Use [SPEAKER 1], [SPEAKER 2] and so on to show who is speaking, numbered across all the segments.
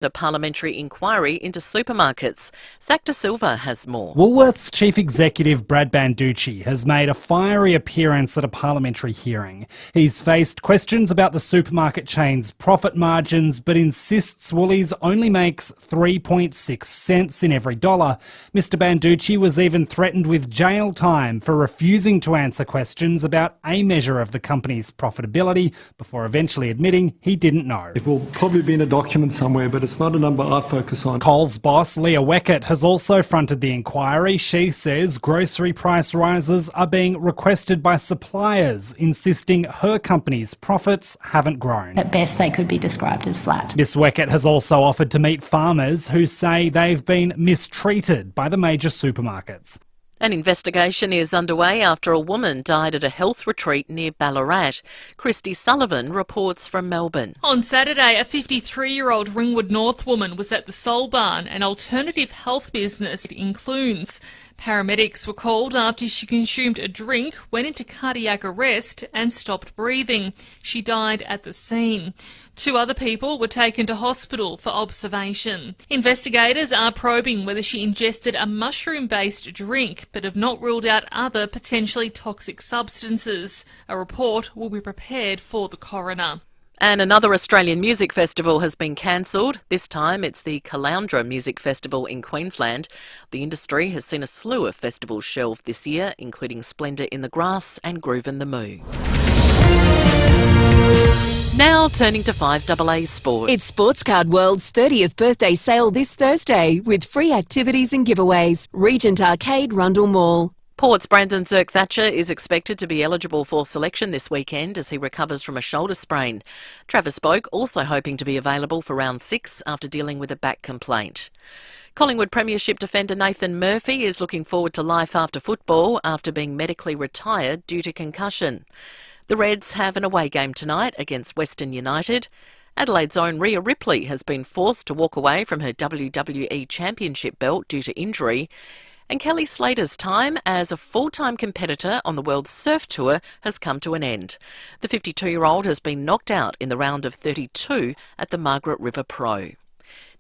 [SPEAKER 1] the parliamentary inquiry into supermarkets. Zach De Silva has more.
[SPEAKER 2] Woolworths Chief Executive Brad Banducci has made a fiery appearance at a parliamentary hearing. He's faced questions about the supermarket chain's profit margins, but insists Woolies only makes 3.6 cents in every dollar. Mr Banducci was even threatened with jail time for refusing to answer questions about a measure of the company's profitability before eventually admitting he didn't know.
[SPEAKER 3] It will probably be in a document somewhere, but it's not a number I focus on.
[SPEAKER 2] Coles boss Leah Weckett has also fronted the inquiry. She says grocery price rises are being requested by suppliers, insisting her company's profits haven't grown.
[SPEAKER 4] At best, they could be described as flat.
[SPEAKER 2] Ms Weckett has also offered to meet farmers who say they've been mistreated by the major supermarkets.
[SPEAKER 1] An investigation is underway after a woman died at a health retreat near Ballarat. Christy Sullivan reports from Melbourne.
[SPEAKER 5] On Saturday, a 53-year-old Ringwood North woman was at the Soul Barn, an alternative health business in Clunes. Paramedics were called after she consumed a drink, went into cardiac arrest and stopped breathing. She died at the scene. 2 other people were taken to hospital for observation. Investigators are probing whether she ingested a mushroom-based drink, but have not ruled out other potentially toxic substances. A report will be prepared for the coroner.
[SPEAKER 1] And another Australian music festival has been cancelled. This time it's the Caloundra Music Festival in Queensland. The industry has seen a slew of festivals shelved this year, including Splendour in the Grass and Groove in the Moo. Now turning to FIVEAA Sport.
[SPEAKER 6] It's Sports Card World's 30th birthday sale this Thursday with free activities and giveaways. Regent Arcade, Rundle Mall.
[SPEAKER 1] Port's Brandon Zerk-Thatcher is expected to be eligible for selection this weekend as he recovers from a shoulder sprain. Travis Boak also hoping to be available for round 6 after dealing with a back complaint. Collingwood Premiership defender Nathan Murphy is looking forward to life after football after being medically retired due to concussion. The Reds have an away game tonight against Western United. Adelaide's own Rhea Ripley has been forced to walk away from her WWE Championship belt due to injury. And Kelly Slater's time as a full-time competitor on the World Surf Tour has come to an end. The 52-year-old has been knocked out in the round of 32 at the Margaret River Pro.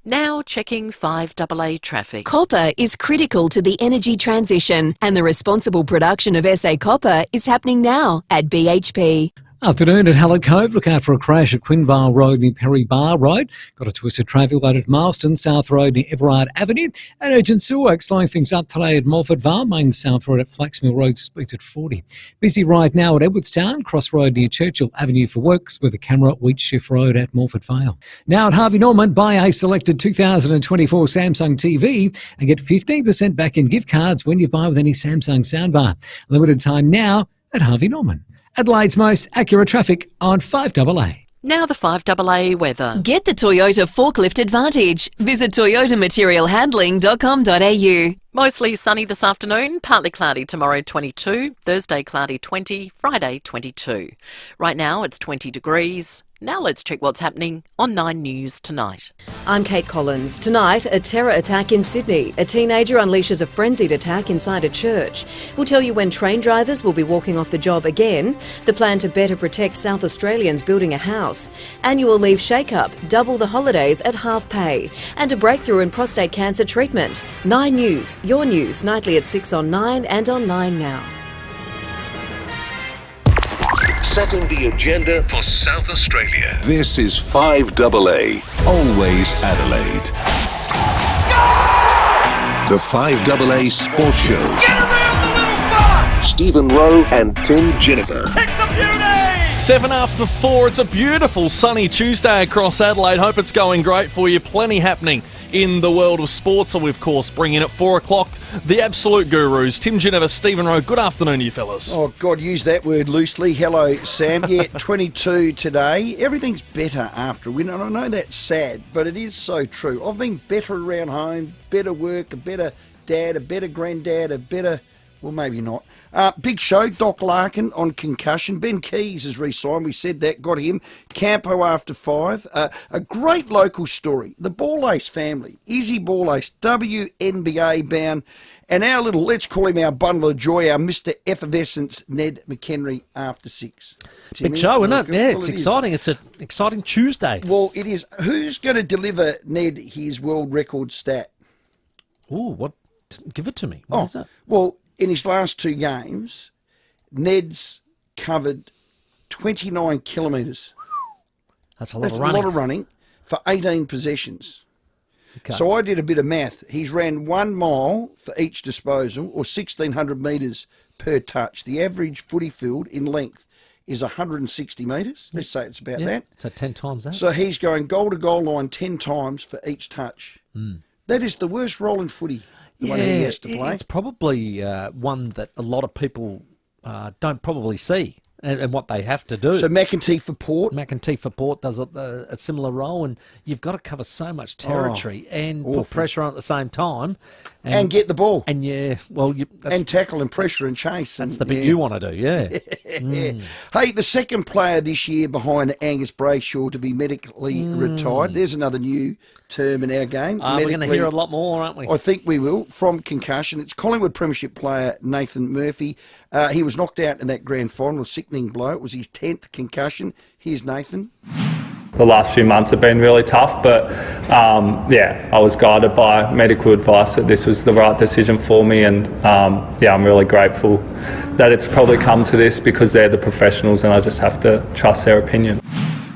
[SPEAKER 1] Now checking FIVEAA traffic.
[SPEAKER 6] Copper is critical to the energy transition, and the responsible production of SA copper is happening now at BHP.
[SPEAKER 7] Afternoon at Hallett Cove. Look out for a crash at Quinvale Road near Perry Bar Road. Got a twisted traffic light at Marston, South Road near Everard Avenue. And urgent sewer work slowing things up today at Morford Vale. Main South Road at Flaxmill Road speeds at 40. Busy right now at Edwardstown, Cross Road near Churchill Avenue for works with a camera at Wheatshift Road at Morford Vale. Now at Harvey Norman, buy a selected 2024 Samsung TV and get 15% back in gift cards when you buy with any Samsung soundbar. Limited time now at Harvey Norman. Adelaide's most accurate traffic on FIVEAA.
[SPEAKER 1] Now the FIVEAA weather.
[SPEAKER 6] Get the Toyota Forklift Advantage. Visit toyotamaterialhandling.com.au.
[SPEAKER 1] Mostly sunny this afternoon, partly cloudy tomorrow 22, Thursday cloudy 20, Friday 22. Right now it's 20 degrees. Now let's check what's happening on 9 News tonight.
[SPEAKER 8] I'm Kate Collins. Tonight, a terror attack in Sydney. A teenager unleashes a frenzied attack inside a church. We'll tell you when train drivers will be walking off the job again, the plan to better protect South Australians building a house, annual leave shake-up, double the holidays at half pay, and a breakthrough in prostate cancer treatment. 9 News, your news, nightly at 6 on 9 and on 9 Now.
[SPEAKER 9] Setting the agenda for South Australia. This is FIVEAA, always Adelaide. The FIVEAA Sports Show.
[SPEAKER 10] Get around the little fun!
[SPEAKER 9] Stephen Rowe and Tim Jennifer.
[SPEAKER 10] It's a beauty!
[SPEAKER 11] 7 after 4. It's a beautiful sunny Tuesday across Adelaide. Hope it's going great for you. Plenty happening in the world of sports. And we, of course, bring in at 4 o'clock the absolute gurus. Tim Jennifer, Stephen Rowe. Good afternoon to you fellas.
[SPEAKER 12] Oh, God, use that word loosely. Hello, Sam. Yeah, 22 today. Everything's better after a win. And I know that's sad, but it is so true. I've been better around home, better work, a better dad, a better granddad, a better... Well, maybe not. Big show, Doc Larkin on concussion. Ben Keys has re-signed. We said that, got him. Campo after 5. A great local story. The Ballace family. Izzy Ballace, WNBA bound. And our little, let's call him our bundle of joy, our Mr. Effervescence, Ned McHenry after 6. Timmy,
[SPEAKER 13] big show, isn't it? Yeah,
[SPEAKER 12] well,
[SPEAKER 13] it's exciting. It's an exciting Tuesday.
[SPEAKER 12] Well, it is. Who's going to deliver Ned his world record stat?
[SPEAKER 13] Ooh, what? Give it to me. What is that?
[SPEAKER 12] Well, in his last 2 games, Ned's covered 29 kilometres.
[SPEAKER 13] That's a lot of running.
[SPEAKER 12] A lot of running for 18 possessions.
[SPEAKER 13] Okay.
[SPEAKER 12] So I did a bit of math. He's ran 1 mile for each disposal, or 1,600 metres per touch. The average footy field in length is 160 metres. Let's say it's about that.
[SPEAKER 13] So 10 times that.
[SPEAKER 12] So he's going goal to goal line 10 times for each touch. That is the worst role in footy. The one he has to play.
[SPEAKER 13] It's probably one that a lot of people don't probably see and what they have to do.
[SPEAKER 12] So McEntee for Port.
[SPEAKER 13] McEntee for Port does a similar role, and you've got to cover so much territory and put pressure on at the same time.
[SPEAKER 12] And get the ball.
[SPEAKER 13] And
[SPEAKER 12] and tackle and pressure and chase.
[SPEAKER 13] That's the bit you want to do, yeah.
[SPEAKER 12] Hey, the second player this year behind Angus Brayshaw to be medically retired. There's another new term in our game.
[SPEAKER 13] We're going to hear a lot more, aren't we?
[SPEAKER 12] I think we will, from concussion. It's Collingwood Premiership player Nathan Murphy. He was knocked out in that grand final, a sickening blow. It was his 10th concussion. Here's Nathan.
[SPEAKER 14] The last few months have been really tough, but I was guided by medical advice that this was the right decision for me, and I'm really grateful that it's probably come to this because they're the professionals and I just have to trust their opinion.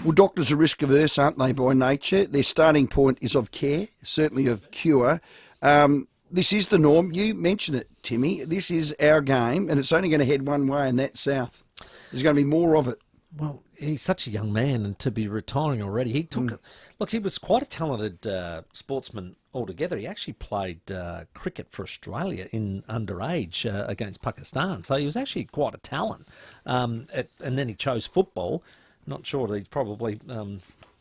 [SPEAKER 12] Well, doctors are risk averse, aren't they, by nature? Their starting point is of care, certainly of cure. This is the norm. You mentioned it, Timmy. This is our game, and it's only going to head one way, and that's south. There's going to be more of it.
[SPEAKER 13] Well, he's such a young man, and to be retiring already, he took. Look, he was quite a talented sportsman altogether. He actually played cricket for Australia in underage against Pakistan, so he was actually quite a talent. And then he chose football. Not sure that he's probably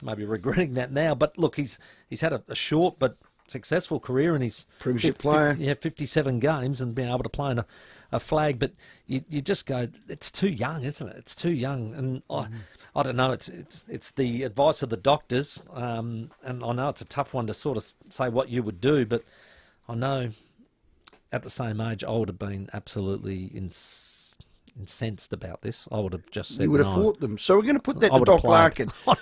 [SPEAKER 13] maybe regretting that now. But look, he's had a short but successful career, and he's
[SPEAKER 12] Premiership player.
[SPEAKER 13] 57 games and being able to play in a flag. But you just go, it's too young, isn't it? It's too young, and I don't know. It's the advice of the doctors, and I know it's a tough one to sort of say what you would do, but I know at the same age I would have been absolutely incensed about this. I would have just said
[SPEAKER 12] you would have
[SPEAKER 13] no.
[SPEAKER 12] fought them. So we're going to put that to Doc Larkin.
[SPEAKER 13] I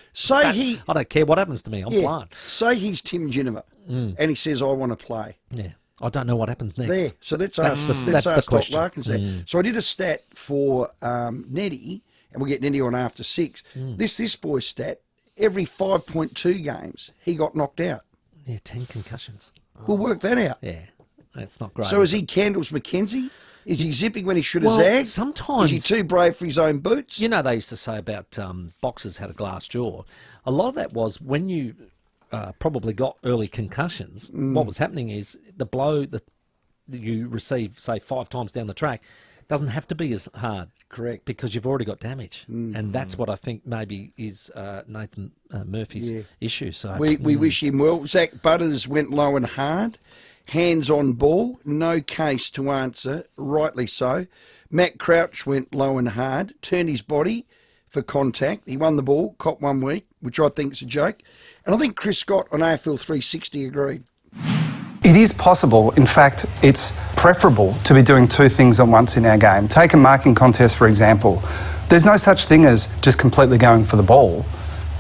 [SPEAKER 13] don't care what happens to me. I'm playing.
[SPEAKER 12] Say he's Tim Ginniver, and he says, I want to play.
[SPEAKER 13] Yeah. I don't know what happens next.
[SPEAKER 12] There. So let's ask Doc Larkin that. So I did a stat for Neddy, and we'll get Neddy on after 6. This boy's stat, every 5.2 games, he got knocked out.
[SPEAKER 13] Yeah, 10 concussions.
[SPEAKER 12] We'll work that out.
[SPEAKER 13] Yeah, that's not great.
[SPEAKER 12] So is he Candles McKenzie? Is he zipping when he should have zagged?
[SPEAKER 13] Sometimes.
[SPEAKER 12] Is he too brave for his own boots?
[SPEAKER 13] You know, they used to say about boxers had a glass jaw. A lot of that was when you probably got early concussions, what was happening is the blow that you receive, say, 5 times down the track, doesn't have to be as hard.
[SPEAKER 12] Correct.
[SPEAKER 13] Because you've already got damage. And that's what I think maybe is Nathan Murphy's issue. So
[SPEAKER 12] we wish him well. Zach Butters went low and hard. Hands on ball, no case to answer, rightly so. Matt Crouch went low and hard, turned his body for contact. He won the ball, caught 1 week, which I think is a joke. And I think Chris Scott on AFL 360 agreed.
[SPEAKER 15] It is possible, in fact, it's preferable to be doing 2 things at once in our game. Take a marking contest, for example. There's no such thing as just completely going for the ball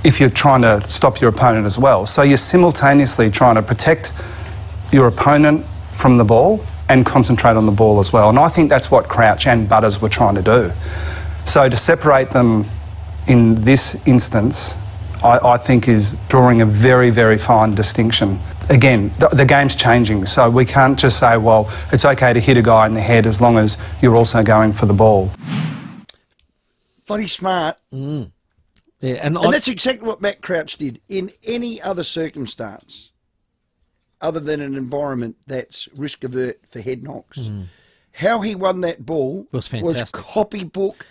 [SPEAKER 15] if you're trying to stop your opponent as well. So you're simultaneously trying to protect your opponent from the ball and concentrate on the ball as well. And I think that's what Crouch and Butters were trying to do. So to separate them in this instance, I think is drawing a very, very fine distinction. Again, the game's changing, so we can't just say, well, it's okay to hit a guy in the head as long as you're also going for the ball.
[SPEAKER 12] Bloody smart.
[SPEAKER 13] Yeah, and
[SPEAKER 12] that's exactly what Matt Crouch did in any other circumstance other than an environment that's risk avert for head knocks. How he won that ball
[SPEAKER 13] was fantastic.
[SPEAKER 12] Was copybook.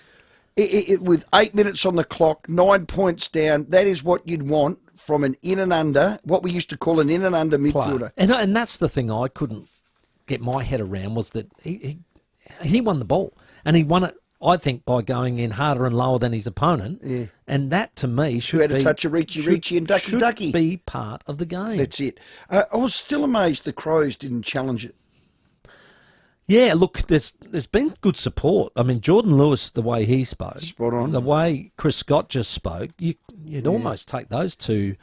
[SPEAKER 12] With 8 minutes on the clock, 9 points down. That is what you'd want from an in and under, what we used to call an in and under midfielder.
[SPEAKER 13] And that's the thing I couldn't get my head around was that he won the ball. And he won it, I think, by going in harder and lower than his opponent.
[SPEAKER 12] Yeah.
[SPEAKER 13] And that, to me, should
[SPEAKER 12] Who had
[SPEAKER 13] be...
[SPEAKER 12] a touch of Richie and Ducky.
[SPEAKER 13] Should be part of the game.
[SPEAKER 12] That's it. I was still amazed the Crows didn't challenge it.
[SPEAKER 13] Yeah, look, there's been good support. I mean, Jordan Lewis, the way he spoke,
[SPEAKER 12] spot on.
[SPEAKER 13] The way Chris Scott just spoke, you'd almost take those two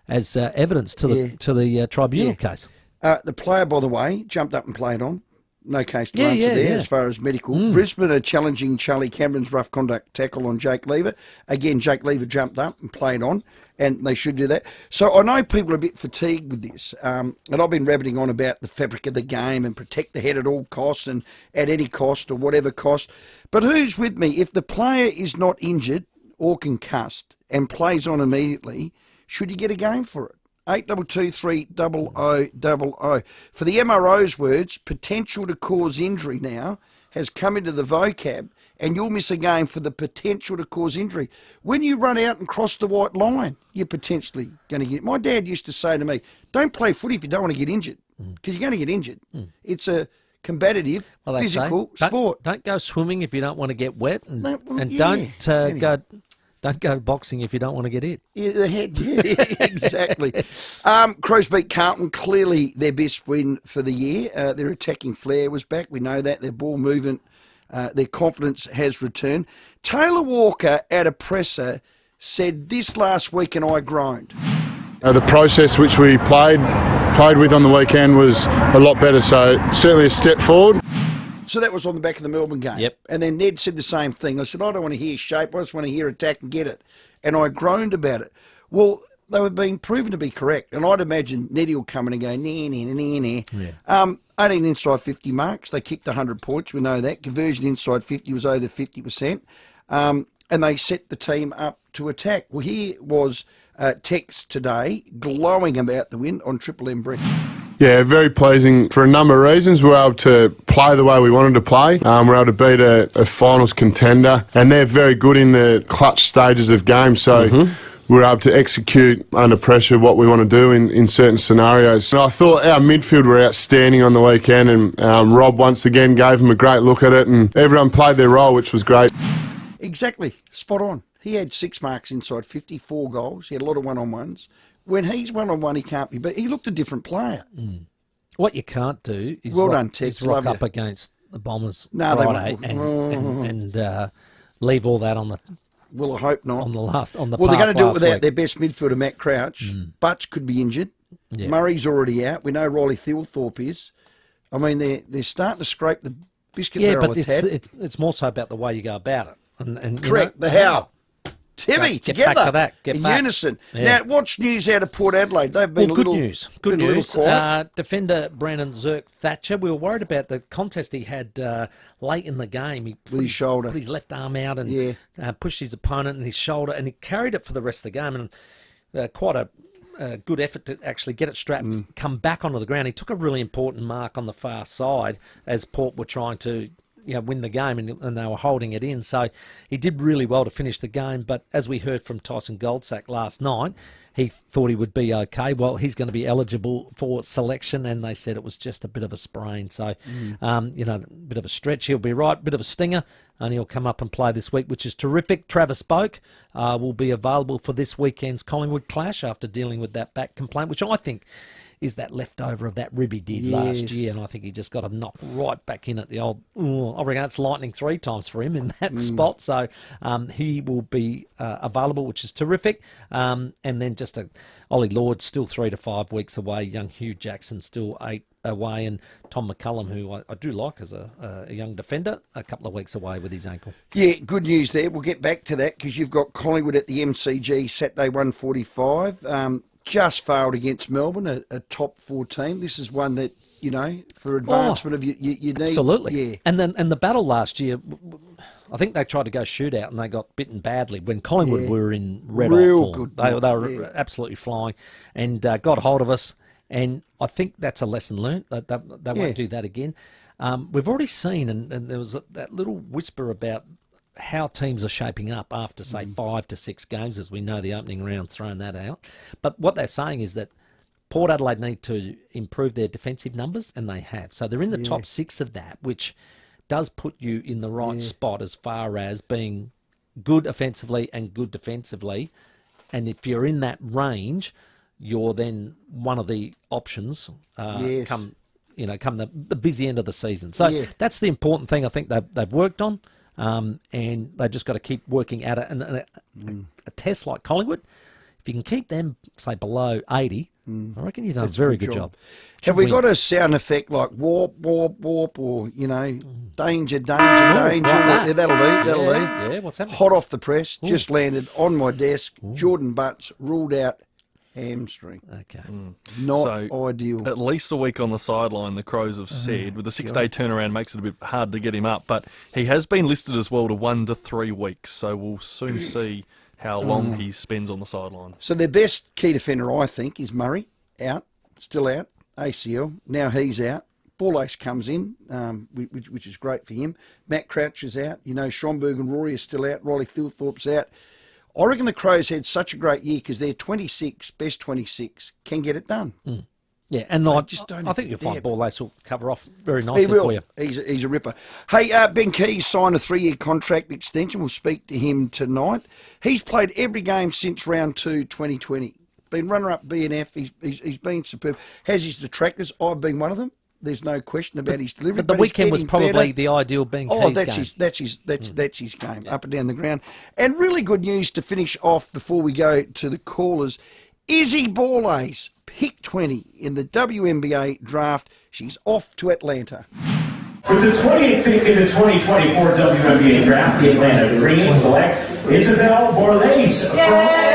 [SPEAKER 13] as evidence to the tribunal case.
[SPEAKER 12] The player, by the way, jumped up and played on. No case to answer there as far as medical. Brisbane are challenging Charlie Cameron's rough conduct tackle on Jake Lever. Again, Jake Lever jumped up and played on, and they should do that. So I know people are a bit fatigued with this, and I've been rabbiting on about the fabric of the game and protect the head at all costs and at any cost or whatever cost. But who's with me? If the player is not injured or concussed and plays on immediately, should you get a game for it? 82230000. For the MRO's words, potential to cause injury now has come into the vocab, and you'll miss a game for the potential to cause injury. When you run out and cross the white line, you're potentially going to get... My dad used to say to me, don't play footy if you don't want to get injured, because you're going to get injured. It's a combative, physical sport.
[SPEAKER 13] Don't go swimming if you don't want to get wet, and Don't go boxing if you don't want to get hit.
[SPEAKER 12] Yeah, the head, exactly. Crows beat Carlton, clearly their best win for the year. Their attacking flair was back, we know that. Their ball movement, their confidence has returned. Taylor Walker, at a presser, said this last week, and I groaned.
[SPEAKER 16] The process which we played with on the weekend was a lot better, so certainly a step forward.
[SPEAKER 12] So that was on the back of the Melbourne game.
[SPEAKER 13] Yep.
[SPEAKER 12] And then Ned said the same thing. I said, I don't want to hear shape, I just want to hear attack and get it. And I groaned about it. Well, they were being proven to be correct. And I'd imagine Neddy will come in and go, nah. 18 inside 50 marks. They kicked 100 points. We know that. Conversion inside 50 was over 50%. And they set the team up to attack. Well, here was Tex today glowing about the win on Triple M Brick.
[SPEAKER 16] Yeah, very pleasing for a number of reasons. We were able to play the way we wanted to play. We were able to beat a finals contender, and they're very good in the clutch stages of games. So we were able to execute under pressure what we want to do in certain scenarios. So I thought our midfield were outstanding on the weekend, and Rob once again gave them a great look at it, and everyone played their role, which was great.
[SPEAKER 12] Exactly, spot on. He had 6 marks inside 50, 4 goals. He had a lot of one-on-ones. When he's one-on-one, he can't be, but he looked a different player.
[SPEAKER 13] What you can't do is rock up against the Bombers Friday and leave all that on the...
[SPEAKER 12] Well, I hope not.
[SPEAKER 13] On the
[SPEAKER 12] well, they're going to do it without
[SPEAKER 13] week.
[SPEAKER 12] their best midfielder, Matt Crouch. Butch could be injured. Yeah. Murray's already out. We know Riley Thilthorpe is. I mean, they're starting to scrape the biscuit barrel a tad.
[SPEAKER 13] It's more so about the way you go about it. And
[SPEAKER 12] correct, the how. Timmy,
[SPEAKER 13] together,
[SPEAKER 12] back to that.
[SPEAKER 13] Get
[SPEAKER 12] in
[SPEAKER 13] back.
[SPEAKER 12] unison.
[SPEAKER 13] Yeah.
[SPEAKER 12] Now, what's news out of Port Adelaide? They've been
[SPEAKER 13] good news. Good news. Defender Brandon Zerk-Thatcher, we were worried about the contest he had late in the game. He
[SPEAKER 12] with his shoulder.
[SPEAKER 13] Put his left arm out and pushed his opponent in his shoulder, and he carried it for the rest of the game. And quite a good effort to actually get it strapped, come back onto the ground. He took a really important mark on the far side as Port were trying to win the game, and they were holding it in. So he did really well to finish the game. But as we heard from Tyson Goldsack last night, he thought he would be okay. Well, he's going to be eligible for selection, and they said it was just a bit of a sprain. So, a bit of a stretch. He'll be right, bit of a stinger, and he'll come up and play this week, which is terrific. Travis Boak will be available for this weekend's Collingwood clash after dealing with that back complaint, which I think is that leftover of that rib he did last year, and I think he just got him knocked right back in at the old... I reckon it's lightning 3 times for him in that spot, so he will be available, which is terrific. And then just Ollie Lord still 3 to 5 weeks away, young Hugh Jackson still 8 away, and Tom McCullum, who I do like as a young defender, a couple of weeks away with his ankle.
[SPEAKER 12] Yeah, good news there. We'll get back to that because you've got Collingwood at the MCG Saturday 1:45. Just failed against Melbourne, a top 4 team. This is one that, for advancement of you need.
[SPEAKER 13] Absolutely.
[SPEAKER 12] Yeah.
[SPEAKER 13] And the battle last year, I think they tried to go shootout and they got bitten badly when Collingwood were in red hot form.
[SPEAKER 12] Good.
[SPEAKER 13] They were absolutely flying and got hold of us. And I think that's a lesson learned. They won't do that again. We've already seen, and there was that little whisper about how teams are shaping up after, say, 5 to 6 games, as we know the opening round's thrown that out. But what they're saying is that Port Adelaide need to improve their defensive numbers, and they have. So they're in the top 6 of that, which does put you in the right spot as far as being good offensively and good defensively. And if you're in that range, you're then one of the options come the busy end of the season. So that's the important thing I think they've worked on, and they've just got to keep working at it. And a test like Collingwood, if you can keep them, say, below 80, I reckon you've done a very good job.
[SPEAKER 12] Have we got a sound effect like warp, warp, warp, or, danger, danger, danger?
[SPEAKER 13] Like that.
[SPEAKER 12] That'll do.
[SPEAKER 13] Yeah, what's happening?
[SPEAKER 12] Hot off the press, just landed on my desk. Jordan Butts ruled out hamstring.
[SPEAKER 13] Okay.
[SPEAKER 12] Not ideal.
[SPEAKER 11] At least a week on the sideline, the Crows have said. With the 6-day turnaround makes it a bit hard to get him up, but he has been listed as well to 1 to 3 weeks, so we'll soon see how long he spends on the sideline.
[SPEAKER 12] So their best key defender, I think, is Murray, still out, ACL. Now he's out. Ball Ace comes in, which is great for him. Matt Crouch is out. Schomburg and Rory are still out. Riley Thilthorpe's out. I reckon the Crows had such a great year because they're 26, best 26, can get it done.
[SPEAKER 13] Yeah, and I think you'll find Ball Ace will cover off very nicely for you.
[SPEAKER 12] He's a ripper. Hey, Ben Keys signed a 3-year contract extension. We'll speak to him tonight. He's played every game since round 2, 2020. Been runner-up BNF. He's been superb. Has his detractors. I've been one of them. There's no question about his delivery.
[SPEAKER 13] But the weekend was probably the ideal Ben Keys game.
[SPEAKER 12] That's his game, up and down the ground. And really good news to finish off before we go to the callers. Izzy Ball Ace, pick 20 in the WNBA draft. She's off to Atlanta.
[SPEAKER 17] With the 20th pick in the 2024 WNBA draft, the Atlanta Dream select Isabel Borlase from...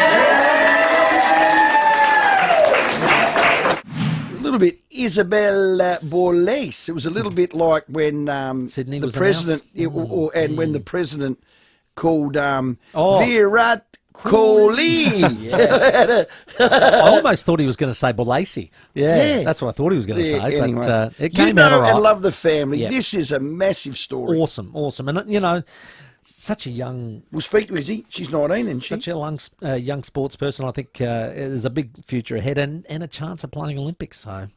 [SPEAKER 12] A little bit Isabel Borlase. It was a little bit like when
[SPEAKER 13] Sydney
[SPEAKER 12] the
[SPEAKER 13] was
[SPEAKER 12] president, when the president called Virat Kohli.
[SPEAKER 13] I almost thought he was going to say Borlase. Yeah, that's what I thought he was going to say.
[SPEAKER 12] Anyway.
[SPEAKER 13] But it came out all right.
[SPEAKER 12] I love the family.
[SPEAKER 13] Yeah.
[SPEAKER 12] This is a massive story.
[SPEAKER 13] Awesome. And, such a young...
[SPEAKER 12] We'll speak to Izzy. She's 19, isn't she?
[SPEAKER 13] Such a young sports person. I think there's a big future ahead and a chance of playing Olympics. So,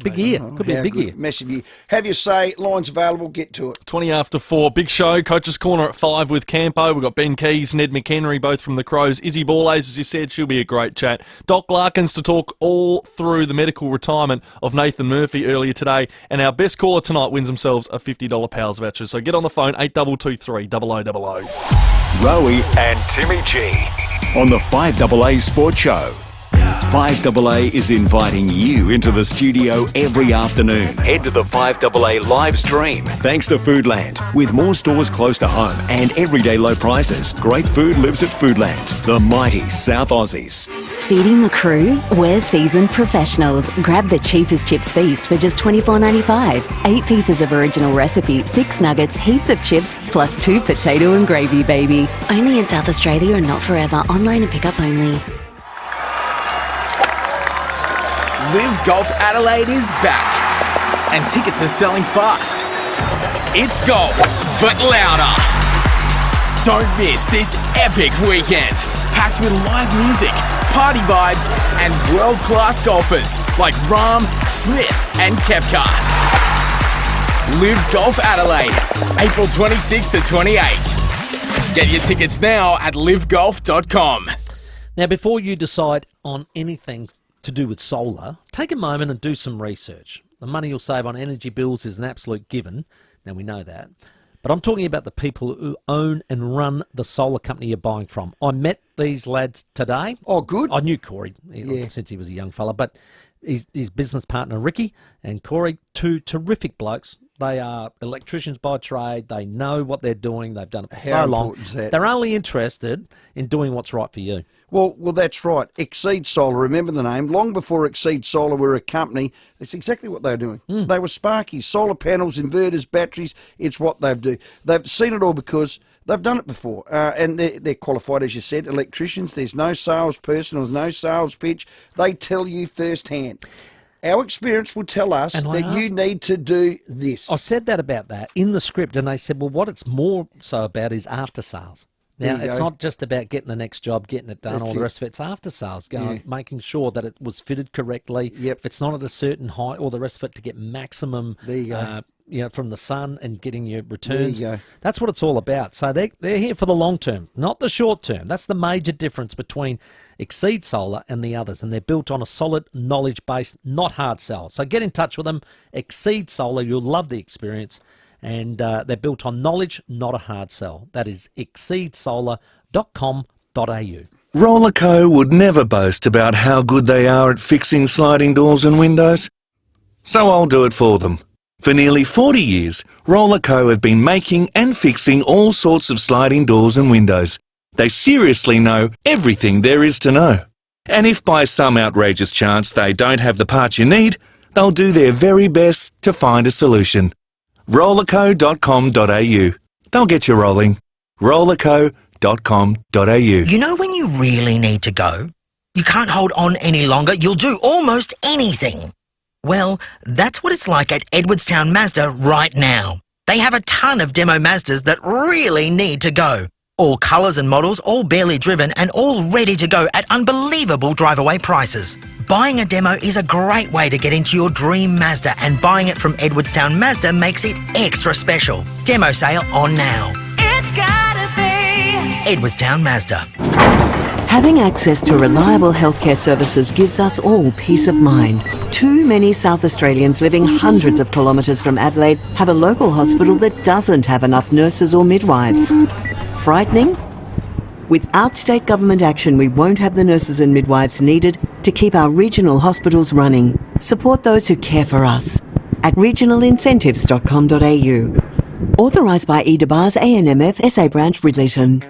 [SPEAKER 13] big year. Could be a big year.
[SPEAKER 12] Massive year. Have your say. Lines available. Get to it.
[SPEAKER 11] 20 after 4. Big show. Coach's Corner at 5 with Campo. We've got Ben Keys, Ned McHenry, both from the Crows. Izzy Ball Ace, as you said, she'll be a great chat. Doc Larkins to talk all through the medical retirement of Nathan Murphy earlier today. And our best caller tonight wins themselves a $50 Pals voucher. So get on the phone, 8223 0000.
[SPEAKER 9] Rowey and Timmy G on the 5AA Sports Show. 5AA is inviting you into the studio every afternoon. Head to the 5AA live stream. Thanks to Foodland. With more stores close to home and everyday low prices, great food lives at Foodland. The mighty South Aussies.
[SPEAKER 18] Feeding the crew? We're seasoned professionals. Grab the cheapest chips feast for just $24.95. 8 pieces of original recipe, 6 nuggets, heaps of chips, plus 2 potato and gravy, baby. Only in South Australia and not forever. Online and pick up only.
[SPEAKER 19] Live Golf Adelaide is back, and tickets are selling fast. It's golf, but louder. Don't miss this epic weekend, packed with live music, party vibes, and world-class golfers like Rahm, Smith, and Koepka. Live Golf Adelaide, April 26 to 28. Get your tickets now at livegolf.com.
[SPEAKER 13] Now, before you decide on anything to do with solar, take a moment and do some research. The money you'll save on energy bills is an absolute given. Now, we know that. But I'm talking about the people who own and run the solar company you're buying from. I met these lads today.
[SPEAKER 12] Oh, good.
[SPEAKER 13] I knew Corey since he was a young fella, but his business partner, Ricky, and Corey, 2 terrific blokes. They are electricians by trade. They know what they're doing. They've done it for so long. They're only interested in doing what's right for you.
[SPEAKER 12] Well, that's right. Exceed Solar, remember the name. Long before Exceed Solar were a company, that's exactly what they were doing. They were Sparky. Solar panels, inverters, batteries, it's what they do. They've seen it all because they've done it before. And they're qualified, as you said, electricians. There's no salesperson, there's no sales pitch. They tell you firsthand. Our experience will tell us that you need to do this.
[SPEAKER 13] I said that about that in the script, and they said, well, what it's more so about is after sales. Now, it's not just about getting the next job, getting it done, all the rest of it. It's after sales, making sure that it was fitted correctly. If it's not at a certain height, all the rest of it to get maximum from the sun and getting your returns.
[SPEAKER 12] There you go.
[SPEAKER 13] That's what it's all about. So they're here for the long term, not the short term. That's the major difference between Exceed Solar and the others, and they're built on a solid knowledge base, not hard sell. So get in touch with them. Exceed Solar, you'll love the experience, and they're built on knowledge, not a hard sell. That is exceedsolar.com.au.
[SPEAKER 20] Rollerco would never boast about how good they are at fixing sliding doors and windows, so I'll do it for them. For nearly 40 years, Rollerco have been making and fixing all sorts of sliding doors and windows. They seriously know everything there is to know. And if by some outrageous chance they don't have the parts you need, they'll do their very best to find a solution. Rollerco.com.au. They'll get you rolling. Rollerco.com.au.
[SPEAKER 21] You know when you really need to go? You can't hold on any longer. You'll do almost anything. Well, that's what it's like at Edwardstown Mazda right now. They have a ton of demo Mazdas that really need to go. All colours and models, all barely driven and all ready to go at unbelievable drive-away prices. Buying a demo is a great way to get into your dream Mazda, and buying it from Edwardstown Mazda makes it extra special. Demo sale on now.
[SPEAKER 22] It's gotta be
[SPEAKER 21] Edwardstown Mazda.
[SPEAKER 23] Having access to reliable healthcare services gives us all peace of mind. Too many South Australians living hundreds of kilometres from Adelaide have a local hospital that doesn't have enough nurses or midwives. Frightening? Without state government action, we won't have the nurses and midwives needed to keep our regional hospitals running. Support those who care for us at regionalincentives.com.au. Authorised by EDBARS ANMF SA Branch Ridleyton.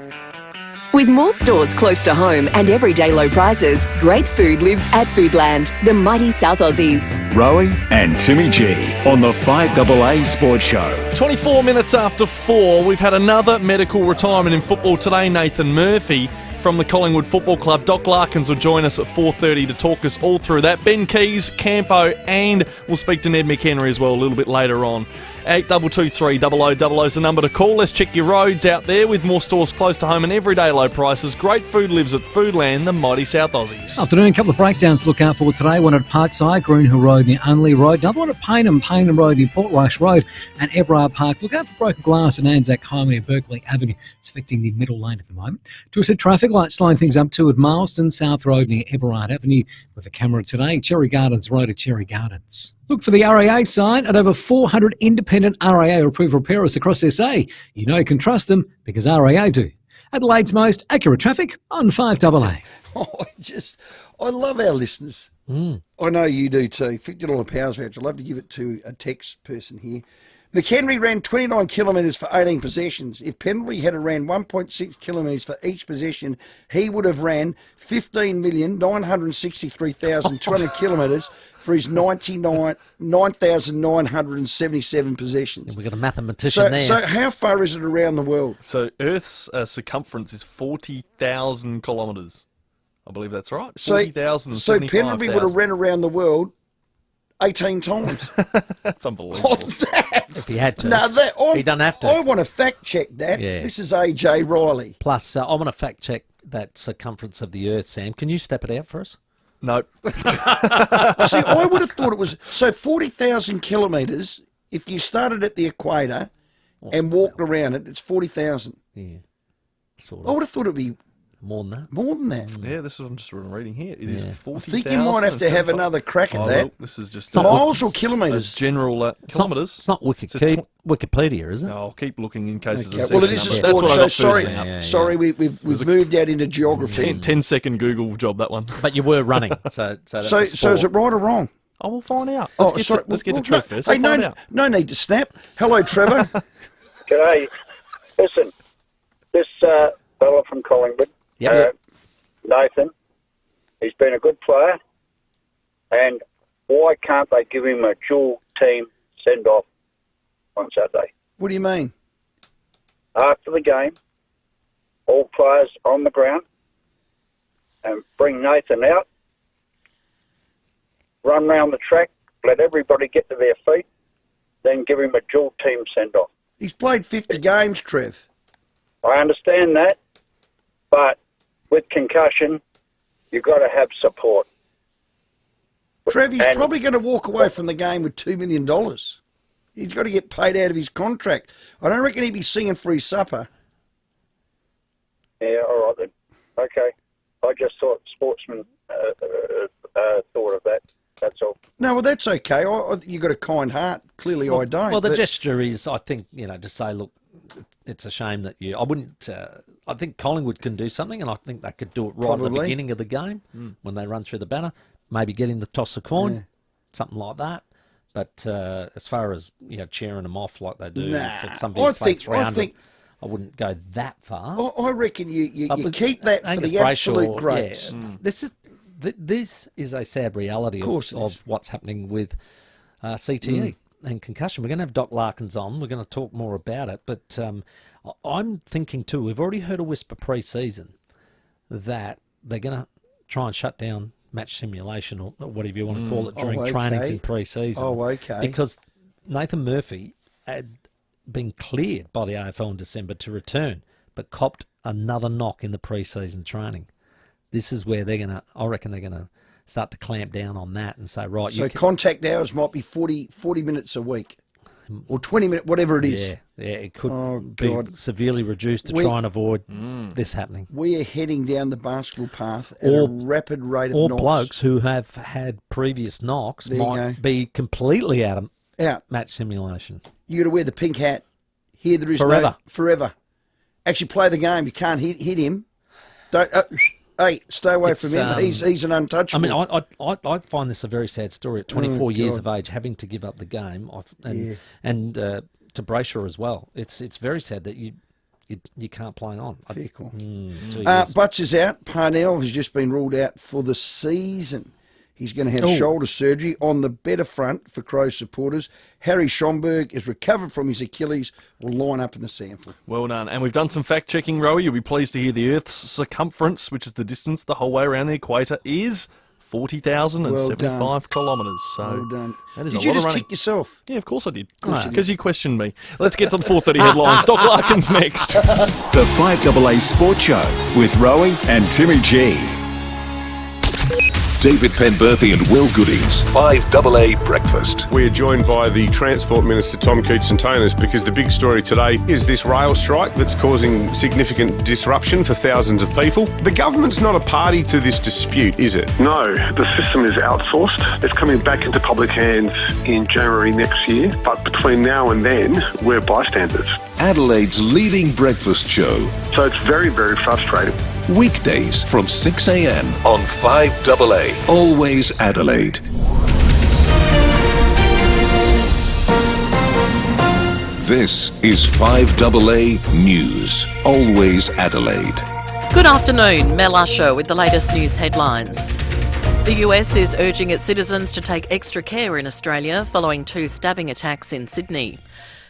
[SPEAKER 6] With more stores close to home and everyday low prices, great food lives at Foodland, the mighty South Aussies.
[SPEAKER 9] Rowey and Timmy G on the 5AA Sports Show.
[SPEAKER 11] 24 minutes after 4, we've had another medical retirement in football today. Nathan Murphy from the Collingwood Football Club. Doc Larkins will join us at 4:30 to talk us all through that. Ben Keys, Campo, and we'll speak to Ned McHenry as well a little bit later on. 8223 0000 is the number to call. Let's check your roads out there with more stores close to home and everyday low prices. Great food lives at Foodland, the mighty South Aussies.
[SPEAKER 7] Afternoon, a couple of breakdowns to look out for today. One at Parkside, Greenhill Road near Unley Road. Another one at Paynham Road near Portrush Road and Everard Park. Look out for broken glass in Anzac Highway near Berkeley Avenue. It's affecting the middle lane at the moment. Twisted traffic lights slowing things up too at Marston South Road near Everard Avenue with a camera today. Cherry Gardens Road at Cherry Gardens. Look for the RAA sign at over 400 independent RAA-approved repairers across SA. You know you can trust them because RAA do. Adelaide's most accurate traffic on 5AA.
[SPEAKER 12] I love our listeners. I know you do too. $50 Powers voucher. I'd love to give it to a text person here. McHenry ran 29 kilometres for 18 possessions. If Pendlebury had ran 1.6 kilometres for each possession, he would have ran 15,963,200 kilometres for his 9,977 possessions.
[SPEAKER 13] We've got a mathematician there.
[SPEAKER 12] So how far is it around the world?
[SPEAKER 11] So Earth's circumference is 40,000 kilometres. I believe that's right. 40,000.
[SPEAKER 12] So Pendlebury would have ran around the world 18 times.
[SPEAKER 11] That's unbelievable.
[SPEAKER 13] If he had to.
[SPEAKER 12] No,
[SPEAKER 13] he doesn't have to.
[SPEAKER 12] I want to fact check that.
[SPEAKER 13] Yeah.
[SPEAKER 12] This is AJ Riley.
[SPEAKER 13] Plus, I want to fact check that circumference of the Earth, Sam. Can you step it out for us?
[SPEAKER 11] Nope.
[SPEAKER 12] See, I would have thought it was... So 40,000 kilometres, if you started at the equator and walked around it, it's 40,000.
[SPEAKER 13] Yeah. Sort of.
[SPEAKER 12] I would have thought it would be...
[SPEAKER 13] More than that?
[SPEAKER 12] More than that.
[SPEAKER 11] Yeah, this is I'm just reading here. It is 40,000.
[SPEAKER 12] I think you might have to have another crack at that.
[SPEAKER 11] Well, this is just
[SPEAKER 12] miles or kilometres?
[SPEAKER 11] General kilometres.
[SPEAKER 13] It's not Wikipedia, is it?
[SPEAKER 11] No, I'll keep looking in case there's a
[SPEAKER 12] well, it is a sport, so sorry, we've moved out into geography.
[SPEAKER 11] 10-second Google job, that one.
[SPEAKER 13] But you were running, so that's a
[SPEAKER 12] so is it right or wrong?
[SPEAKER 11] Oh, we'll find out. Let's get the truth first.
[SPEAKER 12] Hey, no need to snap. Hello, Trevor.
[SPEAKER 24] G'day. Listen, this fella from Collingwood, Nathan, he's been a good player, and why can't they give him a dual team send-off on Saturday?
[SPEAKER 12] What do you mean?
[SPEAKER 24] After the game, all players on the ground, and bring Nathan out, run round the track, let everybody get to their feet, then give him a dual team send-off.
[SPEAKER 12] He's played 50 games, Trev.
[SPEAKER 24] I understand that, but with concussion, you've got to have support.
[SPEAKER 12] Trev, he's probably going to walk away from the game with $2 million. He's got to get paid out of his contract. I don't reckon he'd be singing for his supper.
[SPEAKER 24] Yeah, all right then. Okay. I just thought sportsmen thought of that. That's all.
[SPEAKER 12] No, well, that's okay. You've got a kind heart. Clearly, I don't.
[SPEAKER 13] Well, the gesture is, I think, to say, look, it's a shame that I wouldn't. I think Collingwood can do something, and I think they could do it right at the beginning of the game when they run through the banner. Maybe get him to toss a coin, something like that. But as far as cheering them off like they do for somebody who plays 300, I wouldn't go that far.
[SPEAKER 12] I reckon you keep that for the absolute greats.
[SPEAKER 13] Yeah. This is a sad reality of what's happening with CTE and concussion. We're going to have Doc Larkins on. We're going to talk more about it. But I'm thinking too, we've already heard a whisper pre-season that they're going to try and shut down match simulation or whatever you want to call it during trainings in pre-season.
[SPEAKER 12] Oh, okay.
[SPEAKER 13] Because Nathan Murphy had been cleared by the AFL in December to return, but copped another knock in the pre-season training. This is where I reckon they're going to start to clamp down on that and say, right.
[SPEAKER 12] So contact hours might be 40 minutes a week or 20 minutes, whatever it is.
[SPEAKER 13] Yeah, it could be severely reduced to try and avoid this happening.
[SPEAKER 12] We are heading down the basketball path at a rapid rate of knocks.
[SPEAKER 13] Or blokes who have had previous knocks might be completely out of match simulation.
[SPEAKER 12] You got to wear the pink hat. Here there is forever. Actually play the game. You can't hit him. Don't... Hey, stay away from him. He's an untouchable.
[SPEAKER 13] I mean, I find this a very sad story. At 24 years of age, having to give up the game, and to Brayshaw as well. It's very sad that you can't play on.
[SPEAKER 12] Fair call. Butts is out. Parnell has just been ruled out for the season. He's going to have shoulder surgery. On the better front for Crows supporters, Harry Schomburg is recovered from his Achilles, will line up in the sample.
[SPEAKER 11] Well done. And we've done some fact-checking, Rowey. You'll be pleased to hear the Earth's circumference, which is the distance the whole way around the equator, is 40,075 kilometres. So
[SPEAKER 12] well done.
[SPEAKER 11] That is
[SPEAKER 12] did
[SPEAKER 11] a
[SPEAKER 12] you
[SPEAKER 11] lot
[SPEAKER 12] just
[SPEAKER 11] of running.
[SPEAKER 12] tick yourself?
[SPEAKER 11] Yeah, of course I did. Because you questioned me. Let's get to the 4:30 headlines. Doc Larkins next.
[SPEAKER 9] The 5AA Sports Show with Rowey and Timmy G. David Penberthy and Will Goodings, 5AA Breakfast.
[SPEAKER 16] We are joined by the Transport Minister, Tom Keatson-Toners, because the big story today is this rail strike that's causing significant disruption for thousands of people. The government's not a party to this dispute, is it?
[SPEAKER 2] No, the system is outsourced. It's coming back into public hands in January next year, but between now and then, we're bystanders.
[SPEAKER 9] Adelaide's leading breakfast show.
[SPEAKER 2] So it's very, very frustrating.
[SPEAKER 9] Weekdays from 6 a.m. on 5AA. Always Adelaide. This is 5AA News. Always Adelaide.
[SPEAKER 1] Good afternoon, Mel Usher with the latest news headlines. The US is urging its citizens to take extra care in Australia following 2 stabbing attacks in Sydney.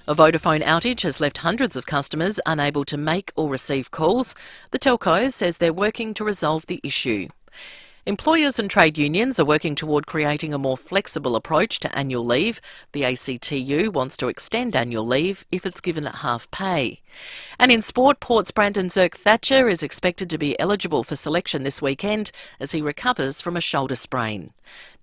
[SPEAKER 1] A Vodafone outage has left hundreds of customers unable to make or receive calls. The telco says they're working to resolve the issue. Employers and trade unions are working toward creating a more flexible approach to annual leave. The ACTU wants to extend annual leave if it's given at half pay. And in sport, Port's Brandon Zerk-Thatcher is expected to be eligible for selection this weekend as he recovers from a shoulder sprain.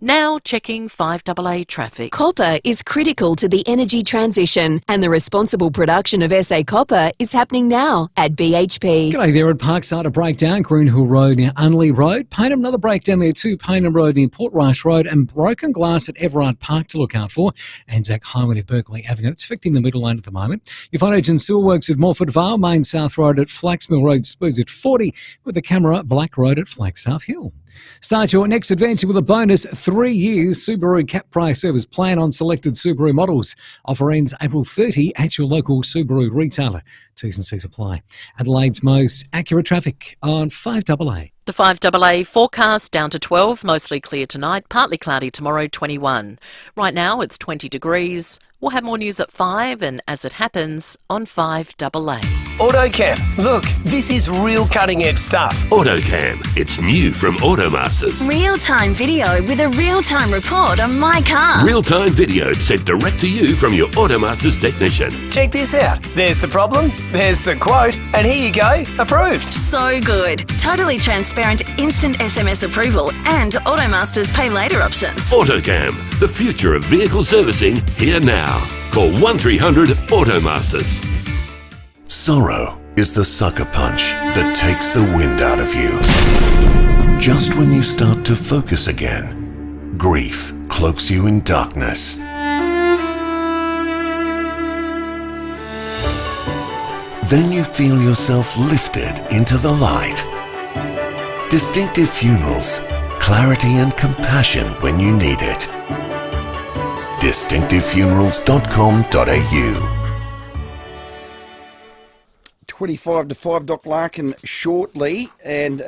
[SPEAKER 1] Now checking 5AA traffic.
[SPEAKER 6] Copper is critical to the energy transition, and the responsible production of SA copper is happening now at BHP.
[SPEAKER 7] G'day there at Parkside, a breakdown, Greenhill Road near Unley Road. Paynham, another breakdown there too, Paynham Road near Portrush Road, and broken glass at Everard Park to look out for. Anzac Highway near Berkeley Avenue. It's affecting the middle lane at the moment. You find Agent Sewer Works at Morford Vale, Main South Road at Flaxmill Road, speeds at 40, with the camera Black Road at Flagstaff Hill. Start your next adventure with a bonus 3 years Subaru cap price service plan on selected Subaru models. Offer ends April 30 at your local Subaru retailer. T's and C's apply. Adelaide's most accurate traffic on 5AA.
[SPEAKER 1] The 5AA forecast down to 12, mostly clear tonight, partly cloudy tomorrow, 21. Right now it's 20 degrees. We'll have more news at 5 and as it happens on 5AA.
[SPEAKER 3] AutoCam. Look, this is real cutting edge stuff.
[SPEAKER 4] AutoCam. It's new from Automasters.
[SPEAKER 22] Real-time video with a real-time report on my car.
[SPEAKER 4] Real-time video sent direct to you from your Automasters technician.
[SPEAKER 3] Check this out. There's the problem, there's the quote, and here you go, approved.
[SPEAKER 22] So good. Totally transparent, instant SMS approval and Automasters pay later options.
[SPEAKER 4] AutoCam. The future of vehicle servicing here now. Call 1300 Automasters.
[SPEAKER 5] Sorrow is the sucker punch that takes the wind out of you. Just when you start to focus again, grief cloaks you in darkness. Then you feel yourself lifted into the light. Distinctive Funerals, clarity and compassion when you need it. distinctivefunerals.com.au
[SPEAKER 12] 25 to 5, Doc Larkin shortly, and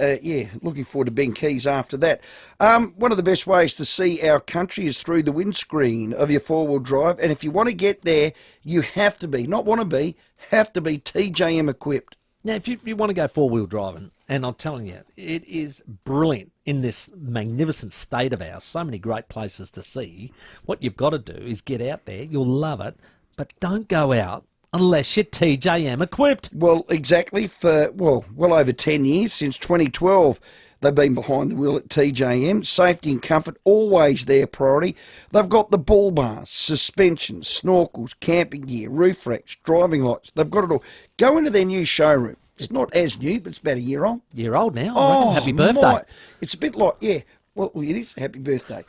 [SPEAKER 12] looking forward to Ben Keys after that. One of the best ways to see our country is through the windscreen of your four-wheel drive, and if you want to get there, you have to be TJM equipped.
[SPEAKER 13] Now, if you want to go four-wheel driving, and I'm telling you, it is brilliant in this magnificent state of ours, so many great places to see. What you've got to do is get out there, you'll love it, but don't go out unless you're TJM equipped.
[SPEAKER 12] Well, exactly. For, well over 10 years, since 2012, they've been behind the wheel at TJM. Safety and comfort, always their priority. They've got the bull bars, suspensions, snorkels, camping gear, roof racks, driving lights. They've got it all. Go into their new showroom. It's not as new, but it's about a year old.
[SPEAKER 13] Year old now. Oh, happy birthday.
[SPEAKER 12] It's a bit like, well, it is. Happy birthday.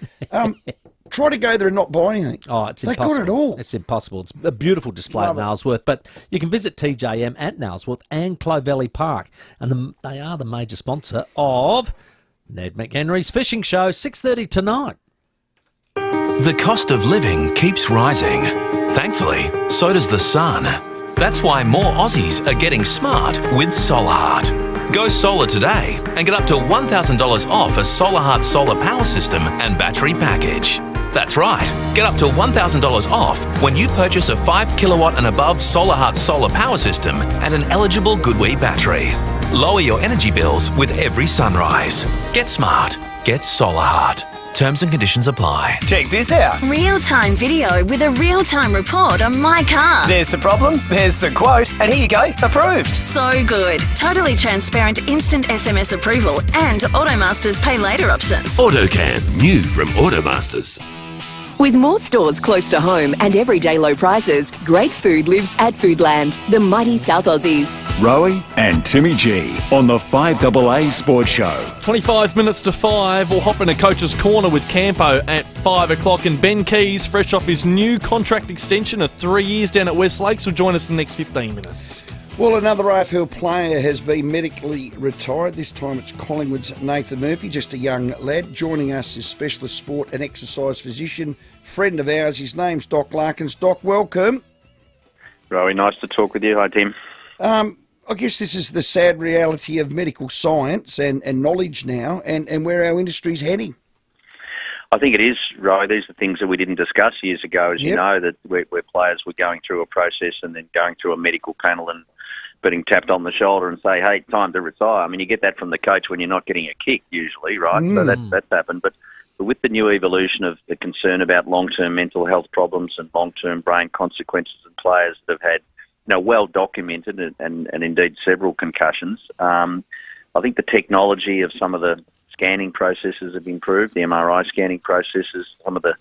[SPEAKER 12] Try to go there and not buy anything.
[SPEAKER 13] Oh, it's
[SPEAKER 12] They
[SPEAKER 13] impossible.
[SPEAKER 12] got it all.
[SPEAKER 13] It's impossible. It's a beautiful display at Nailsworth, but you can visit TJM at Nailsworth and Clovelly Park, and they are the major sponsor of Ned McHenry's Fishing Show, 6:30 tonight.
[SPEAKER 8] The cost of living keeps rising. Thankfully, so does the sun. That's why more Aussies are getting smart with SolarHeart. Go solar today and get up to $1,000 off a SolarHeart solar power system and battery package. That's right, get up to $1,000 off when you purchase a 5 kilowatt and above SolarHeart solar power system and an eligible Goodwee battery. Lower your energy bills with every sunrise. Get smart. Get SolarHeart. Terms and conditions apply.
[SPEAKER 3] Check this out.
[SPEAKER 22] Real-time video with a real-time report on my car.
[SPEAKER 3] There's the problem, there's the quote, and here you go, approved.
[SPEAKER 22] So good. Totally transparent instant SMS approval and Automasters pay later options.
[SPEAKER 4] AutoCam, new from Automasters.
[SPEAKER 6] With more stores close to home and everyday low prices, great food lives at Foodland, the mighty South Aussies.
[SPEAKER 9] Rowey and Timmy G on the 5AA Sports Show.
[SPEAKER 11] 25 minutes to 5. We'll hop in a coach's corner with Campo at 5 o'clock. And Ben Keys, fresh off his new contract extension of 3 years down at West Lakes, will join us in the next 15 minutes.
[SPEAKER 12] Well, another AFL player has been medically retired. This time it's Collingwood's Nathan Murphy, just a young lad. Joining us is specialist sport and exercise physician, friend of ours. His name's Doc Larkins. Doc, welcome.
[SPEAKER 10] Rowey, nice to talk with you. Hi, Tim.
[SPEAKER 12] I guess this is the sad reality of medical science and knowledge now and where our industry's heading.
[SPEAKER 10] I think it is, Rowey. These are things that we didn't discuss years ago, as you know, that where players were going through a process and then going through a medical panel and being tapped on the shoulder and say, hey, time to retire. I mean, you get that from the coach when you're not getting a kick usually, right? So that's happened. But with the new evolution of the concern about long-term mental health problems and long-term brain consequences in players that have had, well documented and indeed several concussions, I think the technology of some of the scanning processes have improved, the MRI scanning processes, some of the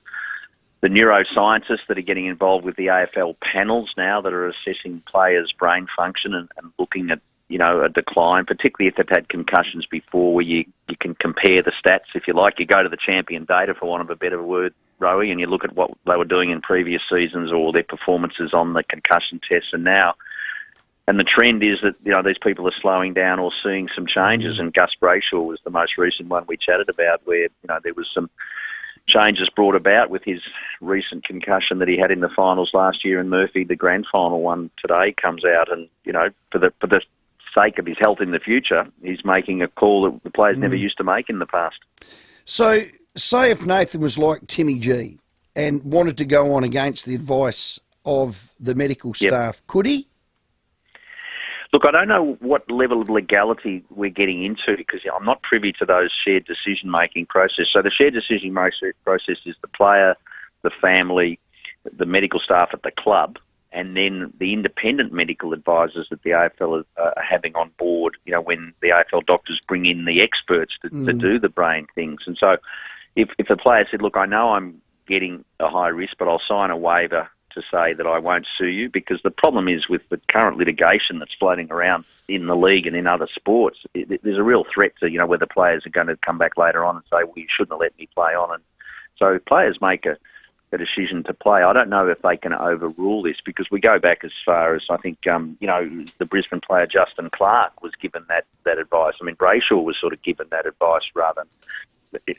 [SPEAKER 10] neuroscientists that are getting involved with the AFL panels now that are assessing players' brain function and looking at, a decline, particularly if they've had concussions before, where you can compare the stats, if you like. You go to the champion data, for want of a better word, Rowey, and you look at what they were doing in previous seasons or their performances on the concussion tests and now. And the trend is that, these people are slowing down or seeing some changes. And Gus Brayshaw was the most recent one we chatted about, where, there was some changes brought about with his recent concussion that he had in the finals last year. And Murphy, the grand final one today, comes out and, for the sake of his health in the future, he's making a call that the players never used to make in the past.
[SPEAKER 12] So, say if Nathan was like Timmy G and wanted to go on against the advice of the medical staff, could he?
[SPEAKER 10] Look, I don't know what level of legality we're getting into because I'm not privy to those shared decision-making process. So the shared decision-making process is the player, the family, the medical staff at the club, and then the independent medical advisors that the AFL are having on board, when the AFL doctors bring in the experts to do the brain things. And so if a player said, look, I know I'm getting a high risk, but I'll sign a waiver to say that I won't sue you, because the problem is with the current litigation that's floating around in the league and in other sports, there's a real threat to, whether players are going to come back later on and say, well, you shouldn't have let me play on. And so players make a decision to play. I don't know if they can overrule this, because we go back as far as, I think, the Brisbane player Justin Clark was given that advice. I mean, Brayshaw was sort of given that advice rather.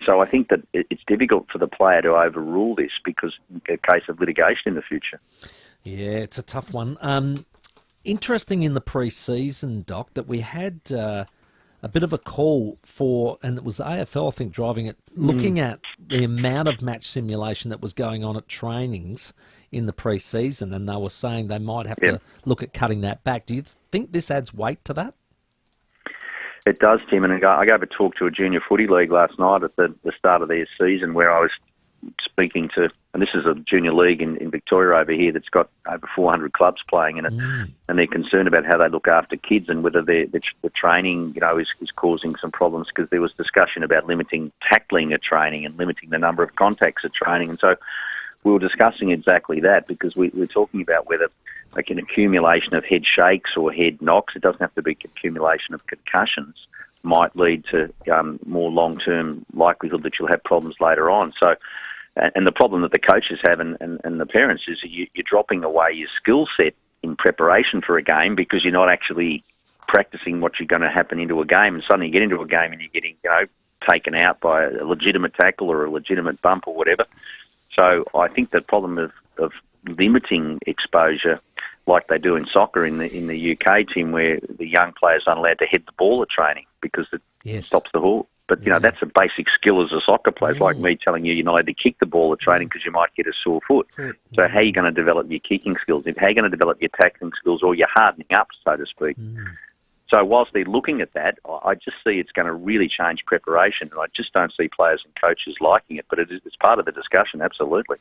[SPEAKER 10] So I think that it's difficult for the player to overrule this, because in a case of litigation in the future.
[SPEAKER 13] Yeah, it's a tough one. Interesting in the pre-season, Doc, that we had a bit of a call for, and it was the AFL, I think, driving it, looking at the amount of match simulation that was going on at trainings in the pre-season, and they were saying they might have to look at cutting that back. Do you think this adds weight to that?
[SPEAKER 10] It does, Tim, and I gave a talk to a junior footy league last night at the start of their season, where I was speaking to, and this is a junior league in Victoria over here that's got over 400 clubs playing in it, and they're concerned about how they look after kids and whether the training, is causing some problems, because there was discussion about limiting tackling at training and limiting the number of contacts at training. And so we were discussing exactly that, because we're talking about whether like an accumulation of head shakes or head knocks, it doesn't have to be accumulation of concussions, might lead to more long-term likelihood that you'll have problems later on. So, and the problem that the coaches have and the parents is you're dropping away your skill set in preparation for a game, because you're not actually practicing what you're going to happen into a game, and suddenly you get into a game and you're getting taken out by a legitimate tackle or a legitimate bump or whatever. So I think the problem of limiting exposure, like they do in soccer in the UK, team, where the young players aren't allowed to head the ball at training because it stops the ball. But, that's a basic skill as a soccer player. It's like me telling you, you're not allowed to kick the ball at training because you might get a sore foot. So how are you going to develop your kicking skills? How are you going to develop your tackling skills, or your hardening up, so to speak? So whilst they're looking at that, I just see it's going to really change preparation, and I just don't see players and coaches liking it. But it's part of the discussion, absolutely.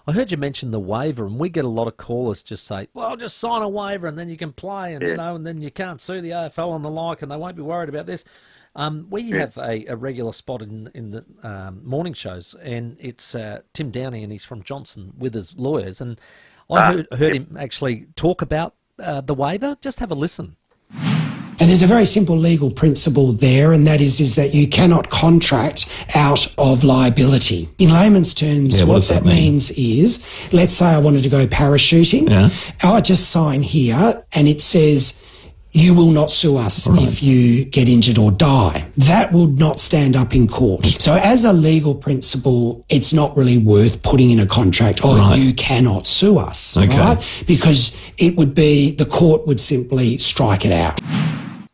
[SPEAKER 13] I heard you mention the waiver, and we get a lot of callers just say, well, just sign a waiver and then you can play, and and then you can't sue the AFL and the like, and they won't be worried about this. We have a regular spot in the morning shows, and it's Tim Downey, and he's from Johnson with his lawyers, and I heard him actually talk about the waiver. Just have a listen.
[SPEAKER 14] And there's a very simple legal principle there, and that is that you cannot contract out of liability. In layman's terms, what that means is, let's say I wanted to go parachuting. I just sign here, and it says, you will not sue us if you get injured or die. That would not stand up in court. So as a legal principle, it's not really worth putting in a contract, you cannot sue us, right? Because it would be, the court would simply strike it out.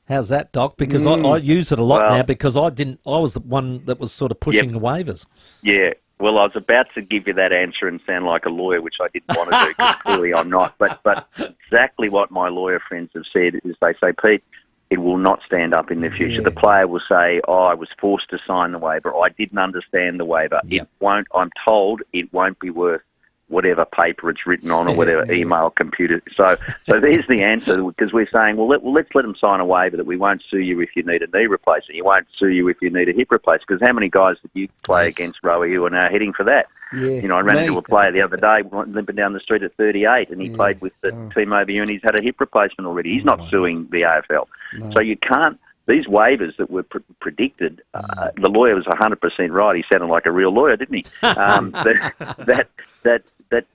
[SPEAKER 13] How's that, Doc? Because I use it a lot now, because I was the one that was sort of pushing the waivers.
[SPEAKER 10] Yeah. Well, I was about to give you that answer and sound like a lawyer, which I didn't want to do, because clearly I'm not. But exactly what my lawyer friends have said is, they say, Pete, it will not stand up in the future. The player will say, I was forced to sign the waiver. I didn't understand the waiver. It won't. I'm told it won't be worth whatever paper it's written on, or whatever email, computer. So there's the answer, because we're saying, let's let them sign a waiver that we won't sue you if you need a knee replacement. You won't sue you if you need a hip replacement. Because how many guys did you play against, Rowey, who are now heading for that? I ran into a player the other day limping down the street at 38, and he played with the team over here, and he's had a hip replacement already. He's not suing the AFL. So you can't. These waivers that were predicted, the lawyer was 100% right. He sounded like a real lawyer, didn't he? That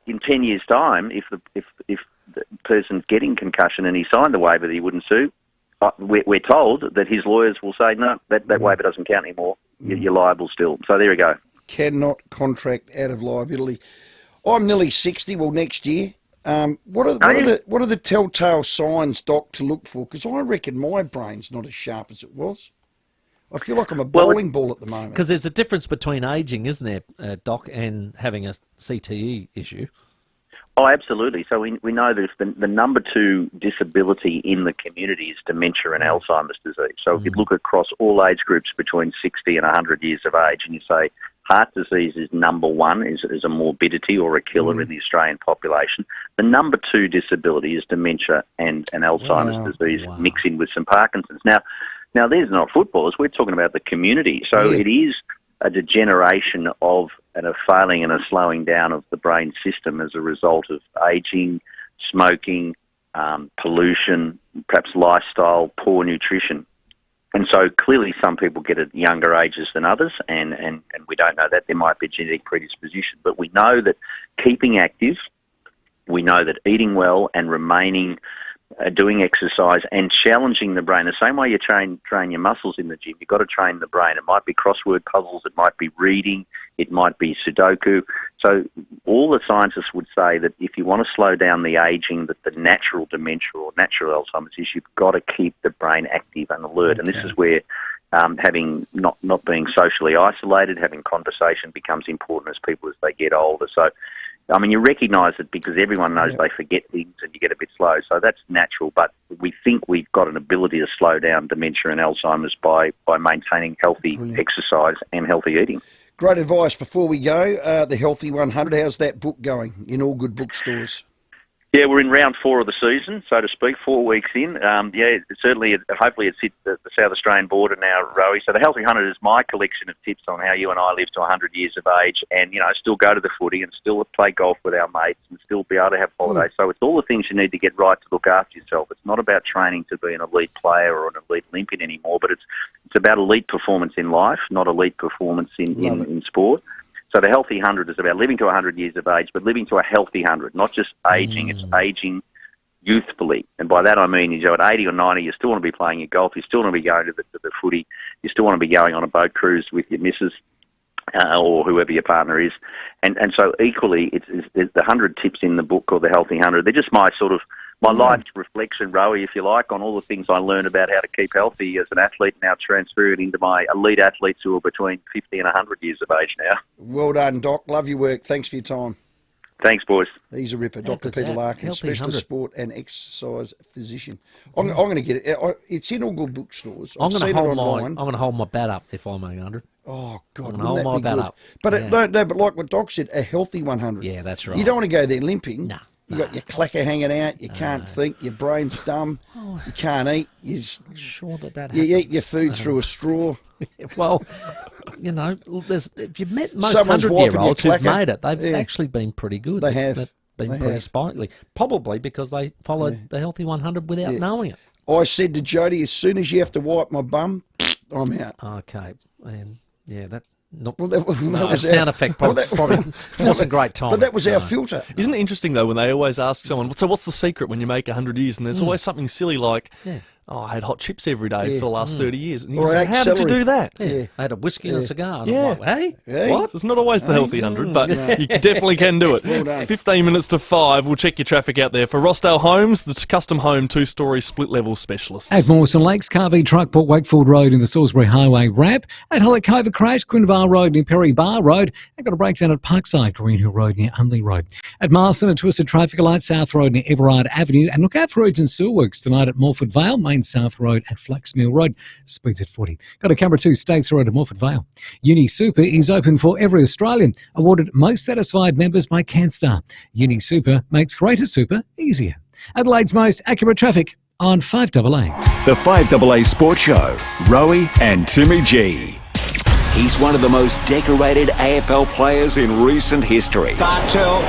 [SPEAKER 10] in 10 years' time, if the person's getting concussion and he signed the waiver that he wouldn't sue, we're told that his lawyers will say, no, that waiver doesn't count anymore. You're liable still. So there we go.
[SPEAKER 12] Cannot contract out of liability. I'm nearly 60. Well, next year. What are the telltale signs, Doc, to look for? Because I reckon my brain's not as sharp as it was. I feel like I'm a bowling ball at the moment.
[SPEAKER 13] Because there's a difference between ageing, isn't there, Doc, and having a CTE issue?
[SPEAKER 10] Oh, absolutely. So we know that the number 2 disability in the community is dementia and Alzheimer's disease. So if you look across all age groups between 60 and 100 years of age, and you say heart disease is number 1, is a morbidity or a killer in the Australian population, the number 2 disability is dementia and Alzheimer's disease, mixing with some Parkinson's. Now, these are not footballers. We're talking about the community. So it is a degeneration of and a failing and a slowing down of the brain system as a result of ageing, smoking, pollution, perhaps lifestyle, poor nutrition. And so clearly some people get it at younger ages than others, and we don't know that. There might be a genetic predisposition. But we know that keeping active, we know that eating well and remaining, doing exercise and challenging the brain. The same way you train your muscles in the gym, you've got to train the brain. It might be crossword puzzles, it might be reading, it might be Sudoku. So all the scientists would say that if you want to slow down the ageing, that the natural dementia or natural Alzheimer's issue, you've got to keep the brain active and alert. Okay. And this is where having not being socially isolated, having conversation becomes important as they get older. So, I mean, you recognise it because everyone knows they forget things and you get a bit slow. So that's natural, but we think we've got an ability to slow down dementia and Alzheimer's by maintaining healthy exercise and healthy eating.
[SPEAKER 12] Great advice. Before we go, the Healthy 100, how's that book going in all good bookstores?
[SPEAKER 10] Yeah, we're in round 4 of the season, so to speak, 4 weeks in. Certainly, hopefully it's hit the South Australian border now, Rowey. So the Healthy 100 is my collection of tips on how you and I live to 100 years of age and, still go to the footy and still play golf with our mates and still be able to have holidays. So it's all the things you need to get right to look after yourself. It's not about training to be an elite player or an elite Olympian anymore, but it's about elite performance in life, not elite performance in sport. So the Healthy 100 is about living to 100 years of age, but living to a healthy 100, not just ageing. It's ageing youthfully. And by that I mean, at 80 or 90, you still want to be playing your golf, you still want to be going to the footy, you still want to be going on a boat cruise with your missus or whoever your partner is. And so equally, it's the 100 tips in the book called the Healthy 100. They're just my life reflection, Rowey, if you like, on all the things I learned about how to keep healthy as an athlete, now transfer it into my elite athletes who are between 50 and 100 years of age now.
[SPEAKER 12] Well done, Doc. Love your work. Thanks for your time.
[SPEAKER 10] Thanks, boys.
[SPEAKER 12] He's a ripper. Dr. Peter Larkin, specialist sport and exercise physician. I'm going to get it. It's in all good bookstores.
[SPEAKER 13] I'm going to hold my bat up if I'm 100.
[SPEAKER 12] Oh, God,
[SPEAKER 13] I'm hold my bat up.
[SPEAKER 12] But but like what Doc said, a healthy 100.
[SPEAKER 13] Yeah, that's right.
[SPEAKER 12] You don't want to go there limping. No. You got your clacker hanging out. You can't think. Your brain's dumb. You can't eat.
[SPEAKER 13] I'm sure that happens.
[SPEAKER 12] You eat your food through a straw.
[SPEAKER 13] Well, if you've met most 100-year-olds who've made it, they've actually been pretty good.
[SPEAKER 12] They have.
[SPEAKER 13] They've been pretty sprightly. Probably because they followed the Healthy 100 without knowing it.
[SPEAKER 12] I said to Jody, as soon as you have to wipe my bum, I'm out.
[SPEAKER 13] Okay. And that...
[SPEAKER 12] that
[SPEAKER 13] sound effect probably wasn't a great time.
[SPEAKER 12] But that was our filter.
[SPEAKER 11] Isn't it interesting, though, when they always ask someone, so what's the secret when you make 100 years? And there's always something silly like, I had hot chips every day for the last 30 years. And you say, how did you do that?
[SPEAKER 13] Yeah. I had a whiskey and a cigar. And I'm like, hey?
[SPEAKER 11] What? It's not always the healthy 100, but you definitely can do it.
[SPEAKER 12] Well done.
[SPEAKER 11] 15 minutes to 5. We'll check your traffic out there. For Rossdale Homes, the custom home 2-storey split-level specialist.
[SPEAKER 7] At Mawson Lakes, Carvey Truck Port Wakefield Road in the Salisbury Highway ramp. At Hullicova Crash, Quinvale Road near Perry Bar Road. And got a breakdown at Parkside, Greenhill Road near Unley Road. At Marston, a twisted traffic light, South Road near Everard Avenue. And look out for urgent sewer works tonight at Morford Vale, Main South Road at Flaxmill Road, speeds at 40. Got a Canberra 2 States Road at Morford Vale. Uni Super is open for every Australian. Awarded most satisfied members by CanStar. Uni Super makes greater super easier. Adelaide's most accurate traffic on 5AA.
[SPEAKER 9] The 5AA Sports Show, Rowey and Timmy G. He's one of the most decorated AFL players in recent history.
[SPEAKER 15] Bartel.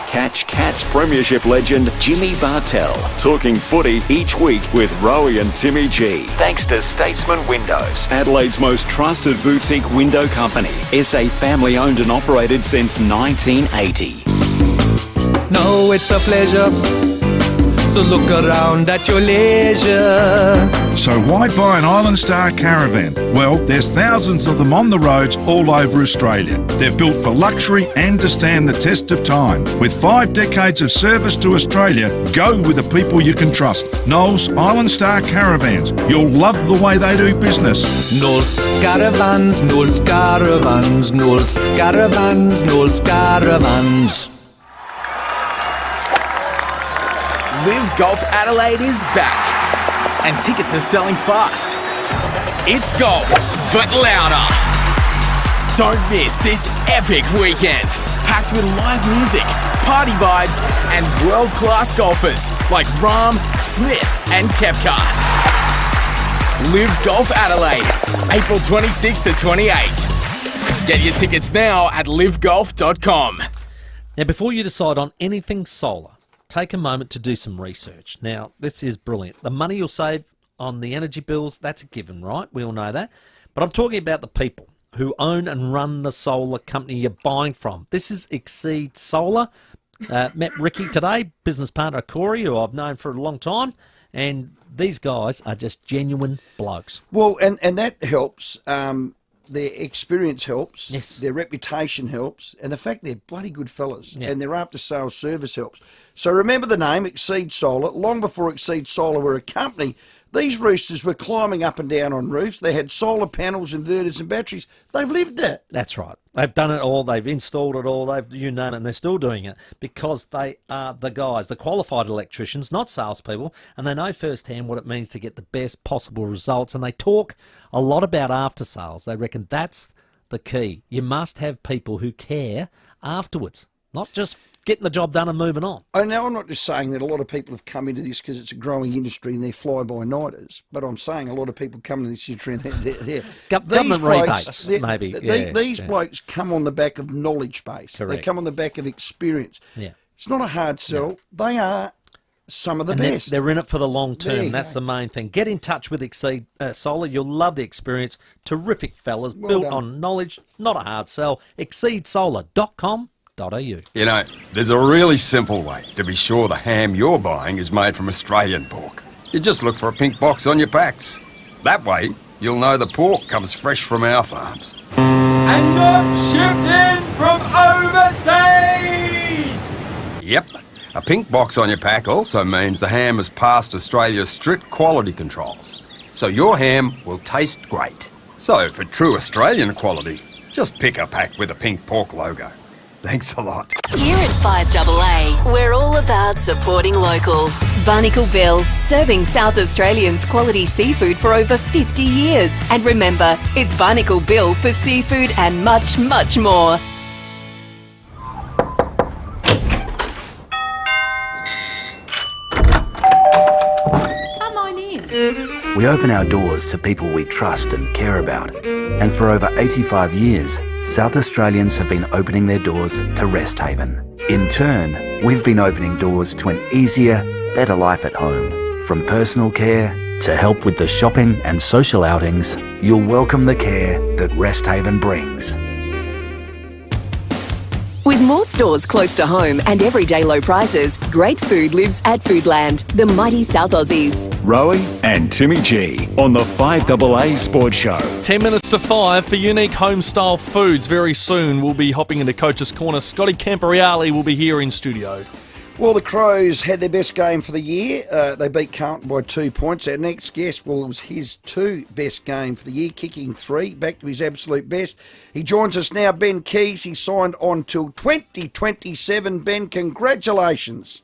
[SPEAKER 9] Catch Cats Premiership legend Jimmy Bartel talking footy each week with Rowey and Timmy G. Thanks to Statesman Windows, Adelaide's most trusted boutique window company. SA family owned and operated since 1980.
[SPEAKER 17] No, it's a pleasure. So look around at your leisure.
[SPEAKER 18] So why buy an Island Star caravan? Well, there's thousands of them on the roads all over Australia. They're built for luxury and to stand the test of time. With 5 decades of service to Australia, go with the people you can trust. Knowles Island Star Caravans. You'll love the way they do business.
[SPEAKER 17] Knowles Caravans, Knowles Caravans, Knowles Caravans, Knowles Caravans.
[SPEAKER 19] Live Golf Adelaide is back, and tickets are selling fast. It's golf, but louder. Don't miss this epic weekend, packed with live music, party vibes, and world-class golfers like Rahm, Smith, and Koepka. Live Golf Adelaide, April 26 to 28. Get your tickets now at livegolf.com.
[SPEAKER 13] Now, before you decide on anything solar, take a moment to do some research. Now, this is brilliant. The money you'll save on the energy bills, that's a given, right? We all know that. But I'm talking about the people who own and run the solar company you're buying from. This is Exceed Solar. Met Ricky today, business partner Corey, who I've known for a long time, and these guys are just genuine blokes.
[SPEAKER 12] Well, and that helps. Their experience helps.
[SPEAKER 13] Yes.
[SPEAKER 12] Their reputation helps. And the fact they're bloody good fellas.
[SPEAKER 13] Yeah.
[SPEAKER 12] And their after-sales service helps. So remember the name, Exceed Solar. Long before Exceed Solar were a company, these roosters were climbing up and down on roofs. They had solar panels, inverters and batteries. They've lived it.
[SPEAKER 13] That's right. They've done it all. They've installed it all. You name it, and they're still doing it because they are the guys, the qualified electricians, not salespeople, and they know firsthand what it means to get the best possible results. And they talk a lot about after sales. They reckon that's the key. You must have people who care afterwards, not just getting the job done and moving on.
[SPEAKER 12] I know I'm not just saying that a lot of people have come into this because it's a growing industry and they're fly-by-nighters, but I'm saying a lot of people come into this industry and they're
[SPEAKER 13] government rebates, maybe.
[SPEAKER 12] These blokes come on the back of knowledge base.
[SPEAKER 13] Correct.
[SPEAKER 12] They come on the back of experience.
[SPEAKER 13] Yeah.
[SPEAKER 12] It's not a hard sell.
[SPEAKER 13] No.
[SPEAKER 12] They are some of the best.
[SPEAKER 13] They're in it for the long term. That's
[SPEAKER 12] go.
[SPEAKER 13] the main thing. Get in touch with Exceed Solar. You'll love the experience. Terrific fellas,
[SPEAKER 12] Well
[SPEAKER 13] built
[SPEAKER 12] done.
[SPEAKER 13] on knowledge, not a hard sell. exceedsolar.com.au.
[SPEAKER 15] You know, there's a really simple way to be sure the ham you're buying is made from Australian pork. You just look for a pink box on your packs. That way, you'll know the pork comes fresh from our farms.
[SPEAKER 20] And not shipped in from overseas!
[SPEAKER 15] Yep. A pink box on your pack also means the ham has passed Australia's strict quality controls. So your ham will taste great. So for true Australian quality, just pick a pack with a pink pork logo. Thanks a lot.
[SPEAKER 6] Here at 5AA, we're all about supporting local. Barnacle Bill, serving South Australians quality seafood for over 50 years. And remember, it's Barnacle Bill for seafood and much, much more.
[SPEAKER 21] Come on in.
[SPEAKER 23] We open our doors to people we trust and care about. And for over 85 years, South Australians have been opening their doors to Rest Haven. In turn, we've been opening doors to an easier, better life at home. From personal care to help with the shopping and social outings, you'll welcome the care that Rest Haven brings.
[SPEAKER 6] With more stores close to home and everyday low prices, great food lives at Foodland, the mighty South Aussies.
[SPEAKER 9] Rowey and Timmy G on the 5AA Sports Show.
[SPEAKER 11] 10 minutes to 5 for unique home-style foods. Very soon we'll be hopping into Coach's Corner. Scotty Camporeale will be here in studio.
[SPEAKER 12] Well, the Crows had their best game for the year. They beat Carlton by 2 points. Our next guest, well, it was his 2 best game for the year, kicking 3, back to his absolute best. He joins us now, Ben Keys. He signed on till 2027. Ben, congratulations.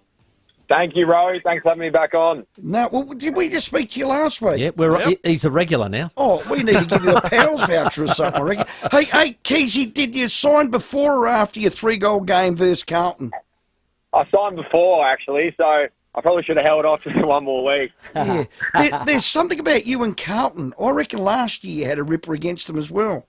[SPEAKER 25] Thank you, Rowey. Thanks for having me back on.
[SPEAKER 12] No, well, did we just speak to you last week?
[SPEAKER 13] Yeah, he's a regular now.
[SPEAKER 12] Oh, we need to give you a Pals voucher or something, I reckon. Hey, Keysy, did you sign before or after your 3-goal game versus Carlton?
[SPEAKER 25] I signed before, actually, so I probably should have held off just one more week.
[SPEAKER 12] Yeah. There's something about you and Carlton. I reckon last year you had a ripper against them as well.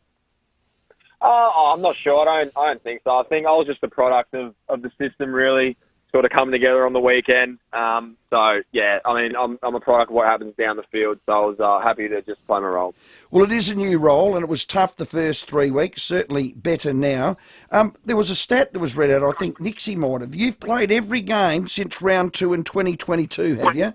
[SPEAKER 25] I'm not sure. I don't think so. I think I was just a product of the system, really, sort of coming together on the weekend. So, yeah, I mean, I'm a product of what happens down the field, so I was happy to just play my role.
[SPEAKER 12] Well, it is a new role, and it was tough the first 3 weeks, certainly better now. There was a stat that was read out, I think Nixie might have. You've played every game since round 2 in 2022, have you?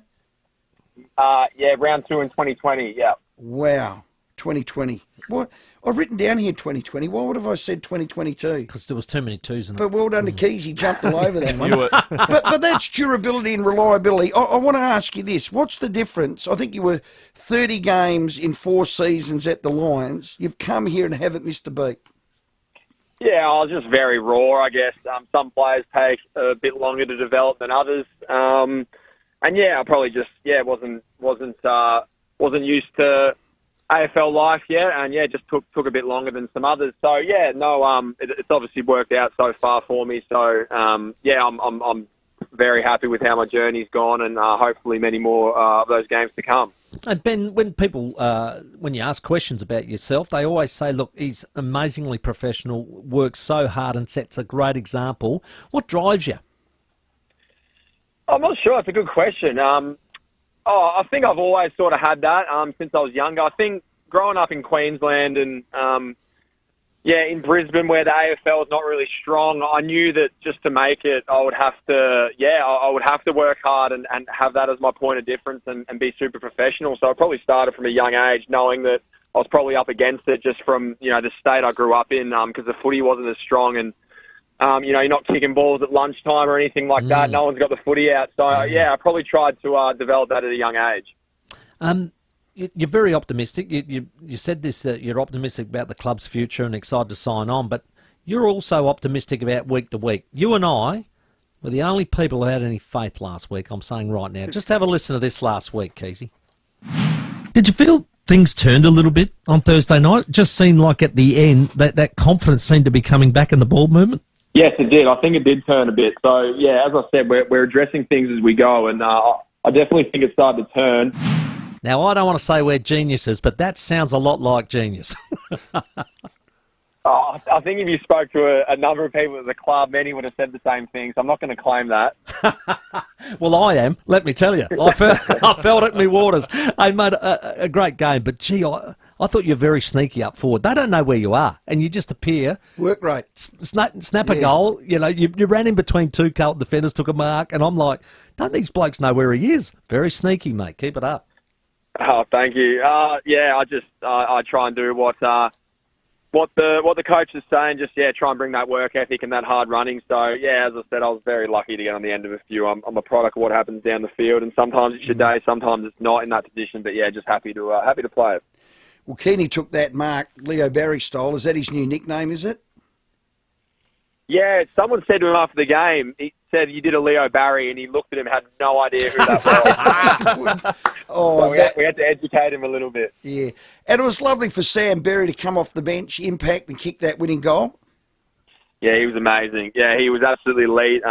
[SPEAKER 25] Yeah, round 2 in 2020, yeah.
[SPEAKER 12] Wow, 2020. What? I've written down here 2020. Why would have I said 2022?
[SPEAKER 13] Because there was too many twos in it.
[SPEAKER 12] But well done to Keys. He jumped all over that one. But that's durability and reliability. I want to ask you this. What's the difference? I think you were 30 games in 4 seasons at the Lions. You've come here and haven't missed a beat.
[SPEAKER 25] Yeah, I was just very raw, I guess. Some players take a bit longer to develop than others. And yeah, I probably just, wasn't used to AFL life yet, and just took a bit longer than some others. So it's obviously worked out so far for me. So I'm very happy with how my journey's gone, and hopefully many more of those games to come.
[SPEAKER 13] And Ben, when people, when you ask questions about yourself, they always say, look, he's amazingly professional, works so hard and sets a great example. What drives you?
[SPEAKER 25] I'm not sure. It's a good question. I think I've always sort of had that since I was younger. I think growing up in Queensland and, in Brisbane where the AFL is not really strong, I knew that just to make it, I would have to work hard and have that as my point of difference and be super professional. So I probably started from a young age knowing that I was probably up against it just from, the state I grew up in because the footy wasn't as strong and, you're not kicking balls at lunchtime or anything like that. No one's got the footy out. So, I probably tried to develop that at a young age.
[SPEAKER 13] You're very optimistic. You said this, that you're optimistic about the club's future and excited to sign on, but you're also optimistic about week to week. You and I were the only people who had any faith last week, I'm saying right now. Just have a listen to this last week, Keezy. Did you feel things turned a little bit on Thursday night? It just seemed like at the end that confidence seemed to be coming back in the ball movement?
[SPEAKER 25] Yes, it did. I think it did turn a bit. So, as I said, we're addressing things as we go, and I definitely think it started to turn.
[SPEAKER 13] Now, I don't want to say we're geniuses, but that sounds a lot like genius.
[SPEAKER 25] I think if you spoke to a number of people at the club, many would have said the same thing, so I'm not going to claim that.
[SPEAKER 13] Well, I am, let me tell you. I felt it in my waters. I made a great game, but, gee, I thought you were very sneaky up forward. They don't know where you are, and you just appear.
[SPEAKER 12] Work rate.
[SPEAKER 13] Snap a goal. You ran in between two Carlton defenders, took a mark, and I'm like, don't these blokes know where he is? Very sneaky, mate. Keep it up.
[SPEAKER 25] Oh, thank you. I try and do what the coach is saying. Just try and bring that work ethic and that hard running. So as I said, I was very lucky to get on the end of a few. I'm a product of what happens down the field, and sometimes it's your day, sometimes it's not in that position. But just happy to play it.
[SPEAKER 12] Well, Keeney took that mark, Leo Barry style. Is that his new nickname? Is it?
[SPEAKER 25] Yeah, someone said to him after the game, he said, "You did a Leo Barry," and he looked at him, had no idea who that was. So we had to educate him a little bit.
[SPEAKER 12] Yeah, and it was lovely for Sam Berry to come off the bench, impact, and kick that winning goal.
[SPEAKER 25] Yeah, he was amazing. Yeah, he was absolutely elite.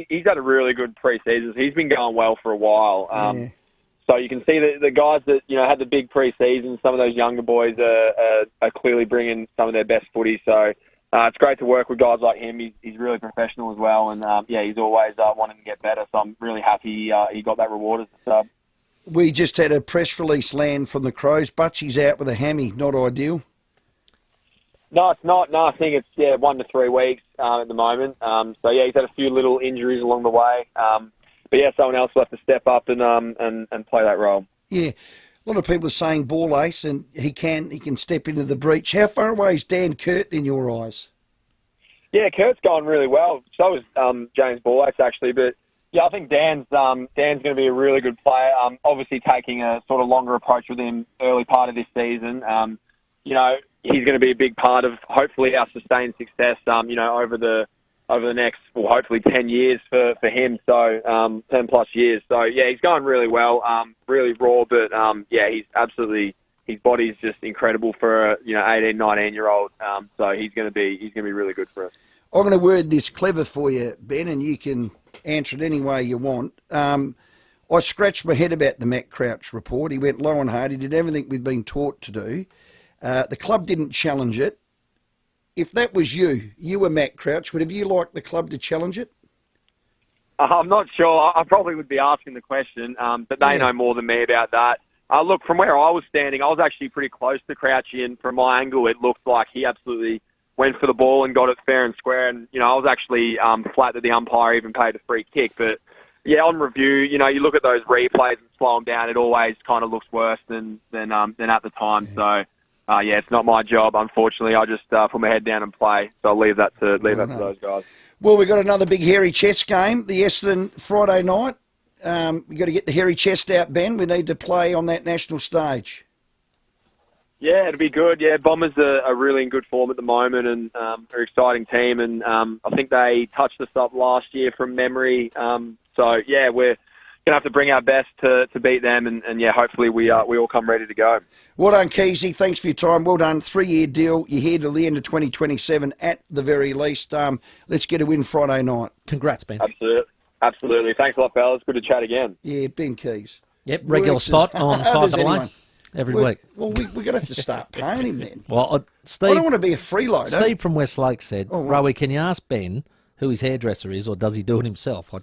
[SPEAKER 25] He's had a really good pre-season. He's been going well for a while. So you can see the guys that had the big pre-season. Some of those younger boys are clearly bringing some of their best footy. So. It's great to work with guys like him. He's really professional as well, and he's always wanting to get better. So I'm really happy he got that reward as a sub.
[SPEAKER 12] We just had a press release land from the Crows. Butsy's out with a hammy. Not ideal.
[SPEAKER 25] No, it's not. No, I think it's 1 to 3 weeks at the moment. He's had a few little injuries along the way. Someone else will have to step up and play that role. Yeah.
[SPEAKER 12] A lot of people are saying ball ace, and he can step into the breach. How far away is Dan Curtin in your eyes?
[SPEAKER 25] Yeah, Kurt's going really well. So is James Ball ace actually, but I think Dan's going to be a really good player. Obviously taking a sort of longer approach with him early part of this season. He's going to be a big part of hopefully our sustained success. Over the next, hopefully 10 years for him. So 10 plus years. So he's going really well. Really raw, but he's absolutely, his body's just incredible for a 18, 19-year-old. So he's going to be really good for us.
[SPEAKER 12] I'm going to word this clever for you, Ben, and you can answer it any way you want. I scratched my head about the Matt Crouch report. He went low and hard. He did everything we've been taught to do. The club didn't challenge it. If that was you were Matt Crouch, would have you liked the club to challenge it?
[SPEAKER 25] I'm not sure. I probably would be asking the question, but they know more than me about that. Look, from where I was standing, I was actually pretty close to Crouchy, and from my angle, it looked like he absolutely went for the ball and got it fair and square. And, I was actually flat that the umpire even paid a free kick. But, on review, you look at those replays and slow them down, it always kind of looks worse than at the time. So... it's not my job, unfortunately. I just put my head down and play. So I'll leave that to those guys.
[SPEAKER 12] Well, we've got another big hairy chest game, the Essendon Friday night. We've got to get the hairy chest out, Ben. We need to play on that national stage.
[SPEAKER 25] Yeah, it'll be good. Yeah, Bombers are really in good form at the moment and an exciting team. And I think they touched us up last year from memory. We're going to have to bring our best to beat them, and hopefully we all come ready to go.
[SPEAKER 12] Well done, Keezy. Thanks for your time. Well done. 3-year deal. You're here till the end of 2027 at the very least. Let's get a win Friday night.
[SPEAKER 13] Congrats, Ben.
[SPEAKER 25] Absolutely. Thanks a lot, fellas. Good to chat again.
[SPEAKER 12] Yeah, Ben Keys.
[SPEAKER 13] Yep, regular
[SPEAKER 12] works
[SPEAKER 13] spot
[SPEAKER 12] as
[SPEAKER 13] on
[SPEAKER 12] hard as
[SPEAKER 13] 5AA
[SPEAKER 12] anyone.
[SPEAKER 13] every
[SPEAKER 12] We're-
[SPEAKER 13] week.
[SPEAKER 12] Well, we're going to have to start paying him then.
[SPEAKER 13] Well, Steve,
[SPEAKER 12] I don't want to be a freeloader.
[SPEAKER 13] Steve from Westlake said,
[SPEAKER 12] Oh, what?
[SPEAKER 13] Rowey, can you ask Ben who his hairdresser is, or does he do it himself?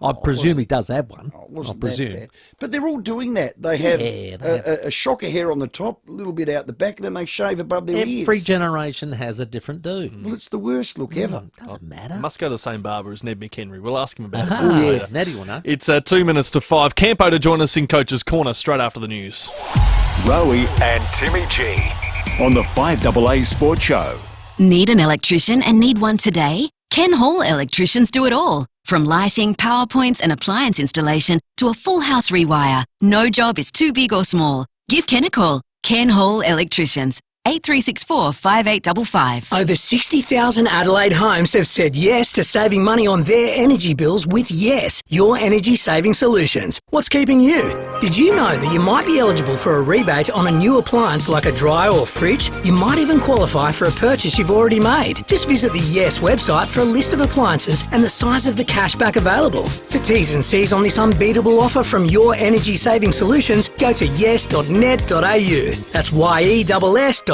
[SPEAKER 13] I presume he does have one. I
[SPEAKER 12] Wasn't
[SPEAKER 13] presume.
[SPEAKER 12] that bad. But they're all doing that. They have a shock of hair on the top, a little bit out the back, and then they shave above their ears.
[SPEAKER 13] Every generation has a different do.
[SPEAKER 12] Well, it's the worst look ever.
[SPEAKER 13] Doesn't matter.
[SPEAKER 11] Must go to the same barber as Ned McHenry. We'll ask him about it.
[SPEAKER 13] Oh,
[SPEAKER 11] later.
[SPEAKER 13] yeah. Neddy will know.
[SPEAKER 11] It's 2 minutes to 5. Campo to join us in Coach's Corner straight after the news.
[SPEAKER 9] Rowey and Timmy G on the 5AA Sports Show.
[SPEAKER 22] Need an electrician and need one today? Ken Hall Electricians do it all. From lighting, power points and appliance installation to a full house rewire. No job is too big or small. Give Ken a call. Ken Hall Electricians. 8364 5855.
[SPEAKER 1] Over 60,000 Adelaide homes have said yes to saving money on their energy bills with Yes, your energy saving solutions. What's keeping you? Did you know that you might be eligible for a rebate on a new appliance like a dryer or fridge? You might even qualify for a purchase you've already made. Just visit the Yes website for a list of appliances and the size of the cashback available. For T's and C's on this unbeatable offer from your energy saving solutions, go to yes.net.au. That's YESS.net.au.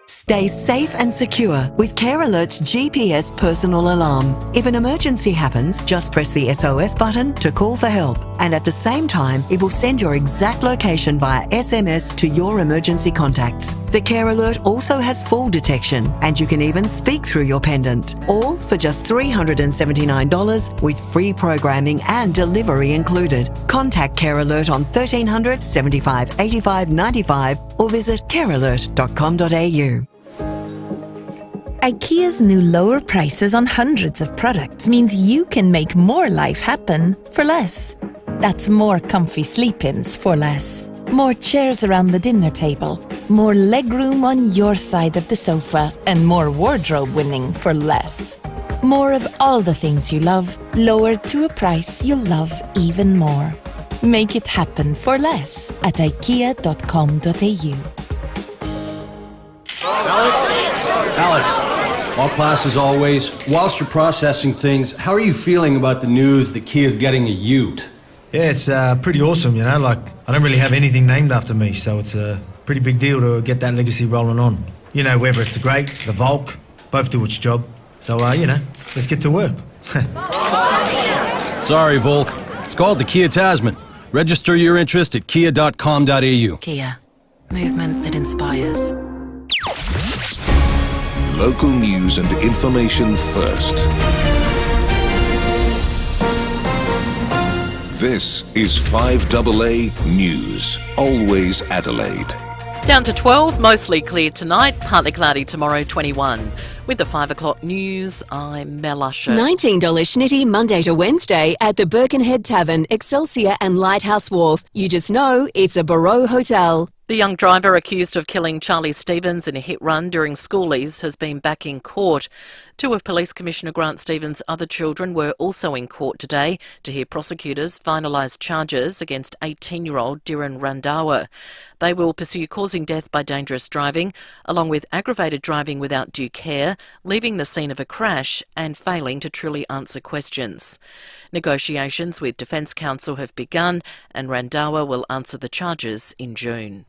[SPEAKER 2] Stay safe and secure with Care Alert's GPS personal alarm. If an emergency happens, just press the SOS button to call for help. And at the same time, it will send your exact location via SMS to your emergency contacts. The Care Alert also has fall detection, and you can even speak through your pendant. All for just $379 with free programming and delivery included. Contact Care Alert on 1300 75 85 95 or visit carealert.com.au.
[SPEAKER 5] IKEA's new lower prices on hundreds of products means you can make more life happen for less. That's more comfy sleep-ins for less, more chairs around the dinner table, more legroom on your side of the sofa, and more wardrobe winning for less. More of all the things you love, lowered to a price you'll love even more. Make it happen for less at ikea.com.au.
[SPEAKER 16] Alex, all class as always. Whilst you're processing things, how are you feeling about the news that Kia's getting a ute?
[SPEAKER 24] Yeah, it's pretty awesome, you know, like, I don't really have anything named after me, so it's a pretty big deal to get that legacy rolling on. You know, whether it's the Great, the Volk, both do its job. So, you know, let's get to work.
[SPEAKER 26] Sorry, Volk. It's called the Kia Tasman. Register your interest at kia.com.au.
[SPEAKER 22] Kia. Movement that inspires.
[SPEAKER 27] Local news and information first. This is 5AA News. Always Adelaide.
[SPEAKER 28] Down to 12, mostly clear tonight, partly cloudy tomorrow, 21. With the 5 o'clock news, I'm Mel Usher.
[SPEAKER 6] $19 schnitty Monday to Wednesday at the Birkenhead Tavern, Excelsior and Lighthouse Wharf. You just know it's a Barreau hotel.
[SPEAKER 28] The young driver accused of killing Charlie Stevens in a hit run during schoolies has been back in court. Two of Police Commissioner Grant Stevens' other children were also in court today to hear prosecutors finalise charges against 18-year-old Dhiren Randhawa. They will pursue causing death by dangerous driving, along with aggravated driving without due care, leaving the scene of a crash and failing to truly answer questions. Negotiations with Defence Counsel have begun and Randhawa will answer the charges in June.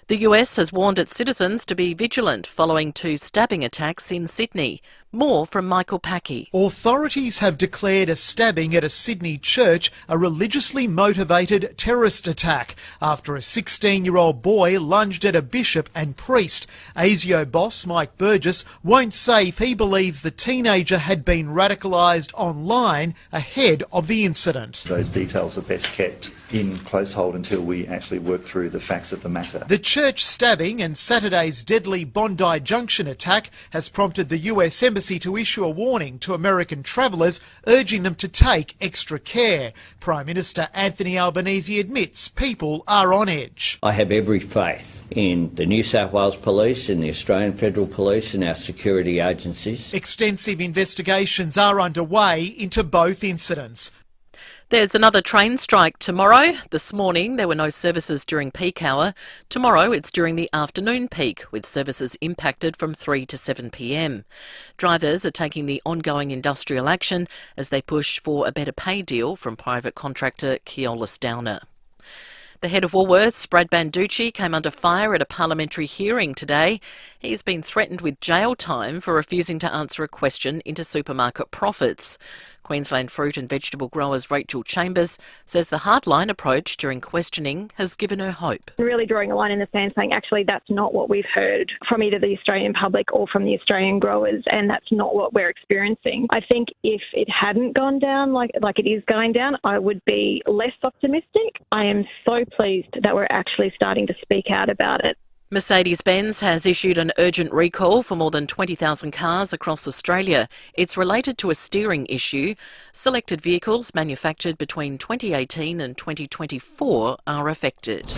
[SPEAKER 28] The US has warned its citizens to be vigilant following two stabbing attacks in Sydney. More from Michael Packey.
[SPEAKER 29] Authorities have declared a stabbing at a Sydney church a religiously motivated terrorist attack after a 16-year-old boy lunged at a bishop and priest. ASIO boss Mike Burgess won't say if he believes the teenager had been radicalised online ahead of the incident.
[SPEAKER 30] Those details are best kept in close hold until we actually work through the facts of the matter.
[SPEAKER 29] The church stabbing and Saturday's deadly Bondi Junction attack has prompted the US Embassy to issue a warning to American travellers, urging them to take extra care. Prime Minister Anthony Albanese admits people are on edge.
[SPEAKER 31] I have every faith in the New South Wales Police, in the Australian Federal Police and our security agencies.
[SPEAKER 29] Extensive investigations are underway into both incidents.
[SPEAKER 28] There's another train strike tomorrow. This morning there were no services during peak hour. Tomorrow it's during the afternoon peak, with services impacted from 3 to 7 p.m. Drivers are taking the ongoing industrial action as they push for a better pay deal from private contractor Keolis Downer. The head of Woolworths, Brad Banducci, came under fire at a parliamentary hearing today. He's been threatened with jail time for refusing to answer a question into supermarket profits. Queensland fruit and vegetable growers Rachel Chambers says the hardline approach during questioning has given her hope.
[SPEAKER 3] Really drawing a line in the sand saying actually that's not what we've heard from either the Australian public or from the Australian growers, and that's not what we're experiencing. I think if it hadn't gone down like it is going down, I would be less optimistic. I am so pleased that we're actually starting to speak out about it.
[SPEAKER 28] Mercedes-Benz has issued an urgent recall for more than 20,000 cars across Australia. It's related to a steering issue. Selected vehicles manufactured between 2018 and 2024 are affected.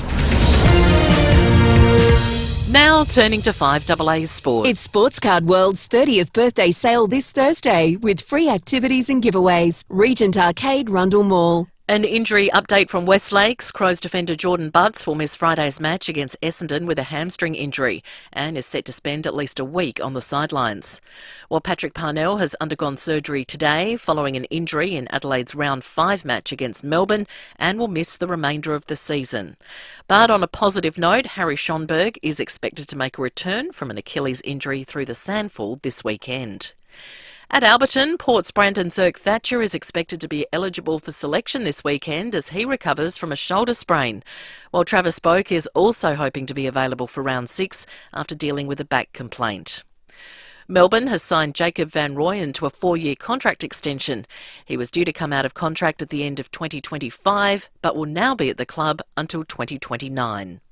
[SPEAKER 28] Now turning to 5AA Sport.
[SPEAKER 6] It's Sports Card World's 30th birthday sale this Thursday with free activities and giveaways. Regent Arcade, Rundle Mall.
[SPEAKER 28] An injury update from West Lakes. Crows defender Jordan Butts will miss Friday's match against Essendon with a hamstring injury and is set to spend at least a week on the sidelines. While Patrick Parnell has undergone surgery today following an injury in Adelaide's Round 5 match against Melbourne and will miss the remainder of the season. But on a positive note, Harry Schonberg is expected to make a return from an Achilles injury through the Sandford this weekend. At Alberton, Port's Brandon Zirk-Thatcher is expected to be eligible for selection this weekend as he recovers from a shoulder sprain, while Travis Boak is also hoping to be available for round 6 after dealing with a back complaint. Melbourne has signed Jacob Van Rooyen to a 4-year contract extension. He was due to come out of contract at the end of 2025, but will now be at the club until 2029.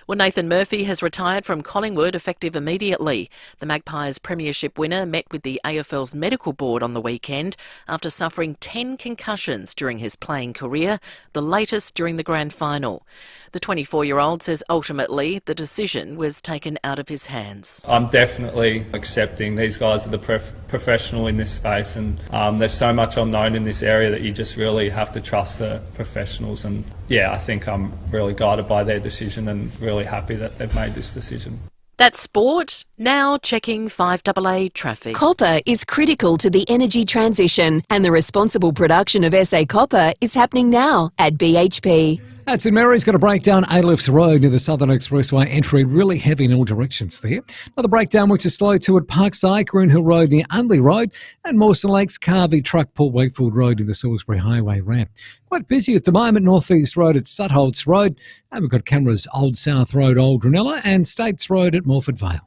[SPEAKER 28] Well, Nathan Murphy has retired from Collingwood effective immediately. The Magpies premiership winner met with the AFL's medical board on the weekend after suffering 10 concussions during his playing career, the latest during the grand final. The 24-year-old says ultimately the decision was taken out of his hands.
[SPEAKER 4] I'm definitely accepting these guys are the professional in this space, and there's so much unknown in this area that you just really have to trust the professionals. And yeah, I think I'm really guided by their decision and really happy that they've made this decision.
[SPEAKER 28] That's sport. Now checking 5AA traffic.
[SPEAKER 6] Copper is critical to the energy transition, and the responsible production of SA copper is happening now at BHP.
[SPEAKER 7] At St Mary's, got a breakdown A-Lifts Road near the Southern Expressway entry, really heavy in all directions there. Another breakdown which is slow too at Parkside, Greenhill Road near Unley Road, and Mawson Lakes, Carvey, Truck, Port Wakefield Road near the Salisbury Highway ramp. Quite busy at the moment, North East Road at Sutholts Road, and we've got cameras Old South Road, Old Ranella, and States Road at Morford Vale.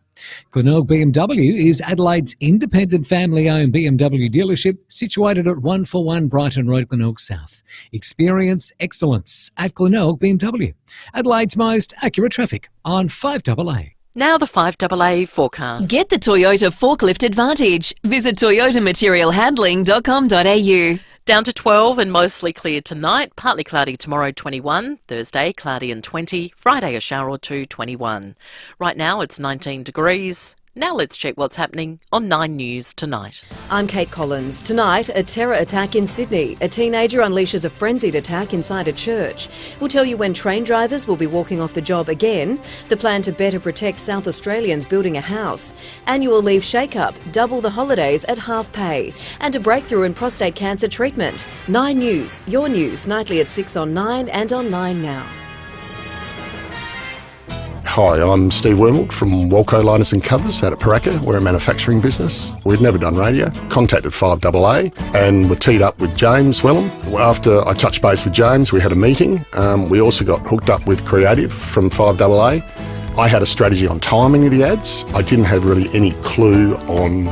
[SPEAKER 7] Glenelg BMW is Adelaide's independent family-owned BMW dealership situated at 141 Brighton Road, Glenelg South. Experience excellence at Glenelg BMW. Adelaide's most accurate traffic on 5AA.
[SPEAKER 28] Now the 5AA forecast.
[SPEAKER 6] Get the Toyota Forklift Advantage. Visit toyotamaterialhandling.com.au.
[SPEAKER 28] Down to 12 and mostly clear tonight. Partly cloudy tomorrow, 21. Thursday, cloudy and 20. Friday, a shower or two, 21. Right now, it's 19 degrees. Now let's check what's happening on 9 News tonight.
[SPEAKER 8] I'm Kate Collins. Tonight, a terror attack in Sydney. A teenager unleashes a frenzied attack inside a church. We'll tell you when train drivers will be walking off the job again. The plan to better protect South Australians building a house. Annual leave shake-up. Double the holidays at half pay. And a breakthrough in prostate cancer treatment. 9 News. Your news. Nightly at 6 on 9 and on 9 Now.
[SPEAKER 10] Hi, I'm Steve Wormald from Walco Liners and Covers out at Paraka. We're a manufacturing business. We'd never done radio. Contacted 5AA and were teed up with James Wellham. After I touched base with James, we had a meeting. We also got hooked up with Creative from 5AA. I had a strategy on timing of the ads. I didn't have really any clue on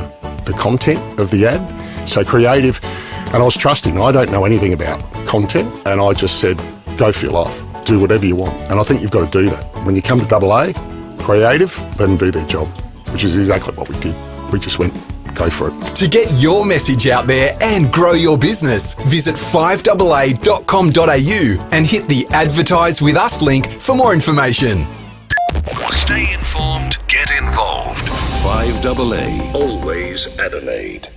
[SPEAKER 10] the content of the ad. So Creative, and I was trusting. I don't know anything about content, and I just said, go for your life. Do whatever you want. And I think you've got to do that. When you come to AA, Creative, let them do their job, which is exactly what we did. We just went, go for it.
[SPEAKER 14] To get your message out there and grow your business, visit 5AA.com.au and hit the Advertise With Us link for more information.
[SPEAKER 27] Stay informed, get involved. 5AA, always Adelaide.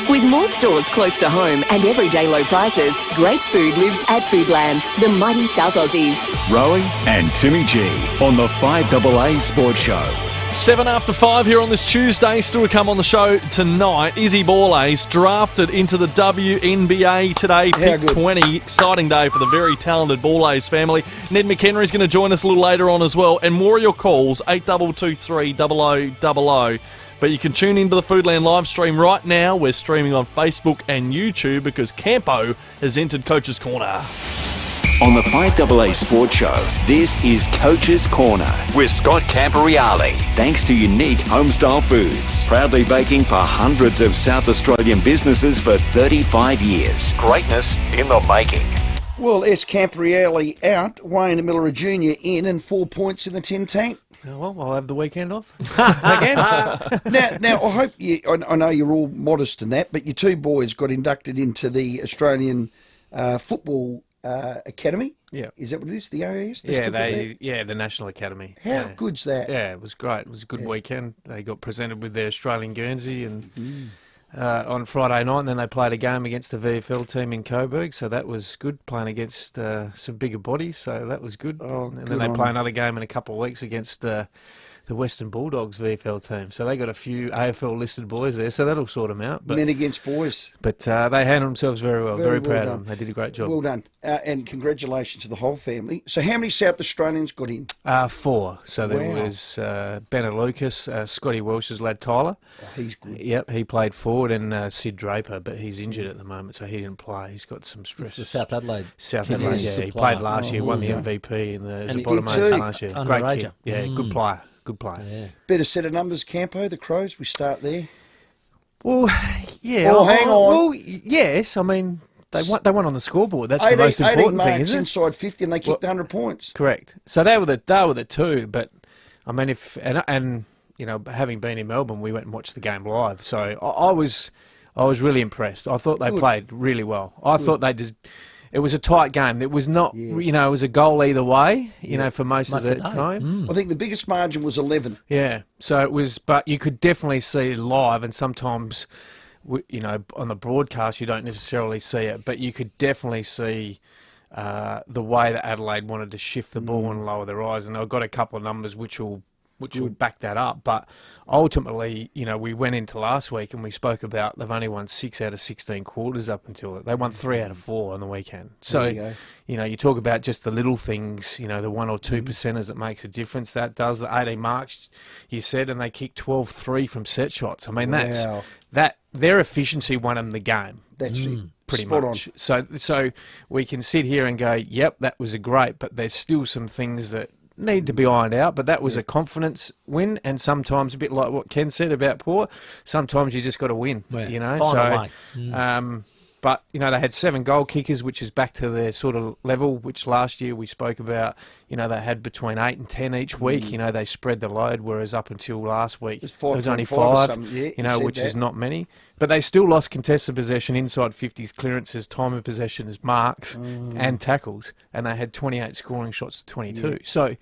[SPEAKER 6] With more stores close to home and everyday low prices, great food lives at Foodland, the mighty South Aussies.
[SPEAKER 9] Rowey and Timmy G on the 5AA Sports Show.
[SPEAKER 11] 7 after 5 here on this Tuesday. Still to come on the show tonight. Izzy Borlase drafted into the WNBA today. Pick 20. Exciting day for the very talented Borlase family. Ned McHenry's going to join us a little later on as well. And more of your calls, 8223 0000. But you can tune into the Foodland live stream right now. We're streaming on Facebook and YouTube because Campo has entered Coach's Corner.
[SPEAKER 9] On the 5AA Sports Show, this is Coach's Corner with Scott Camporeale. Thanks to Unique Homestyle Foods, proudly baking for hundreds of South Australian businesses for 35 years. Greatness in the making.
[SPEAKER 12] Well, S. Camporeale out, Wayne Miller Jr. in, and 4 points in the tin tank.
[SPEAKER 13] Well, I'll have the weekend off again.
[SPEAKER 12] Now, I hope you. I know you're all modest in that, but your two boys got inducted into the Australian Football Academy.
[SPEAKER 13] Yeah,
[SPEAKER 12] is that what it is? The AAS?
[SPEAKER 13] The National Academy.
[SPEAKER 12] How good's that?
[SPEAKER 13] Yeah, it was great. It was a good weekend. They got presented with their Australian Guernsey and. On Friday night, and then they played a game against the VFL team in Coburg, so that was good, playing against some bigger bodies, so that was good. And then they play another game in a couple of weeks against the Western Bulldogs VFL team, so they got a few AFL-listed boys there, so that'll sort them out. But,
[SPEAKER 12] men against boys.
[SPEAKER 13] But they handled themselves very well, very proud
[SPEAKER 12] well
[SPEAKER 13] of them. They did a great job.
[SPEAKER 12] Well done, and congratulations to the whole family. So how many South Australians got in?
[SPEAKER 13] 4. So there was Benna Lucas, Scotty Welsh's lad Tyler.
[SPEAKER 12] Oh, he's good.
[SPEAKER 13] Yep, he played forward, and Sid Draper, but he's injured at the moment, so he didn't play. He's got some stress.
[SPEAKER 15] It's the South Adelaide.
[SPEAKER 13] He played last year, won the MVP in the bottom 8 last year. Great kid. Yeah, good player. Good player.
[SPEAKER 12] Yeah. Better set of numbers, Campo, the Crows. We start there.
[SPEAKER 13] Well, yeah.
[SPEAKER 12] Oh, hang on.
[SPEAKER 13] Well, yes. I mean, they won on the scoreboard. That's the most important thing, isn't it?
[SPEAKER 12] Inside 50, and they kicked 100 points.
[SPEAKER 13] Correct. So they were the two. But I mean, and you know, having been in Melbourne, we went and watched the game live. So I was really impressed. I thought they played really well. I thought they just. It was a tight game. It was not, it was a goal either way, you know, for most of the time.
[SPEAKER 12] I think the biggest margin was 11.
[SPEAKER 13] Yeah. So it was, but you could definitely see live, and sometimes, you know, on the broadcast you don't necessarily see it, but you could definitely see the way that Adelaide wanted to shift the ball and lower their eyes. And I've got a couple of numbers which will back that up. But ultimately, you know, we went into last week and we spoke about they've only won 6 out of 16 quarters up until they won 3 out of 4 on the weekend. So, you know, you talk about just the little things, you know, the 1 or 2 percenters that makes a difference. That does the 18 marks you said, and they kicked 12-3 from set shots. I mean, that their efficiency won them the game.
[SPEAKER 12] That's
[SPEAKER 13] pretty much. So we can sit here and go, yep, that was a great, but there's still some things that need to be ironed out, but that was a confidence win, and sometimes a bit like what Ken said about Port, sometimes you just got to win, you know. But, you know, they had 7 goal kickers, which is back to their sort of level, which last year we spoke about, you know, they had between 8 and 10 each week. You know, they spread the load, whereas up until last week it was only 5, you know, which is not many. But they still lost contested possession, inside 50s, clearances, time of possession as marks and tackles, and they had 28 scoring shots to 22. Yeah. So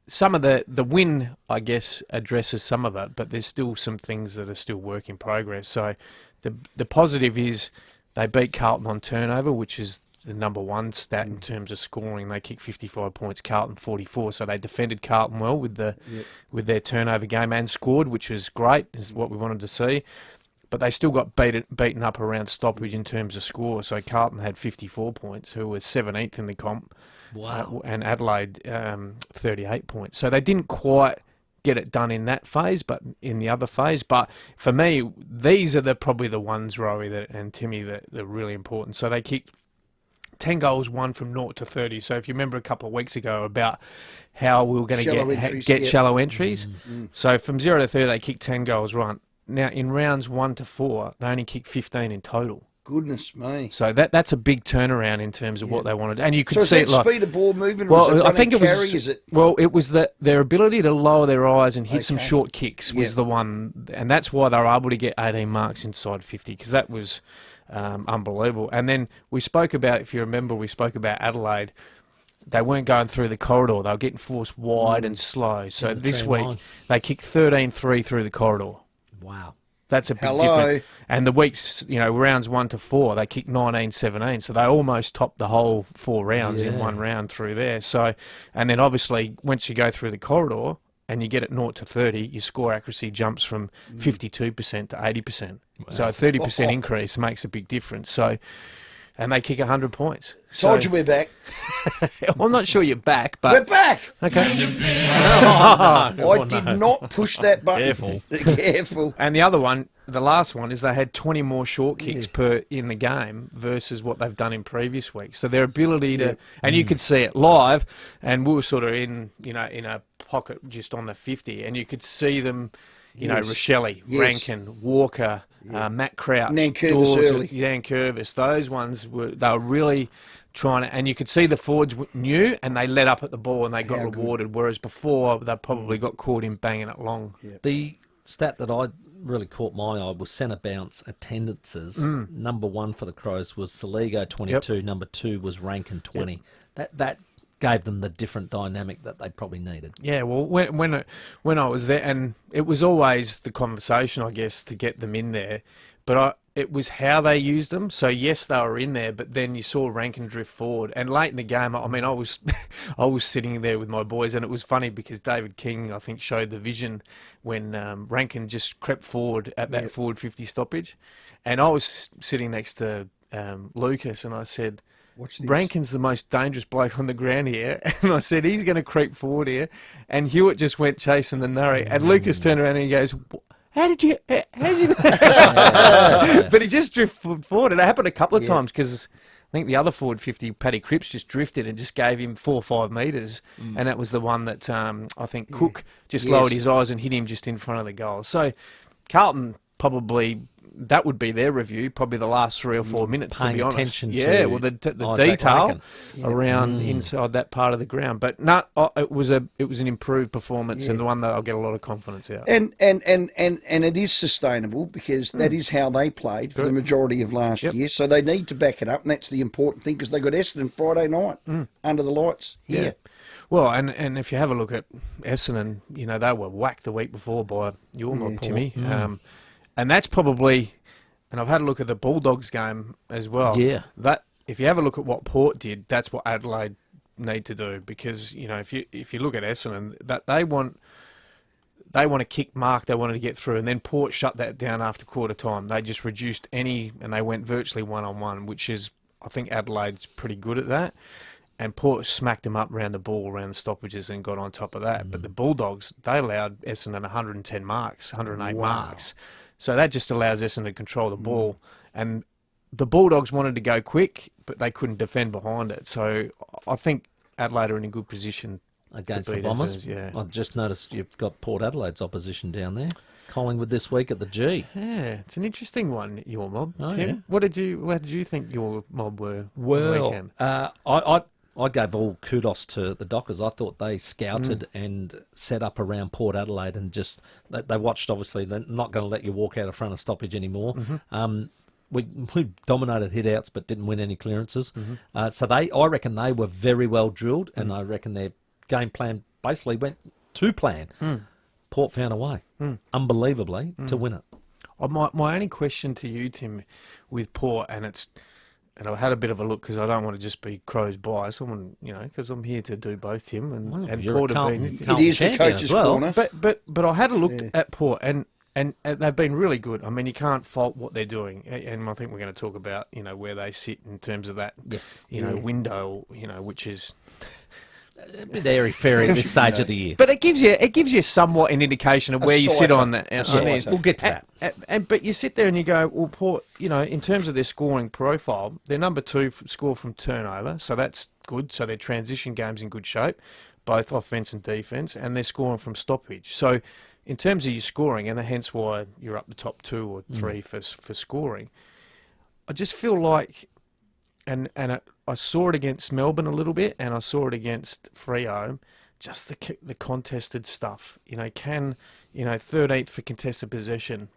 [SPEAKER 13] some of the win, I guess, addresses some of it, but there's still some things that are still work in progress. So the positive is they beat Carlton on turnover, which is the number 1 stat in terms of scoring. They kicked 55 points, Carlton 44. So they defended Carlton well with their turnover game and scored, which was great, is what we wanted to see. But they still got beaten up around stoppage in terms of score. So Carlton had 54 points, who was 17th in the comp.
[SPEAKER 15] Wow.
[SPEAKER 13] And Adelaide 38 points. So they didn't quite get it done in that phase, but in the other phase. But for me, these are probably the ones, Rowey and Timmy, that are really important. So they kicked 10 goals, 1 from 0 to 30. So if you remember a couple of weeks ago about how we were going to get shallow entries. So from 0 to 30, they kicked 10 goals, right? Now, in rounds 1 to 4, they only kicked 15 in total.
[SPEAKER 12] Goodness me!
[SPEAKER 13] So that's a big turnaround in terms of what they wanted, and you could see
[SPEAKER 12] it like
[SPEAKER 13] speed
[SPEAKER 12] of ball movement.
[SPEAKER 13] Well, I think it was. Well, it was their ability to lower their eyes and hit some short kicks was the one, and that's why they were able to get 18 marks inside 50, because that was unbelievable. And then we spoke about, if you remember, Adelaide. They weren't going through the corridor; they were getting forced wide and slow. So this week they kicked 13-3 through the corridor.
[SPEAKER 15] Wow.
[SPEAKER 13] That's a big difference. And the weeks, rounds 1 to 4, they kicked 19-17, so they almost topped the whole 4 rounds in one round through there. So, and then obviously once you go through the corridor and you get it 0 to 30, your score accuracy jumps from 52% to 80%. So a 30% increase makes a big difference. So, and they kick 100 points.
[SPEAKER 12] Told you we're back.
[SPEAKER 13] Well, I'm not sure you're back, but...
[SPEAKER 12] We're back!
[SPEAKER 13] Okay.
[SPEAKER 12] I did not push that button.
[SPEAKER 13] Careful.
[SPEAKER 12] Careful.
[SPEAKER 13] And the other one, the last one, is they had 20 more short kicks per in the game versus what they've done in previous weeks. So their ability to... And you could see it live, and we were sort of in a pocket just on the 50, and you could see them... Rochelle, Rankin, Walker, Matt Crouch, Nankervis, those ones they were really trying to, and you could see the forwards knew, and they let up at the ball and they got rewarded. Whereas before they probably got caught in banging it long.
[SPEAKER 1] The stat that I really caught my eye was centre bounce attendances. Number 1 for the Crows was Saligo 22. Number 2 was Rankin 20. That gave them the different dynamic that they probably needed.
[SPEAKER 13] Yeah, well, when I was there, and it was always the conversation, I guess, to get them in there, but it was how they used them. So yes, they were in there, but then you saw Rankin drift forward, and late in the game, I mean, I was sitting there with my boys, and it was funny because David King, I think, showed the vision when Rankin just crept forward at that forward 50 stoppage, and I was sitting next to Lucas, and I said, Rankin's the most dangerous bloke on the ground here. And I said, he's going to creep forward here. And Hewitt just went chasing the nurry. And Lucas turned around and he goes, how did you know? But he just drifted forward. And it happened a couple of times because I think the other forward 50, Paddy Cripps, just drifted and just gave him 4 or 5 metres. And that was the one that I think Cook just lowered his eyes and hit him just in front of the goal. So Carlton probably... That would be their review, probably the last 3 or 4 minutes, to be honest.
[SPEAKER 1] Attention
[SPEAKER 13] well, the detail around inside that part of the ground. But no, it was an improved performance and the one that I'll get a lot of confidence out.
[SPEAKER 12] And it is sustainable because that is how they played for the majority of last year. So they need to back it up, and that's the important thing because they got Essendon Friday night under the lights here.
[SPEAKER 13] Yeah. Well, and if you have a look at Essendon, they were whacked the week before by your mob, Timmy. And that's probably, and I've had a look at the Bulldogs game as well.
[SPEAKER 1] Yeah.
[SPEAKER 13] That if you have a look at what Port did, that's what Adelaide need to do because if you look at Essendon, that they want to kick mark, they wanted to get through, and then Port shut that down after quarter time. They just reduced and they went virtually 1-on-1, which is I think Adelaide's pretty good at that. And Port smacked them up around the ball, around the stoppages, and got on top of that. But the Bulldogs, they allowed Essendon 110 marks, 108 marks. So that just allows Essendon to control the ball. And the Bulldogs wanted to go quick, but they couldn't defend behind it. So I think Adelaide are in a good position
[SPEAKER 1] against the Bombers.
[SPEAKER 13] Yeah.
[SPEAKER 1] I just noticed you've got Port Adelaide's opposition down there. Collingwood this week at the G.
[SPEAKER 13] Yeah, it's an interesting one, your mob.
[SPEAKER 1] Oh,
[SPEAKER 13] Tim,
[SPEAKER 1] yeah.
[SPEAKER 13] What did you think your mob were on the
[SPEAKER 1] Well,
[SPEAKER 13] weekend?
[SPEAKER 1] I gave all kudos to the Dockers. I thought they scouted and set up around Port Adelaide and just they watched. Obviously, they're not going to let you walk out of front of stoppage anymore. We dominated hit-outs but didn't win any clearances. So I reckon they were very well drilled, and I reckon their game plan basically went to plan. Port found a way, unbelievably, to win it.
[SPEAKER 13] My only question to you, Tim, with Port, and I've had a bit of a look because I don't want to just be Crows biased. I want, because I'm here to do both, Tim, and Port have been.
[SPEAKER 12] It is the coach's corner.
[SPEAKER 13] But I had a look at Port, and they've been really good. I mean, you can't fault what they're doing, and I think we're going to talk about where they sit in terms of that.
[SPEAKER 1] Yes.
[SPEAKER 13] Window, which is.
[SPEAKER 1] A bit airy-fairy at this stage of the year.
[SPEAKER 13] But it gives you somewhat an indication of where you sit on that.
[SPEAKER 1] We'll get to
[SPEAKER 13] that. But you sit there and you go, well, Port, in terms of their scoring profile, they're number 2 score from turnover, so that's good. So their transition game's in good shape, both offence and defence, and they're scoring from stoppage. So in terms of your scoring, and hence why you're up the top 2 or 3 for scoring, I just feel like, I saw it against Melbourne a little bit, and I saw it against Freo. Just the contested stuff, can 13th for contested possession.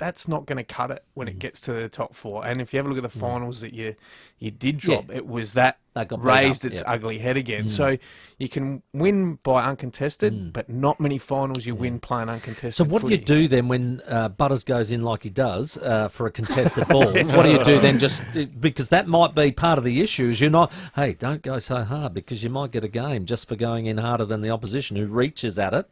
[SPEAKER 13] that's not going to cut it when it gets to the top four. And if you have a look at the finals that you did drop, it was that raised its ugly head again. So you can win by uncontested, but not many finals you win playing uncontested.
[SPEAKER 1] So what do you do then when Butters goes in like he does for a contested ball? What do you do then? Just because that might be part of the issue. Is you're not, hey, don't go so hard because you might get a game just for going in harder than the opposition who reaches at it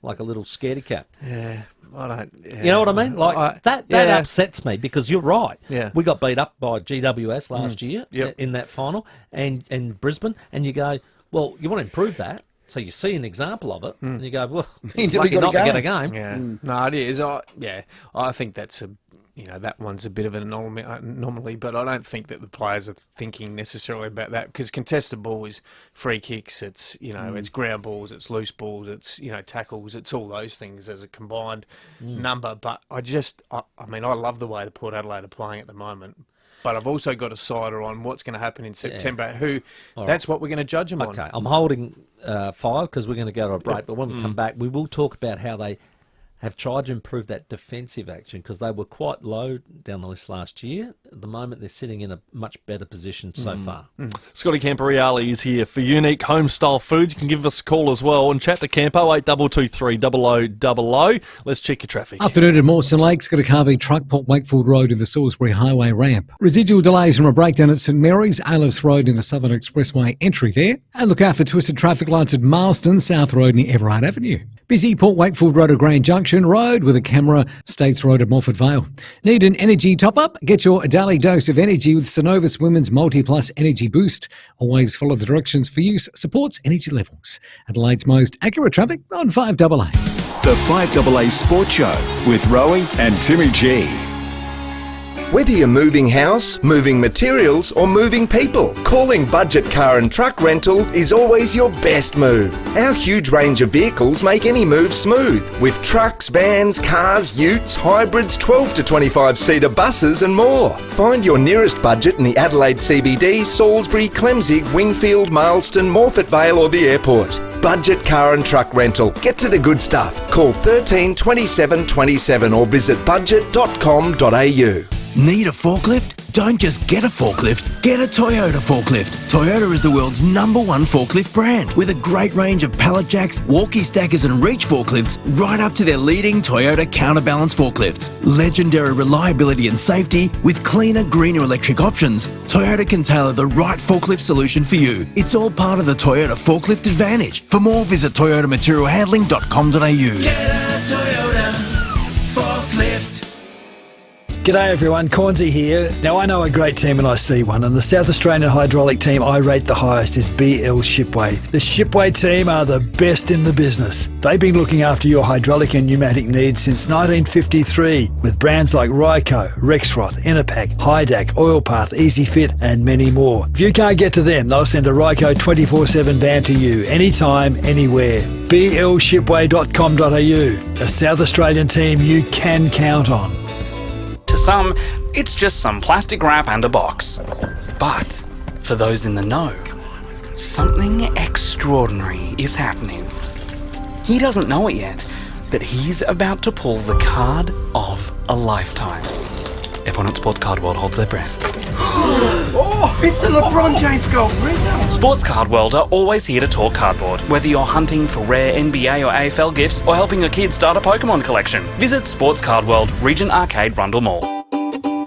[SPEAKER 1] like a little scaredy cat.
[SPEAKER 13] Yeah. I don't. Yeah.
[SPEAKER 1] You know what I mean? Like that upsets me because you're right.
[SPEAKER 13] Yeah.
[SPEAKER 1] We got beat up by GWS last year in that final and Brisbane, and you go, well, you want to improve that. So you see an example of it, and you go, well, it's lucky not to get a game.
[SPEAKER 13] Yeah. No, it is. I think that's that one's a bit of an anomaly, but I don't think that the players are thinking necessarily about that because contested ball is free kicks, it's it's ground balls, it's loose balls, it's tackles, it's all those things as a combined number. But I love the way the Port Adelaide are playing at the moment. But I've also got a sider on what's going to happen in September. That's what we're going to judge them on.
[SPEAKER 1] Okay, I'm holding fire because we're going to go to a break. But when we come back, we will talk about how they have tried to improve that defensive action because they were quite low down the list last year. At the moment, they're sitting in a much better position so far.
[SPEAKER 11] Scotty Camporeale is here for Unique Home-Style Foods. You can give us a call as well and chat to Campo, 8223 0000. Let's check your traffic.
[SPEAKER 7] Afternoon at Mawson Lakes, got a Carvey truck, Port Wakefield Road to the Salisbury Highway ramp. Residual delays from a breakdown at St Mary's, Aylifs Road in the Southern Expressway entry there. And look out for twisted traffic lights at Marston, South Road near Everard Avenue. Busy Port Wakefield Road at Grand Junction Road with a camera, States Road at Moffat Vale. Need an energy top-up? Get your daily dose of energy with Synovus Women's Multi-Plus Energy Boost. Always follow the directions for use. Supports energy levels. Adelaide's most accurate traffic on 5AA.
[SPEAKER 9] The 5AA Sports Show with Rowey and Timmy G.
[SPEAKER 14] Whether you're moving house, moving materials or moving people, calling Budget Car and Truck Rental is always your best move. Our huge range of vehicles make any move smooth, with trucks, vans, cars, utes, hybrids, 12 to 25-seater buses and more. Find your nearest Budget in the Adelaide CBD, Salisbury, Clemzig, Wingfield, Mailstone, Morphett Vale or the airport. Budget Car and Truck Rental. Get to the good stuff. Call 13 27 27 or visit budget.com.au.
[SPEAKER 2] Need a forklift? Don't just get a forklift, get a Toyota forklift. Toyota is the world's #1 forklift brand with a great range of pallet jacks, walkie stackers and reach forklifts right up to their leading Toyota counterbalance forklifts. Legendary reliability and safety with cleaner, greener electric options, Toyota can tailor the right forklift solution for you. It's all part of the Toyota Forklift Advantage. For more, visit toyotamaterialhandling.com.au. Get a Toyota forklift.
[SPEAKER 5] G'day everyone, Cornsey here. Now I know a great team and I see one, and the South Australian hydraulic team I rate the highest is BL Shipway. The Shipway team are the best in the business. They've been looking after your hydraulic and pneumatic needs since 1953 with brands like Ryco, Rexroth, Enerpac, Hydac, Oilpath, EasyFit and many more. If you can't get to them, they'll send a Ryco 24/7 van to you anytime, anywhere. blshipway.com.au, a South Australian team you can count on.
[SPEAKER 15] To some, it's just some plastic wrap and a box. But for those in the know, something extraordinary is happening. He doesn't know it yet, but he's about to pull the card of a lifetime. Everyone at Sports Card World holds their breath.
[SPEAKER 2] Oh, it's the LeBron James gold result.
[SPEAKER 15] Sports Card World are always here to talk cardboard. Whether you're hunting for rare NBA or AFL gifts or helping a kid start a Pokemon collection, visit Sports Card World, Regent Arcade, Rundle Mall.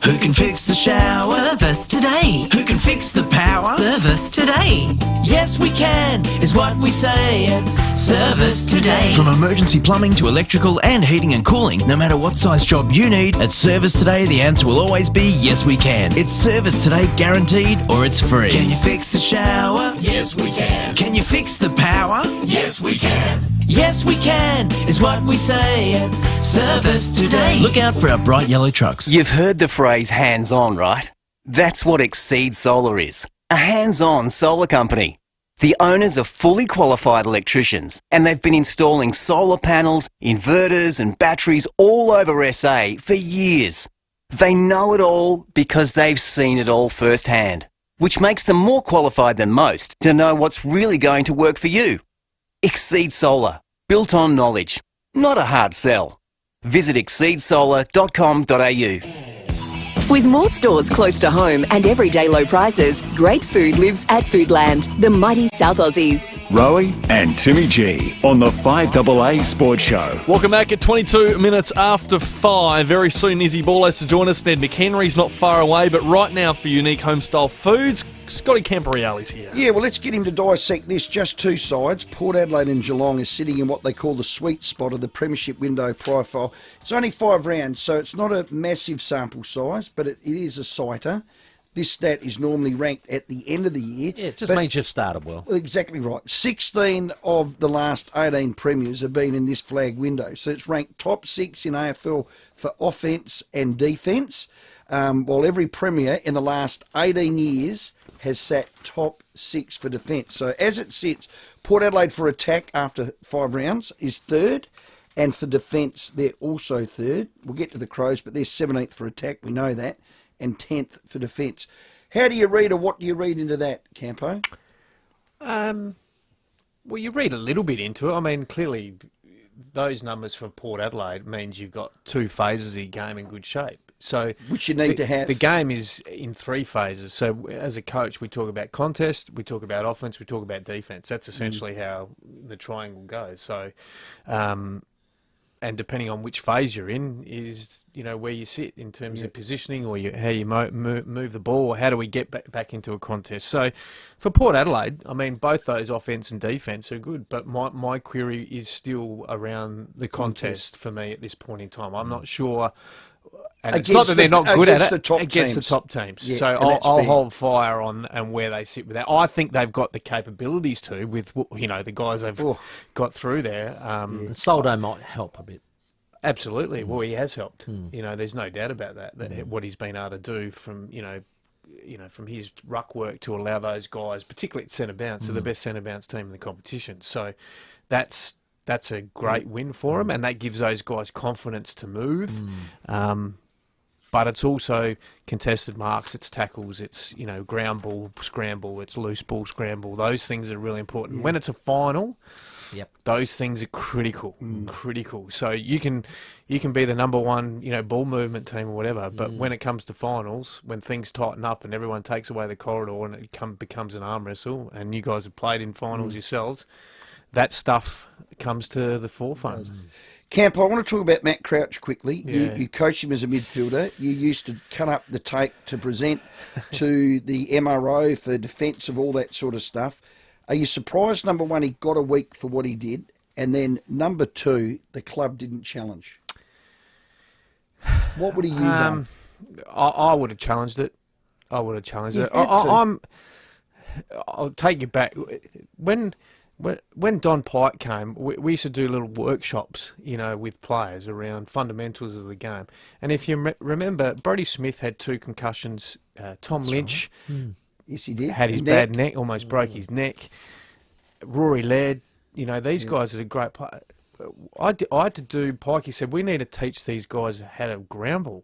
[SPEAKER 2] Who can fix the shower?
[SPEAKER 22] Service today.
[SPEAKER 2] Who can fix the power?
[SPEAKER 22] Service today.
[SPEAKER 2] Yes, we can, is what we say.
[SPEAKER 22] Service today.
[SPEAKER 2] From emergency plumbing to electrical and heating and cooling, no matter what size job you need, at Service Today, the answer will always be yes, we can. It's Service Today guaranteed or it's free. Can you fix the shower?
[SPEAKER 16] Yes, we can.
[SPEAKER 2] Can you fix the power?
[SPEAKER 16] Yes, we can.
[SPEAKER 2] Yes, we can, is what we say at Service Today. Look out for our bright yellow trucks.
[SPEAKER 17] You've heard the phrase hands-on, right? That's what Exceed Solar is. A hands-on solar company. The owners are fully qualified electricians and they've been installing solar panels, inverters and batteries all over SA for years. They know it all because they've seen it all firsthand, which makes them more qualified than most to know what's really going to work for you. Exceed Solar, built on knowledge, not a hard sell. Visit exceedsolar.com.au.
[SPEAKER 6] With more stores close to home and everyday low prices, great food lives at Foodland, the mighty South Aussies.
[SPEAKER 9] Rowey and Timmy G on the 5AA Sports Show.
[SPEAKER 11] Welcome back at 22 minutes after 5. Very soon, Izzy Ball has to join us. Ned McHenry's not far away, but right now for Unique Homestyle Foods, Scotty Camporeale's here.
[SPEAKER 12] Yeah, well, let's get him to dissect this. Just two sides. Port Adelaide and Geelong is sitting in what they call the sweet spot of the premiership window profile. It's only 5 rounds, so it's not a massive sample size, but it is a sighter. This stat is normally ranked at the end of the year.
[SPEAKER 1] Yeah, it just means you've started well.
[SPEAKER 12] Exactly right. 16 of the last 18 premiers have been in this flag window. So it's ranked top 6 in AFL for offence and defence, while every premier in the last 18 years has sat top 6 for defence. So as it sits, Port Adelaide for attack after 5 rounds is third, and for defence they're also third. We'll get to the Crows, but they're 17th for attack, we know that, and 10th for defence. How do you read, or what do you read into that, Campo?
[SPEAKER 13] Well, you read a little bit into it. I mean, clearly those numbers for Port Adelaide means you've got 2 phases of your game in good shape. So
[SPEAKER 12] which you need to have.
[SPEAKER 13] The game is in 3 phases. So as a coach, we talk about contest, we talk about offence, we talk about defence. That's essentially how the triangle goes. So, and depending on which phase you're in is, you know, where you sit in terms of positioning, or how you move the ball, or how do we get back into a contest. So for Port Adelaide, I mean, both those offence and defence are good, but my query is still around the contest for me at this point in time. I'm not sure. And it's not that they're not good at it against the top teams.
[SPEAKER 12] Yeah,
[SPEAKER 13] so I'll hold fire on and where they sit with that. I think they've got the capabilities to, with, you know, the guys they've got through there.
[SPEAKER 1] Soldo might help a bit.
[SPEAKER 13] Absolutely. Well, he has helped. You know, there's no doubt about that. What he's been able to do from, you know, from his ruck work to allow those guys, particularly at centre bounce, they're the best centre bounce team in the competition. So that's a great win for him, and that gives those guys confidence to move. But it's also contested marks, it's tackles, it's, you know, ground ball scramble, it's loose ball scramble. Those things are really important. When it's a final, those things are critical, critical. So you can be the number 1, you know, ball movement team or whatever, but when it comes to finals, when things tighten up and everyone takes away the corridor and it becomes an arm wrestle, and you guys have played in finals yourselves, that stuff comes to the forefront.
[SPEAKER 12] Camp, I want to talk about Matt Crouch quickly.
[SPEAKER 13] Yeah.
[SPEAKER 12] You coached him as a midfielder. You used to cut up the tape to present to the MRO for defence of all that sort of stuff. Are you surprised, number 1, he got a week for what he did, and then number 2, the club didn't challenge? What would he have done?
[SPEAKER 13] I would have challenged it. I'll take you back. When Don Pike came, we used to do little workshops, you know, with players around fundamentals of the game. And if you remember, Brodie Smith had 2 concussions. Tom Lynch,
[SPEAKER 12] yes, he did,
[SPEAKER 13] had his bad neck, almost broke his neck. Rory Laird, you know, these guys are great players. I had to do, Pikey said, we need to teach these guys how to ground ball.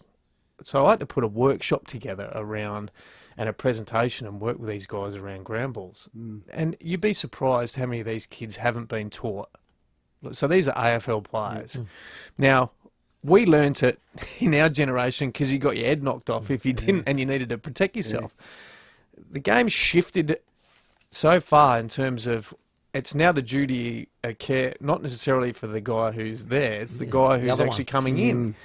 [SPEAKER 13] So I had to put a workshop together around, and a presentation, and work with these guys around ground balls. And you'd be surprised how many of these kids haven't been taught. So these are AFL players. Now, we learnt it in our generation because you got your head knocked off if you didn't, and you needed to protect yourself. The game shifted so far in terms of it's now the duty of care, not necessarily for the guy who's there, it's the guy who's actually coming in.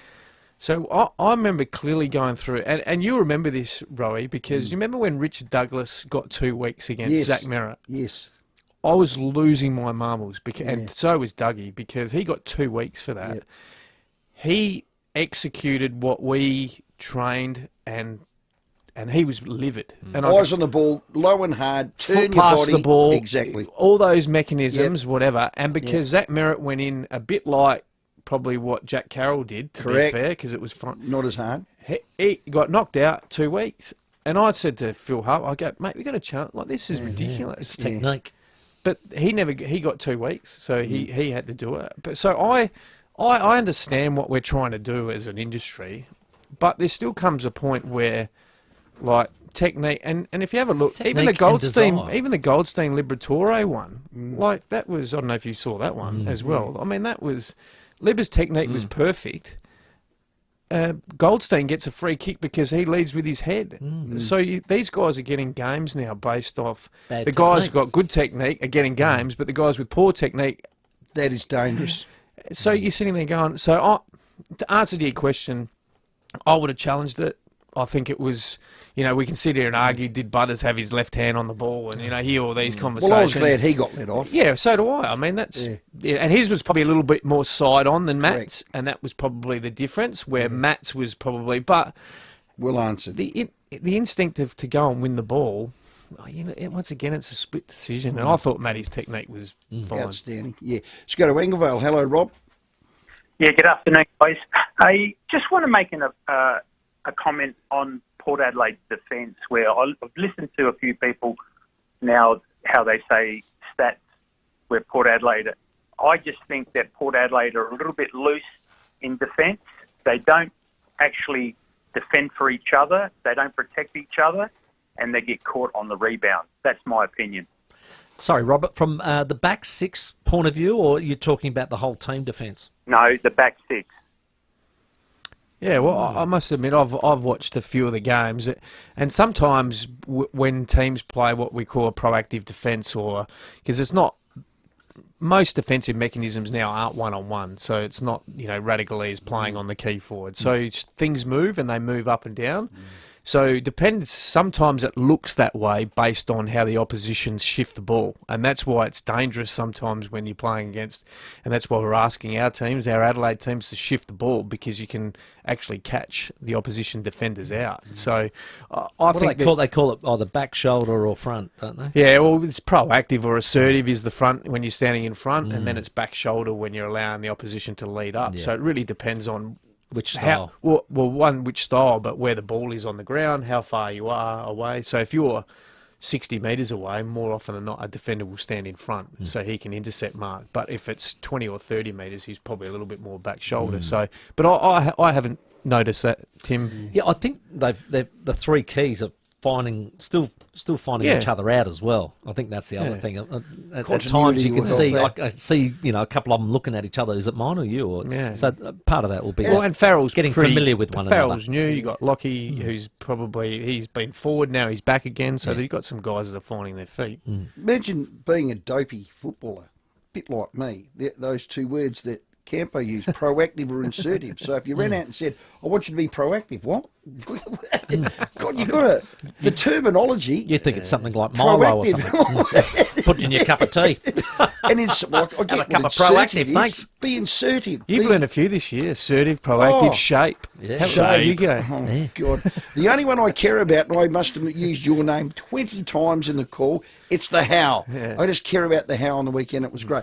[SPEAKER 13] So I remember clearly going through, and you remember this, Rowey, because you remember when Richard Douglas got 2 weeks against Zach Merritt?
[SPEAKER 12] Yes.
[SPEAKER 13] I was losing my marbles, and so was Dougie, because he got 2 weeks for that. He executed what we trained, and he was livid. And
[SPEAKER 12] Eyes on the ball, low and hard, turn your
[SPEAKER 13] past
[SPEAKER 12] body.
[SPEAKER 13] the ball,
[SPEAKER 12] exactly.
[SPEAKER 13] All those mechanisms, whatever. And because Zach Merritt went in a bit like probably what Jack Carroll did, to be fair, because it was fun.
[SPEAKER 12] Not as hard.
[SPEAKER 13] He got knocked out 2 weeks. And I said to Phil Hull, I go, mate, we got a chance. Like, this is ridiculous.
[SPEAKER 1] It's technique.
[SPEAKER 13] But he got 2 weeks, so he had to do it. But so I understand what we're trying to do as an industry, but there still comes a point where, like, technique, and if you have a look, even the Goldstein Liberatore one, like, that was, I don't know if you saw that one as well. I mean, that was Libba's technique was perfect. Goldstein gets a free kick because he leads with his head. So these guys are getting games now based off
[SPEAKER 1] Bad
[SPEAKER 13] the guys
[SPEAKER 1] technique.
[SPEAKER 13] who've got good technique are getting games, but the guys with poor technique,
[SPEAKER 12] that is dangerous.
[SPEAKER 13] So you're sitting there going. So to answer to your question, I would have challenged it. I think it was, we can sit here and argue, did Butters have his left hand on the ball and, hear all these conversations.
[SPEAKER 12] Well, I was glad he got let off.
[SPEAKER 13] Yeah, so do I. I mean, that's... Yeah, and his was probably a little bit more side on than Matt's, and that was probably the difference, where Matt's was probably... But...
[SPEAKER 12] Well answered.
[SPEAKER 13] The instinct to go and win the ball, once again, it's a split decision, and I thought Matty's technique was fine.
[SPEAKER 12] Outstanding, yeah. Let's go to Engelvale. Hello, Rob.
[SPEAKER 18] Yeah, good afternoon, guys. I just want to make a comment on Port Adelaide's defence, where I've listened to a few people now how they say stats where Port Adelaide. I just think that Port Adelaide are a little bit loose in defence. They don't actually defend for each other. They don't protect each other, and they get caught on the rebound. That's my opinion.
[SPEAKER 1] Sorry, Robert, from the back six point of view, or are you talking about the whole team defence?
[SPEAKER 18] No, the back six.
[SPEAKER 13] Yeah, well, I must admit, I've watched a few of the games, and sometimes when teams play what we call a proactive defence, or because it's not, most defensive mechanisms now aren't one-on-one, so it's not, Radically is playing on the key forward. So things move, and they move up and down. So it depends. Sometimes it looks that way based on how the opposition shift the ball, and that's why it's dangerous sometimes when you're playing against. And that's why we're asking our Adelaide teams, to shift the ball, because you can actually catch the opposition defenders out. So I think
[SPEAKER 1] they call it either back shoulder or front, don't they?
[SPEAKER 13] Yeah, well, it's proactive or assertive is the front when you're standing in front, and then it's back shoulder when you're allowing the opposition to lead up. So it really depends on
[SPEAKER 1] which style.
[SPEAKER 13] Which style, but where the ball is on the ground, how far you are away. So if you're 60 metres away, more often than not, a defender will stand in front so he can intercept mark. But if it's 20 or 30 metres, he's probably a little bit more back shoulder. So, but I haven't noticed that, Tim.
[SPEAKER 1] Yeah, I think they've the three keys are still finding each other out as well. I think that's the other thing. At times you can see, I see, a couple of them looking at each other. Is it mine or you? Or, so part of that will be
[SPEAKER 13] and Farrell's
[SPEAKER 1] getting familiar with one another.
[SPEAKER 13] Farrell's new. You got Lockie, who's he's been forward now. He's back again. So you've got some guys that are finding their feet.
[SPEAKER 12] Imagine being a dopey footballer, a bit like me. Those two words that Campo used, proactive or assertive. So if you ran out and said, I want you to be proactive, what? God, you got to... The terminology...
[SPEAKER 1] You think it's something like Milo or something. Put in your cup of tea.
[SPEAKER 12] And I get
[SPEAKER 1] have a cup of proactive, thanks.
[SPEAKER 12] Be assertive.
[SPEAKER 13] You've learned a few this year. Assertive, proactive, shape.
[SPEAKER 1] Yeah.
[SPEAKER 13] There you go.
[SPEAKER 12] Oh, God. The only one I care about, and I must have used your name 20 times in the call, it's the how. Yeah. I just care about the how on the weekend. It was great.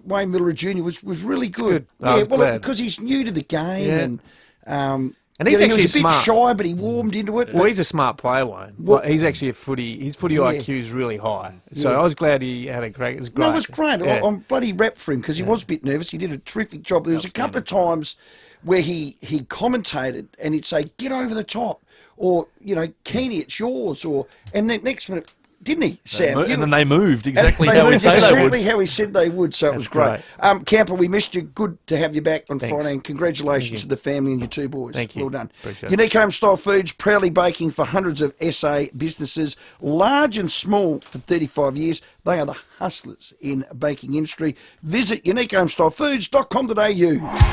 [SPEAKER 12] Wayne Miller Jr. was really good. Yeah, because he's new to the game, and he's actually he was a bit shy, but he warmed into it.
[SPEAKER 13] Well, he's a smart player, Wayne. Well, he's actually his footy IQ is really high. So I was glad he had a crack. It was great.
[SPEAKER 12] No, it was great. Yeah. I'm bloody rep for him because he was a bit nervous. He did a terrific job. There was a couple of times where he commentated and he'd say, "Get over the top," or "Keeney, it's yours," and then next minute. Didn't he, Sam?
[SPEAKER 11] And then they moved exactly how he
[SPEAKER 12] said they would, so it was great. Camper, we missed you. Good to have you back on Friday, and congratulations to the family and your two boys.
[SPEAKER 13] Thank you.
[SPEAKER 12] Well done.
[SPEAKER 13] Appreciate
[SPEAKER 12] Unique Home Style Foods, proudly baking for hundreds of SA businesses, large and small, for 35 years. They are the hustlers in baking industry. Visit uniquehomestylefoods.com.au.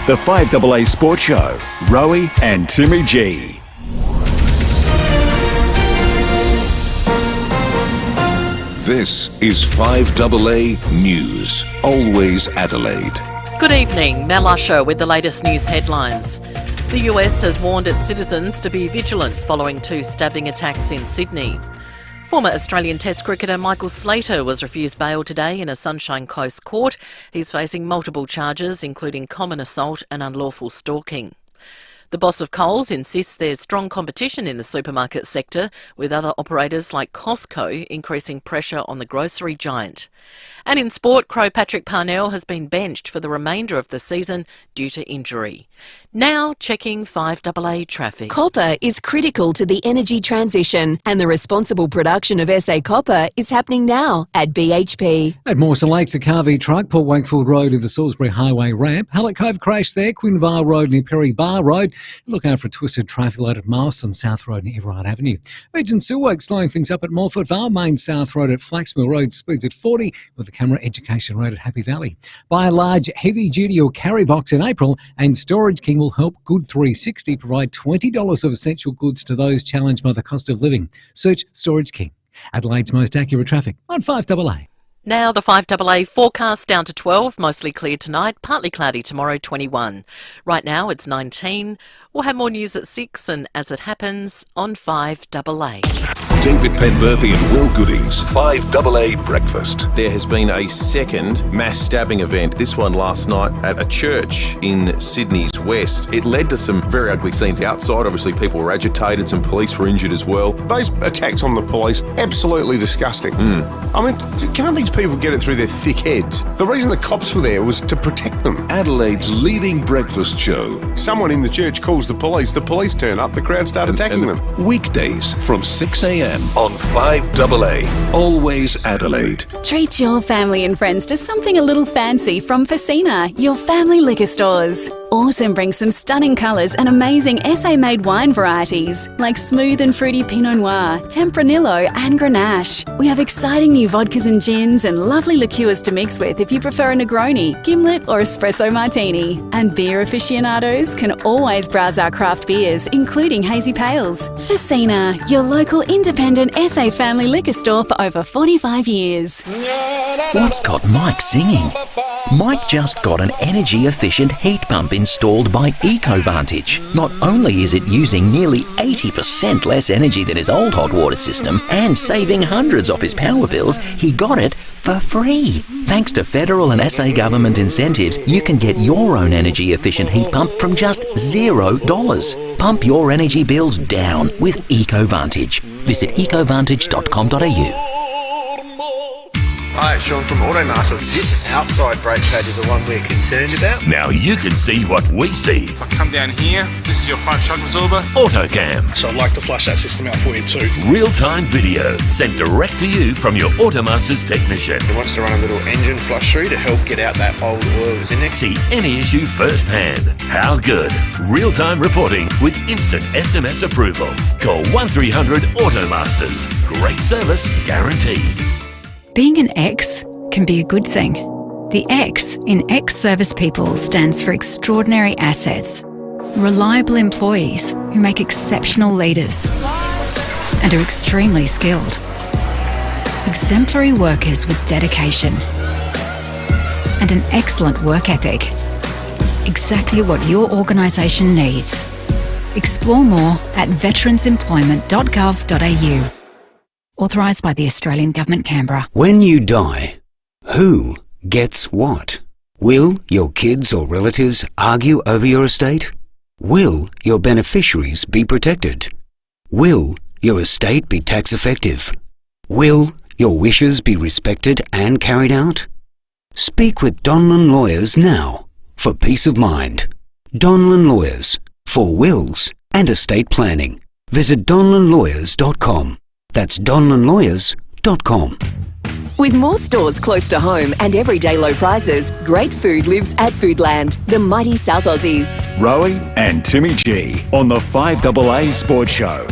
[SPEAKER 9] The 5AA Sports Show, Rowey and Timmy G.
[SPEAKER 19] This is 5AA News, always Adelaide.
[SPEAKER 28] Good evening, Mel Usher with the latest news headlines. The US has warned its citizens to be vigilant following 2 stabbing attacks in Sydney. Former Australian Test cricketer Michael Slater was refused bail today in a Sunshine Coast court. He's facing multiple charges, including common assault and unlawful stalking. The boss of Coles insists there's strong competition in the supermarket sector, with other operators like Costco increasing pressure on the grocery giant. And in sport, Crow Patrick Parnell has been benched for the remainder of the season due to injury. Now checking 5AA traffic.
[SPEAKER 8] Copper is critical to the energy transition, and the responsible production of SA copper is happening now at BHP.
[SPEAKER 7] At Mawson Lakes, a Carvey truck, Port Wakefield Road to the Salisbury Highway ramp. Hallett Cove crash there, Quinvale Road near Perry Bar Road. Look out for a twisted traffic light at Marston South Road near Everard Avenue. Region Silwork slowing things up at Morford Vale, Main South Road at Flaxmill Road, speeds at 40 with the Camera Education Road at Happy Valley. Buy a large heavy duty or carry box in April, and Storage King will help Good 360 provide $20 of essential goods to those challenged by the cost of living. Search Storage King. Adelaide's most accurate traffic on 5AA.
[SPEAKER 28] Now the 5AA forecast down to 12, mostly clear tonight, partly cloudy tomorrow, 21. Right now it's 19. We'll have more news at 6 and as it happens on 5AA.
[SPEAKER 19] David Penberthy and Will Goodings, 5AA Breakfast.
[SPEAKER 3] There has been a second mass stabbing event, this one last night at a church in Sydney's west. It led to some very ugly scenes outside. Obviously people were agitated, some police were injured as well.
[SPEAKER 4] Those attacks on the police, absolutely disgusting. I mean, can't these people get it through their thick heads? The reason the cops were there was to protect them.
[SPEAKER 19] Adelaide's leading breakfast show.
[SPEAKER 4] Someone in the church calls the police turn up, the crowd start attacking them.
[SPEAKER 19] Weekdays from 6 a.m. on 5AA. Always Adelaide.
[SPEAKER 22] Treat your family and friends to something a little fancy from FIVEAA, your family liquor stores. Autumn brings some stunning colours and amazing SA-made wine varieties like smooth and fruity Pinot Noir, Tempranillo and Grenache. We have exciting new vodkas and gins and lovely liqueurs to mix with if you prefer a Negroni, Gimlet or Espresso Martini. And beer aficionados can always browse our craft beers, including hazy pales. FIVEAA, your local independent SA family liquor store for over 45 years.
[SPEAKER 20] What's got Mike singing? Mike just got an energy-efficient heat pump installed by EcoVantage. Not only is it using nearly 80% less energy than his old hot water system and saving hundreds off his power bills, he got it for free. Thanks to federal and SA government incentives, you can get your own energy-efficient heat pump from just $0. Pump your energy bills down with EcoVantage. Visit ecovantage.com.au.
[SPEAKER 21] Hi, it's Sean from Automasters. This outside brake pad is the one we're concerned about.
[SPEAKER 23] Now you can see what we see.
[SPEAKER 24] If I come down here, this is your front shock absorber.
[SPEAKER 23] AutoCam.
[SPEAKER 24] So I'd like to flush that system out for you too.
[SPEAKER 23] Real-time video sent direct to you from your Automasters technician.
[SPEAKER 21] He wants to run a little engine flush through to help get out that old oil that's in there.
[SPEAKER 23] See any issue firsthand. How good? Real-time reporting with instant SMS approval. Call 1300 Automasters. Great service guaranteed.
[SPEAKER 25] Being an X can be a good thing. The X in X Service People stands for extraordinary assets, reliable employees who make exceptional leaders and are extremely skilled, exemplary workers with dedication and an excellent work ethic. Exactly what your organisation needs. Explore more at veteransemployment.gov.au. Authorised by the Australian Government, Canberra.
[SPEAKER 26] When you die, who gets what? Will your kids or relatives argue over your estate? Will your beneficiaries be protected? Will your estate be tax effective? Will your wishes be respected and carried out? Speak with Donlan Lawyers now for peace of mind. Donlan Lawyers for wills and estate planning. Visit donlanlawyers.com. That's donlanlawyers.com.
[SPEAKER 8] With more stores close to home and everyday low prices, great food lives at Foodland, the mighty South Aussies.
[SPEAKER 9] Rowey and Timmy G on the 5AA Sports Show.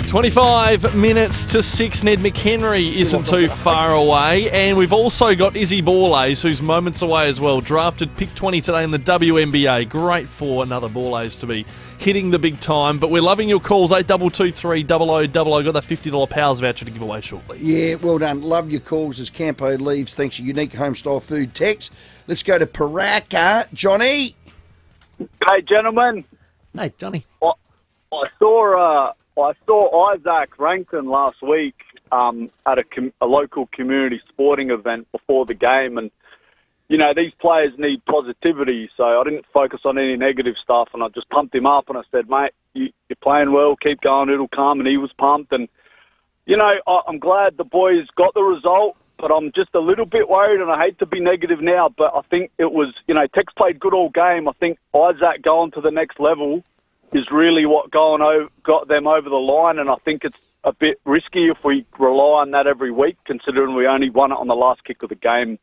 [SPEAKER 11] 25 minutes to 6. Ned McHenry isn't too far away. And we've also got Izzy Borlays, who's moments away as well. Drafted pick 20 today in the WNBA. Great for another Borlays to be hitting the big time. But we're loving your calls, 8223 0000. Got that $50 Powers voucher to give away shortly.
[SPEAKER 12] Yeah, well done. Love your calls as Campo leaves. Thanks to Unique Homestyle Food Techs. Let's go to Paraka. Johnny.
[SPEAKER 29] Hey, gentlemen.
[SPEAKER 1] Hey, Johnny.
[SPEAKER 29] I saw Isaac Rankton last week at a local community sporting event before the game, and you know these players need positivity, so I didn't focus on any negative stuff, and I just pumped him up and I said, mate, you're playing well, keep going, it'll come. And he was pumped, and you know I'm glad the boys got the result. but I'm just a little bit worried, and I hate to be negative now, but I think it was, Tex played good all game. I think Isaac going to the next level is really what got them over the line, and I think it's a bit risky if we rely on that every week, considering we only won it on the last kick of the game.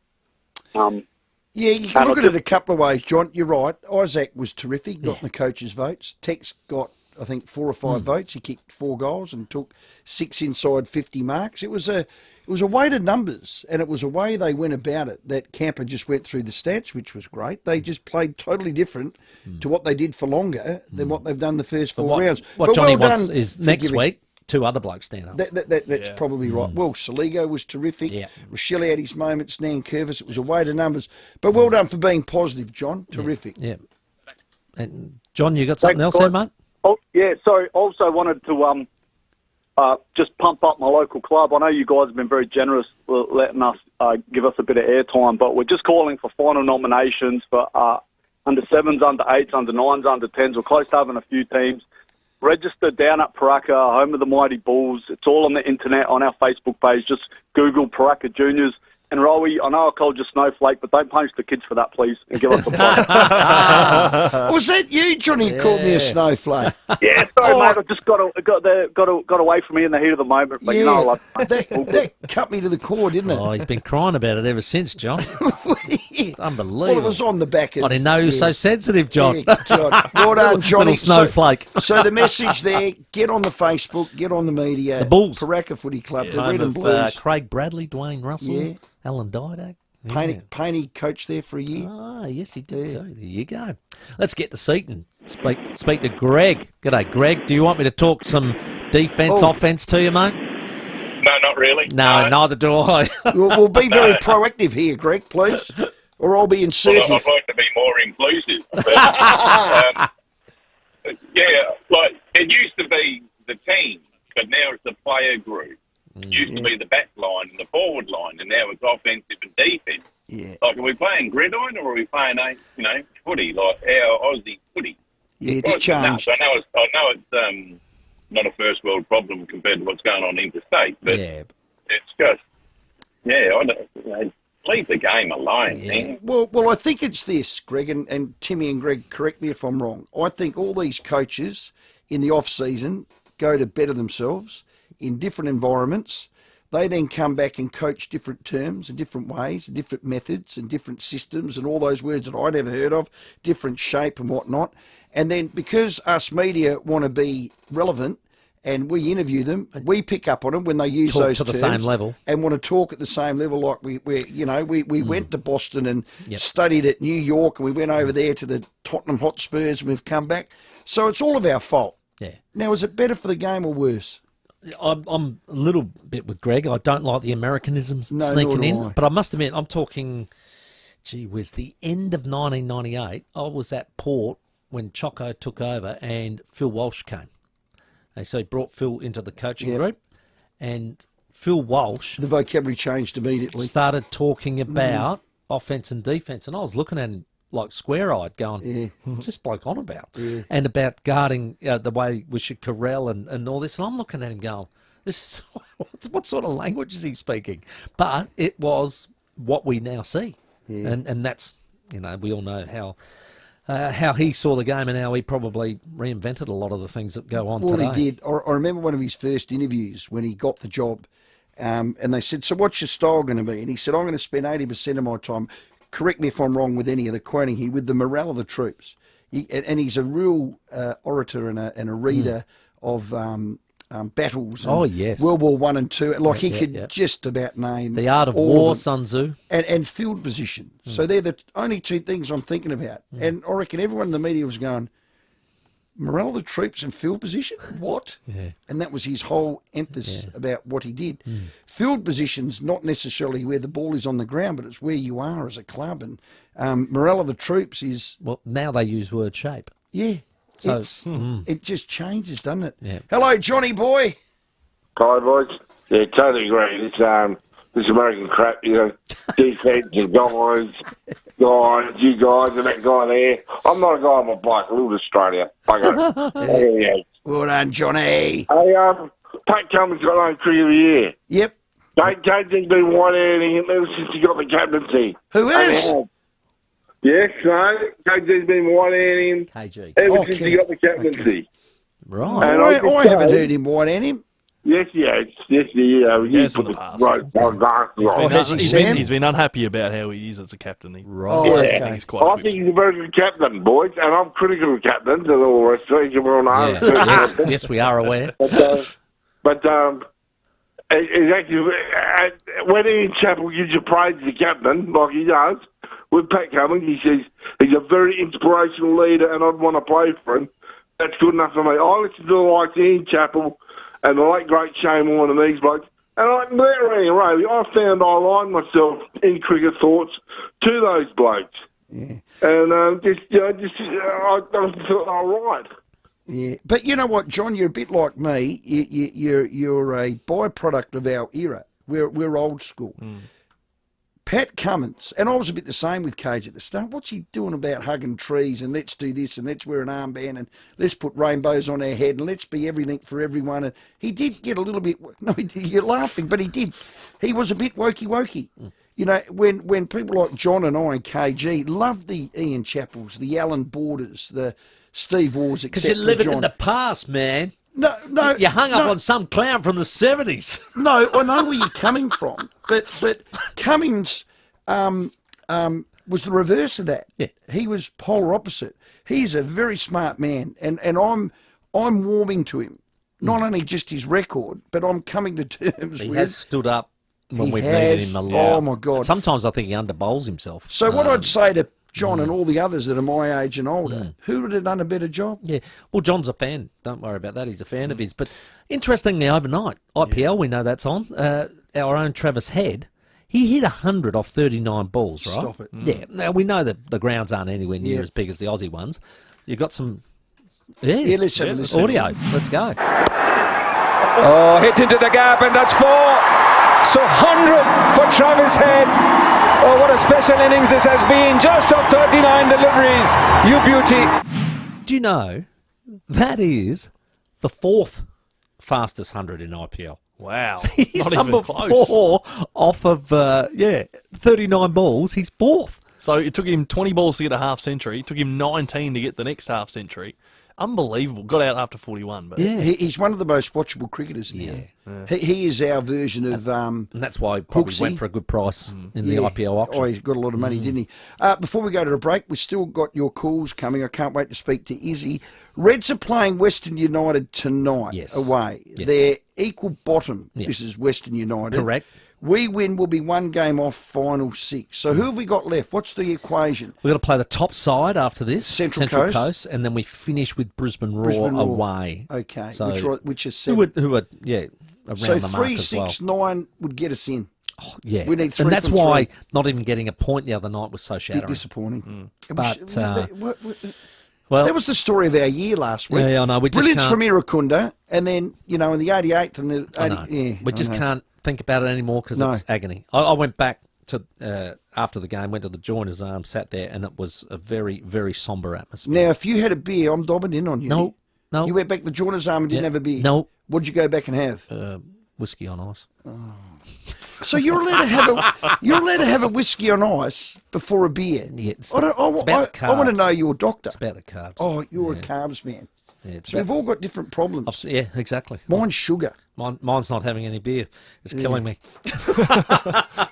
[SPEAKER 12] Yeah, you can look at it a couple of ways, John. You're right. Isaac was terrific, got the coaches' votes. Tex got, I think, 4 or 5 votes. He kicked 4 goals and took 6 inside 50 marks. It was a way to numbers, and it was a way they went about it that Camper just went through the stats, which was great. They just played totally different to what they did for longer than what they've done the first 4 rounds.
[SPEAKER 1] What Johnny wants is next week, 2 other blokes stand up.
[SPEAKER 12] That's probably right. Well, Saligo was terrific. Yeah. Rochelle had his moments, Nan Curvis. It was a way to numbers. But well done for being positive, John. Terrific.
[SPEAKER 1] Yeah. And John, you got something else there, mate?
[SPEAKER 29] Oh, yeah, sorry. Also wanted to just pump up my local club. I know you guys have been very generous letting us give us a bit of airtime, but we're just calling for final nominations for under 7s, under 8s, under 9s, under 10s. We're close to having a few teams. Register down at FIVEAA, home of the Mighty Bulls. It's all on the internet, on our Facebook page. Just Google FIVEAA Juniors. And Rowey, I know I called you Snowflake, but don't punish the kids for that, please, and give us a plug.
[SPEAKER 12] Was that you, Johnny, who called me a snowflake?
[SPEAKER 29] Yeah, sorry, mate. I just got away from me in the heat of the moment. But
[SPEAKER 12] that cut me to the core, didn't it?
[SPEAKER 1] Oh, he's been crying about it ever since, John. Unbelievable.
[SPEAKER 12] Well, it was on the back of...
[SPEAKER 1] I didn't know you were so sensitive, John.
[SPEAKER 12] Yeah, God. Well done, Johnny.
[SPEAKER 1] Little snowflake.
[SPEAKER 12] So the message there, get on the Facebook, get on the media.
[SPEAKER 1] The Bulls.
[SPEAKER 12] FIVEAA Footy Club, the
[SPEAKER 1] Home
[SPEAKER 12] Red and
[SPEAKER 1] of,
[SPEAKER 12] Blues.
[SPEAKER 1] Craig Bradley, Dwayne Russell, Alan Didak.
[SPEAKER 12] Painey coached there for a year.
[SPEAKER 1] Ah, yes, he did too. There you go. Let's get to Seaton. Speak to Greg. G'day, Greg. Do you want me to talk some defence, offence to you, mate?
[SPEAKER 2] No, not really.
[SPEAKER 1] No, neither do I.
[SPEAKER 12] We'll be very proactive here, Greg, please. Or I'll be insertive.
[SPEAKER 2] Well, I'd like to be more inclusive. But, like it used to be the team, but now it's the player group. It used to be the back line and the forward line, and now it's offensive and defence.
[SPEAKER 12] Yeah.
[SPEAKER 2] Like, are we playing gridiron or are we playing, footy, like our Aussie footy?
[SPEAKER 12] Yeah, it's changed.
[SPEAKER 2] I know it's not a first world problem compared to what's going on interstate, but it's just, I don't, leave the game alone, man.
[SPEAKER 12] Well, I think it's this, Greg, and Timmy and Greg, correct me if I'm wrong. I think all these coaches in the off-season go to better themselves in different environments. They then come back and coach different terms and different ways and different methods and different systems and all those words that I'd never heard of, different shape and whatnot. And then because us media want to be relevant and we interview them, we pick up on them when they use
[SPEAKER 1] talk
[SPEAKER 12] those
[SPEAKER 1] to the
[SPEAKER 12] terms
[SPEAKER 1] same level
[SPEAKER 12] and want to talk at the same level. Like we went to Boston and studied at New York, and we went over there to the Tottenham Hotspurs, and we've come back. So it's all of our fault.
[SPEAKER 1] Yeah.
[SPEAKER 12] Now, is it better for the game or worse?
[SPEAKER 1] I'm a little bit with Greg. I don't like the Americanisms sneaking in, but I must admit, I'm talking, gee whiz, the end of 1998. I was at Port when Choco took over and Phil Walsh came. And so he brought Phil into the coaching group, and Phil Walsh...
[SPEAKER 12] The vocabulary changed immediately.
[SPEAKER 1] ...started talking about offence and defence, and I was looking at him like square-eyed going, what's this bloke on about?
[SPEAKER 12] Yeah.
[SPEAKER 1] And about guarding the way we should corral and all this, and I'm looking at him going, this is what sort of language is he speaking? But it was what we now see.
[SPEAKER 12] Yeah.
[SPEAKER 1] And that's, we all know how he saw the game and how he probably reinvented a lot of the things that go on today.
[SPEAKER 12] Well, he did. I remember one of his first interviews when he got the job, and they said, so what's your style going to be? And he said, I'm going to spend 80% of my time, correct me if I'm wrong with any of the quoting here, with the morale of the troops. And he's a real orator and a reader of battles. And World War I and II. Like he could just about name
[SPEAKER 1] the art of war, Sun Tzu,
[SPEAKER 12] and field position. So they're the only two things I'm thinking about. And I reckon everyone in the media was going, morale of the troops and field position? What?
[SPEAKER 1] Yeah.
[SPEAKER 12] And that was his whole emphasis about what he did. Field position's not necessarily where the ball is on the ground, but it's where you are as a club. And morale of the troops is...
[SPEAKER 1] Well, now they use word shape.
[SPEAKER 12] Yeah.
[SPEAKER 1] So,
[SPEAKER 12] it just changes, doesn't it?
[SPEAKER 1] Yeah.
[SPEAKER 12] Hello, Johnny boy.
[SPEAKER 5] Hi, boys. Yeah, totally agree. This American crap, defense and guys, you guys, and that guy there. I'm not a guy on my bike. I live in Australia.
[SPEAKER 12] Well done, Johnny.
[SPEAKER 5] Hey, Pat Cummins got no cricket of the year.
[SPEAKER 12] Yep.
[SPEAKER 5] KG's been white-handing him ever since he got the captaincy.
[SPEAKER 12] Who is?
[SPEAKER 5] Yes, no. KG's been white-handing him ever since he got the captaincy.
[SPEAKER 12] Okay.
[SPEAKER 1] Right.
[SPEAKER 5] And
[SPEAKER 12] I haven't heard him white-hand him.
[SPEAKER 5] Yes, he has. Yes, he has.
[SPEAKER 11] Yes, in the past. He's been unhappy about how he is as a captain.
[SPEAKER 5] I think he's a very good captain, boys, and I'm critical of captains and all the rest of it.
[SPEAKER 1] Yes, we are aware.
[SPEAKER 5] But exactly, when Ian Chappell gives you praise as a captain, like he does, with Pat Cummins, he says he's a very inspirational leader and I'd want to play for him. That's good enough for me. I listen to the likes of Ian Chappell and the late great Shane Warne and these blokes. And like Rowey, I found I aligned myself in cricket thoughts to those blokes.
[SPEAKER 12] Yeah.
[SPEAKER 5] And I felt all right.
[SPEAKER 12] Yeah, but you know what, John? You're a bit like me. You're a byproduct of our era. We're old school. Pat Cummins, and I was a bit the same with Cage at the start. What's he doing about hugging trees and let's do this and let's wear an armband and let's put rainbows on our head and let's be everything for everyone? And he did get a little bit, no, you're laughing, but he did. He was a bit wokey. You know, when people like John and I and KG loved the Ian Chappells, the Alan Borders, the Steve Wars, etc.
[SPEAKER 1] Because you're living in the past, man.
[SPEAKER 12] No.
[SPEAKER 1] You hung up on some clown from the 70s.
[SPEAKER 12] No, I know where you're coming from, but Cummins was the reverse of that. Yeah. He was polar opposite. He's a very smart man, and I'm warming to him. Not only just his record, but I'm coming to terms with...
[SPEAKER 1] He has stood up when we've needed him a lot.
[SPEAKER 12] Oh, my God.
[SPEAKER 1] Sometimes I think he underbowls himself.
[SPEAKER 12] So what I'd say to John and all the others that are my age and older, who would have done a better job?
[SPEAKER 1] Yeah, well, John's a fan. Don't worry about that. He's a fan of his. But interestingly, overnight, IPL, we know that's on. Our own Travis Head, he hit 100 off 39 balls, right?
[SPEAKER 12] Stop it.
[SPEAKER 1] Yeah. Now, we know that the grounds aren't anywhere near as big as the Aussie ones. You've got some
[SPEAKER 12] let's have a listen.
[SPEAKER 1] audio. Let's go.
[SPEAKER 6] Oh, hit into the gap, and that's 4. So 100 for Travis Head. Oh, what a special innings this has been. Just off 39 deliveries. You beauty.
[SPEAKER 1] Do you know that is the 4th fastest 100 in IPL?
[SPEAKER 11] Wow.
[SPEAKER 1] So he's
[SPEAKER 11] Not
[SPEAKER 1] number
[SPEAKER 11] even close.
[SPEAKER 1] 4 off of, 39 balls. He's 4th.
[SPEAKER 11] So it took him 20 balls to get a half century. It took him 19 to get the next half century. Unbelievable. Got out after 41. But
[SPEAKER 12] He's one of the most watchable cricketers now. He is our version of...
[SPEAKER 1] and that's why he probably went for a good price in the IPL auction.
[SPEAKER 12] Oh, he's got a lot of money, didn't he? Before we go to the break, we've still got your calls coming. I can't wait to speak to Izzy. Reds are playing Western United tonight away.
[SPEAKER 1] Yes.
[SPEAKER 12] They're equal bottom. This is Western United.
[SPEAKER 1] Correct.
[SPEAKER 12] We win, we'll be one game off final 6. So who have we got left? What's the equation?
[SPEAKER 1] We've got to play the top side after this,
[SPEAKER 12] Central Coast,
[SPEAKER 1] and then we finish with Brisbane Roar away.
[SPEAKER 12] Okay,
[SPEAKER 1] so
[SPEAKER 12] which is 7.
[SPEAKER 1] Who are around
[SPEAKER 12] so
[SPEAKER 1] the mark
[SPEAKER 12] 3,
[SPEAKER 1] as
[SPEAKER 12] 6,
[SPEAKER 1] well.
[SPEAKER 12] 9 would get us in.
[SPEAKER 1] Oh, yeah,
[SPEAKER 12] we need 3
[SPEAKER 1] and that's
[SPEAKER 12] from
[SPEAKER 1] why
[SPEAKER 12] 3.
[SPEAKER 1] not even getting a point the other night was so shattering.
[SPEAKER 12] Bit disappointing.
[SPEAKER 1] But
[SPEAKER 12] well, that was the story of our year last week.
[SPEAKER 1] Yeah, I know. We just
[SPEAKER 12] Brilliance
[SPEAKER 1] can't...
[SPEAKER 12] from Irukunda, and then in the 88th and the 80th.
[SPEAKER 1] We just can't think about it anymore because it's agony. I went back to after the game, went to the joiner's arm, sat there, and it was a very, very sombre atmosphere.
[SPEAKER 12] Now, if you had a beer, I'm dobbing in on you.
[SPEAKER 1] No.
[SPEAKER 12] You went back to the joiner's arm and didn't have a beer?
[SPEAKER 1] No.
[SPEAKER 12] What did you go back and have?
[SPEAKER 1] Whiskey on ice.
[SPEAKER 12] Oh. So you're allowed to have a whiskey on ice before a beer?
[SPEAKER 1] Yeah, it's
[SPEAKER 12] I
[SPEAKER 1] about the carbs.
[SPEAKER 12] I want to know your doctor.
[SPEAKER 1] It's about the carbs.
[SPEAKER 12] Oh, you're a carbs man.
[SPEAKER 1] Yeah,
[SPEAKER 12] so we've all got different problems.
[SPEAKER 1] Yeah, exactly.
[SPEAKER 12] Mine's sugar.
[SPEAKER 1] Mine's not having any beer. It's killing me.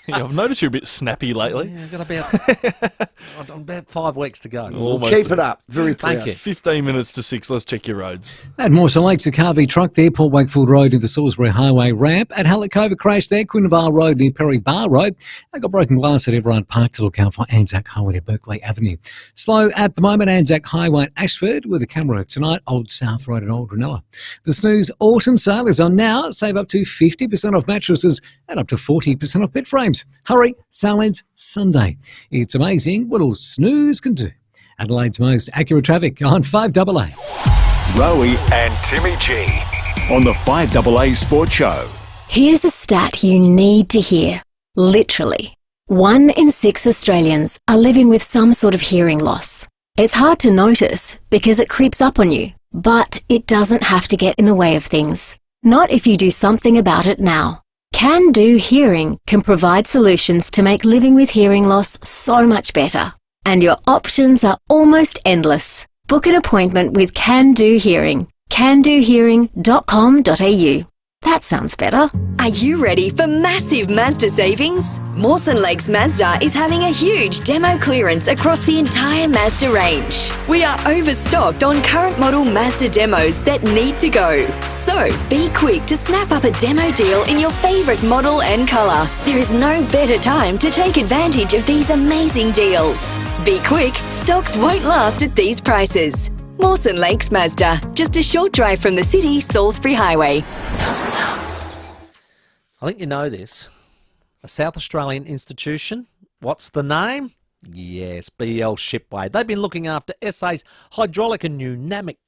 [SPEAKER 11] I've noticed you're a bit snappy lately.
[SPEAKER 1] Yeah, I've got about 5 weeks to go.
[SPEAKER 12] Keep it up. Very proud.
[SPEAKER 1] Thank you.
[SPEAKER 11] 15 minutes to 6. Let's check your roads.
[SPEAKER 7] At Mawson Lakes, a Carvey truck there, Port Wakefield Road near the Salisbury Highway ramp. At Hallecover, crash there, Quinnavar Road near Perry Bar Road. I got broken glass at Everard Park to look out for Anzac Highway to Berkeley Avenue. Slow at the moment, Anzac Highway at Ashford with a camera tonight, Old South Road at Old Ranella. The Snooze Autumn Sale is on now. Save up to 50% off mattresses and up to 40% off bed frames. Hurry, sale ends Sunday. It's amazing what all Snooze can do. Adelaide's most accurate traffic on 5AA.
[SPEAKER 9] Rowey and Timmy G on the 5AA Sports Show.
[SPEAKER 22] Here's a stat you need to hear. Literally, 1 in 6 Australians are living with some sort of hearing loss. It's hard to notice because it creeps up on you, but it doesn't have to get in the way of things. Not if you do something about it now. Can Do Hearing can provide solutions to make living with hearing loss so much better. And your options are almost endless. Book an appointment with Can Do Hearing. candohearing.com.au. That sounds better.
[SPEAKER 8] Are you ready for massive Mazda savings? Mawson Lakes Mazda is having a huge demo clearance across the entire Mazda range. We are overstocked on current model Mazda demos that need to go. So be quick to snap up a demo deal in your favourite model and colour. There is no better time to take advantage of these amazing deals. Be quick, stocks won't last at these prices. Mawson Lakes Mazda, just a short drive from the city, Salisbury Highway.
[SPEAKER 1] I think you know this. A South Australian institution. What's the name? Yes, BL Shipway. They've been looking after SA's hydraulic and pneumatic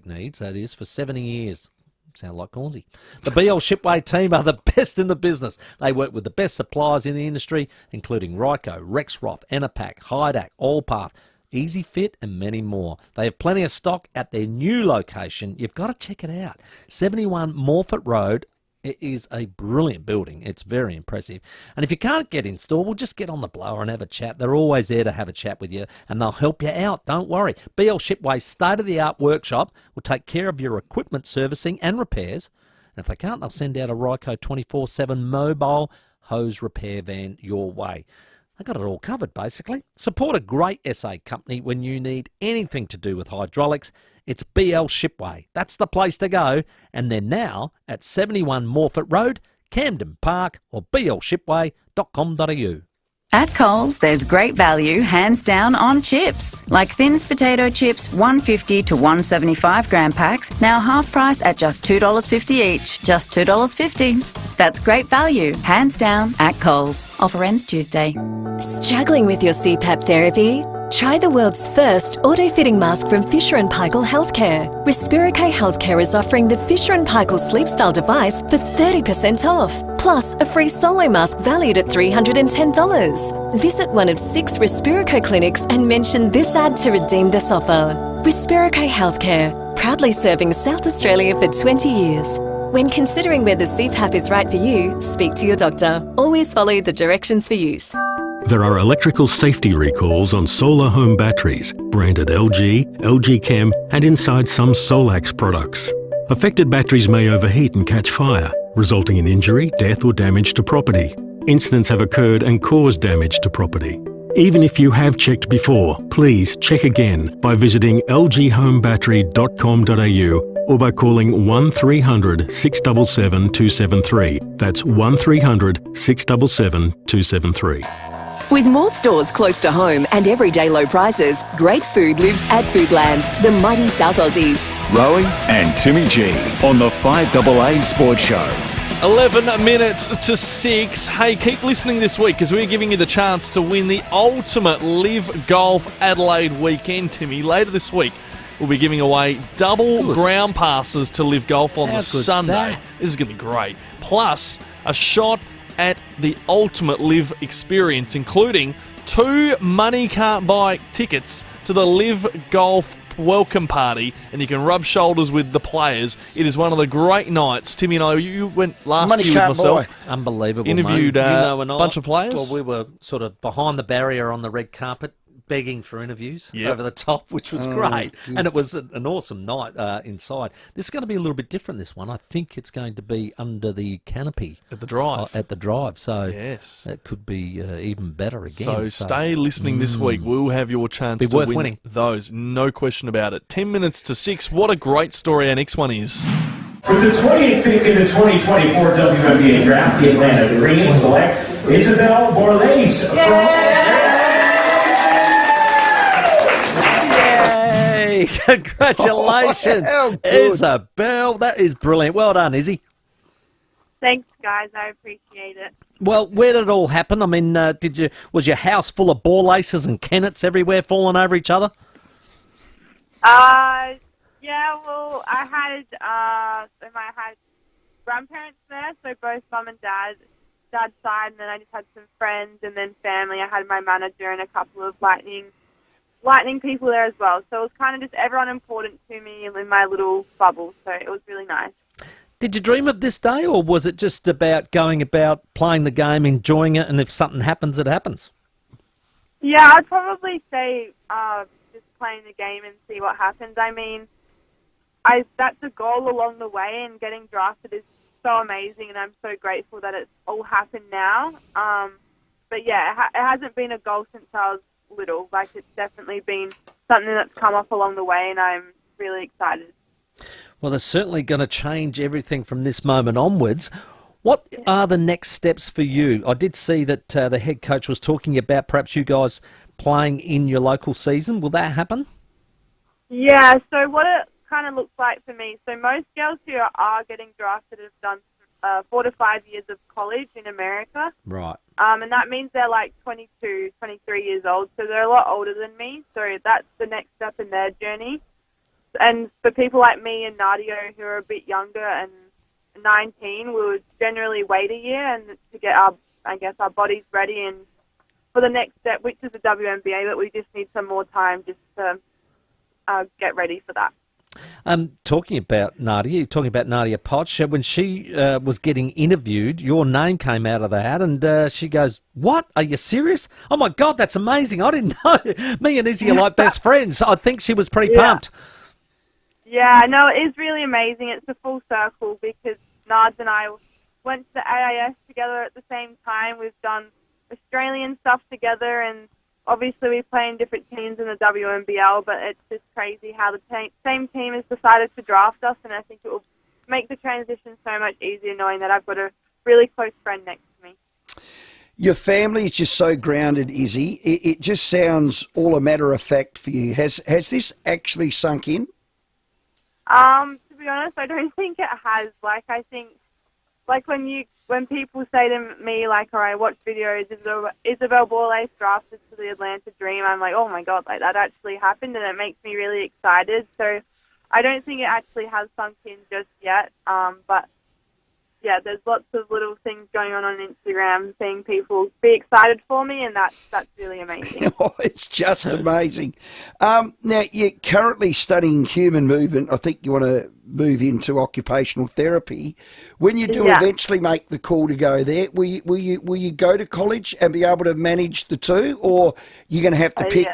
[SPEAKER 1] needs, that is, for 70 years. Sound like Cornsey. The BL Shipway team are the best in the business. They work with the best suppliers in the industry, including Ryco, Rexroth, Enerpac, Hydac, Allpath, Easy Fit and many more. They have plenty of stock at their new location. You've got to check it out. 71 Morfett Road. It is a brilliant building. It's very impressive. And if you can't get in store, well, just get on the blower and have a chat. They're always there to have a chat with you and they'll help you out. Don't worry. BL Shipway's state-of-the-art workshop will take care of your equipment servicing and repairs. And if they can't, they'll send out a Ryco 24/7 mobile hose repair van your way. I got it all covered, basically. Support a great SA company when you need anything to do with hydraulics. It's BL Shipway. That's the place to go. And they're now at 71 Morfett Road, Camden Park, or blshipway.com.au.
[SPEAKER 10] At Coles, there's great value, hands down, on chips. Like Thins potato chips, 150 to 175 gram packs, now half price at just $2.50 each. Just $2.50. That's great value, hands down, at Coles. Offer ends Tuesday.
[SPEAKER 8] Struggling with your CPAP therapy? Try the world's first auto-fitting mask from Fisher & Paykel Healthcare. Respirico Healthcare is offering the Fisher & Paykel Sleep Style device for 30% off, plus a free solo mask valued at $310. Visit one of 6 Respirico clinics and mention this ad to redeem this offer. Respirico Healthcare, proudly serving South Australia for 20 years. When considering whether CPAP is right for you, speak to your doctor. Always follow the directions for use.
[SPEAKER 13] There are electrical safety recalls on solar home batteries, branded LG, LG Chem, and inside some Solax products. Affected batteries may overheat and catch fire, resulting in injury, death, or damage to property. Incidents have occurred and caused damage to property. Even if you have checked before, please check again by visiting lghomebattery.com.au or by calling 1300 677 273. That's 1300 677 273.
[SPEAKER 8] With more stores close to home and everyday low prices, great food lives at Foodland, the mighty South Aussies.
[SPEAKER 9] Rowey and Timmy G on the 5AA Sports Show.
[SPEAKER 11] 11 minutes to 6. Hey, keep listening this week because we're giving you the chance to win the ultimate Live Golf Adelaide weekend, Timmy. Later this week, we'll be giving away double ground passes to Live Golf on the Sunday. This is going to be great. Plus, a shot at the ultimate Live experience, including 2 money can't buy tickets to the Live Golf welcome party, and you can rub shoulders with the players. It is one of the great nights. Timmy and I, you went last year with myself.
[SPEAKER 1] Unbelievable,
[SPEAKER 11] interviewed a bunch of players.
[SPEAKER 1] Well, we were sort of behind the barrier on the red carpet, begging for interviews over the top, which was great. And it was an awesome night inside. This is going to be a little bit different, this one. I think it's going to be under the canopy.
[SPEAKER 11] At the drive.
[SPEAKER 1] So
[SPEAKER 11] yes,
[SPEAKER 1] it could be even better again.
[SPEAKER 11] So stay listening this week. We'll have your chance to win winning those. No question about it. 10 minutes to 6. What a great story our next one is.
[SPEAKER 14] With the 28th pick in the 2024 WNBA draft, the Atlanta Dream select Isabel Borlase
[SPEAKER 1] Congratulations, Isabel. That is brilliant. Well done, Izzy.
[SPEAKER 15] Thanks, guys. I appreciate it.
[SPEAKER 1] Well, where did it all happen? I mean, was your house full of ball laces and Kennets everywhere falling over each other?
[SPEAKER 15] Yeah, well, I had grandparents there, so both mum and dad's side, and then I just had some friends and then family. I had my manager and a couple of lightning people there as well. So it was kind of just everyone important to me in my little bubble. So it was really nice.
[SPEAKER 1] Did you dream of this day, or was it just about going about playing the game, enjoying it, and if something happens, it happens?
[SPEAKER 15] Yeah, I'd probably say just playing the game and see what happens. I mean, that's a goal along the way, and getting drafted is so amazing, and I'm so grateful that it's all happened now. But yeah, it hasn't been a goal since I was little. Like, it's definitely been something that's come up along the way, and I'm really excited.
[SPEAKER 1] Well, they're certainly going to change everything from this moment onwards. What are the next steps for you? I did see that the head coach was talking about perhaps you guys playing in your local season. Will that happen?
[SPEAKER 15] Yeah, so what it kind of looks like for me, so most girls who are getting drafted have done 4 to 5 years of college in America.
[SPEAKER 1] Right.
[SPEAKER 15] And that means they're like 22, 23 years old, so they're a lot older than me. So that's the next step in their journey. And for people like me and Nadia, who are a bit younger and 19, we would generally wait a year and to get our bodies ready and for the next step, which is the WNBA, but we just need some more time just to get ready for that.
[SPEAKER 1] Talking about Nadia Potch, when she was getting interviewed, your name came out of the hat, and she goes, "What? Are you serious? Oh my God, that's amazing! I didn't know." Me and Izzy are like best friends. I think she was pretty pumped.
[SPEAKER 15] Yeah, no, it is really amazing. It's a full circle because Nards and I went to the AIS together at the same time. We've done Australian stuff together, and obviously we play in different teams in the WNBL, but it's just crazy how the same team has decided to draft us, and I think it will make the transition so much easier knowing that I've got a really close friend next to me.
[SPEAKER 12] Your family is just so grounded, Izzy. It just sounds all a matter of fact for you. Has this actually sunk in?
[SPEAKER 15] To be honest, I don't think it has. Like, I think, like when people say to me, like, or I watch videos, Isabel Borlase drafted to the Atlanta Dream, I'm like, oh my God, like that actually happened, and it makes me really excited. So I don't think it actually has sunk in just yet. But yeah, there's lots of little things going on Instagram, seeing people be excited for me, and that's really amazing.
[SPEAKER 12] Oh, it's just amazing. Now, you're currently studying human movement. I think you want to move into occupational therapy. When you do eventually make the call to go there, will you go to college and be able to manage the two, or you're going to have to pick?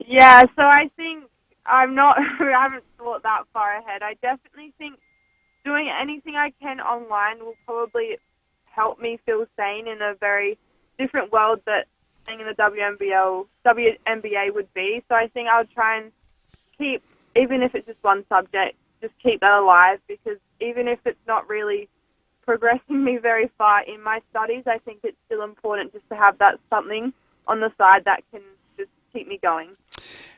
[SPEAKER 15] Yeah, so I think I haven't thought that far ahead. I definitely think doing anything I can online will probably help me feel sane in a very different world that being in the WNBA would be. So I think I'll try and keep, even if it's just one subject, just keep that alive, because even if it's not really progressing me very far in my studies, I think it's still important just to have that something on the side that can just keep me going.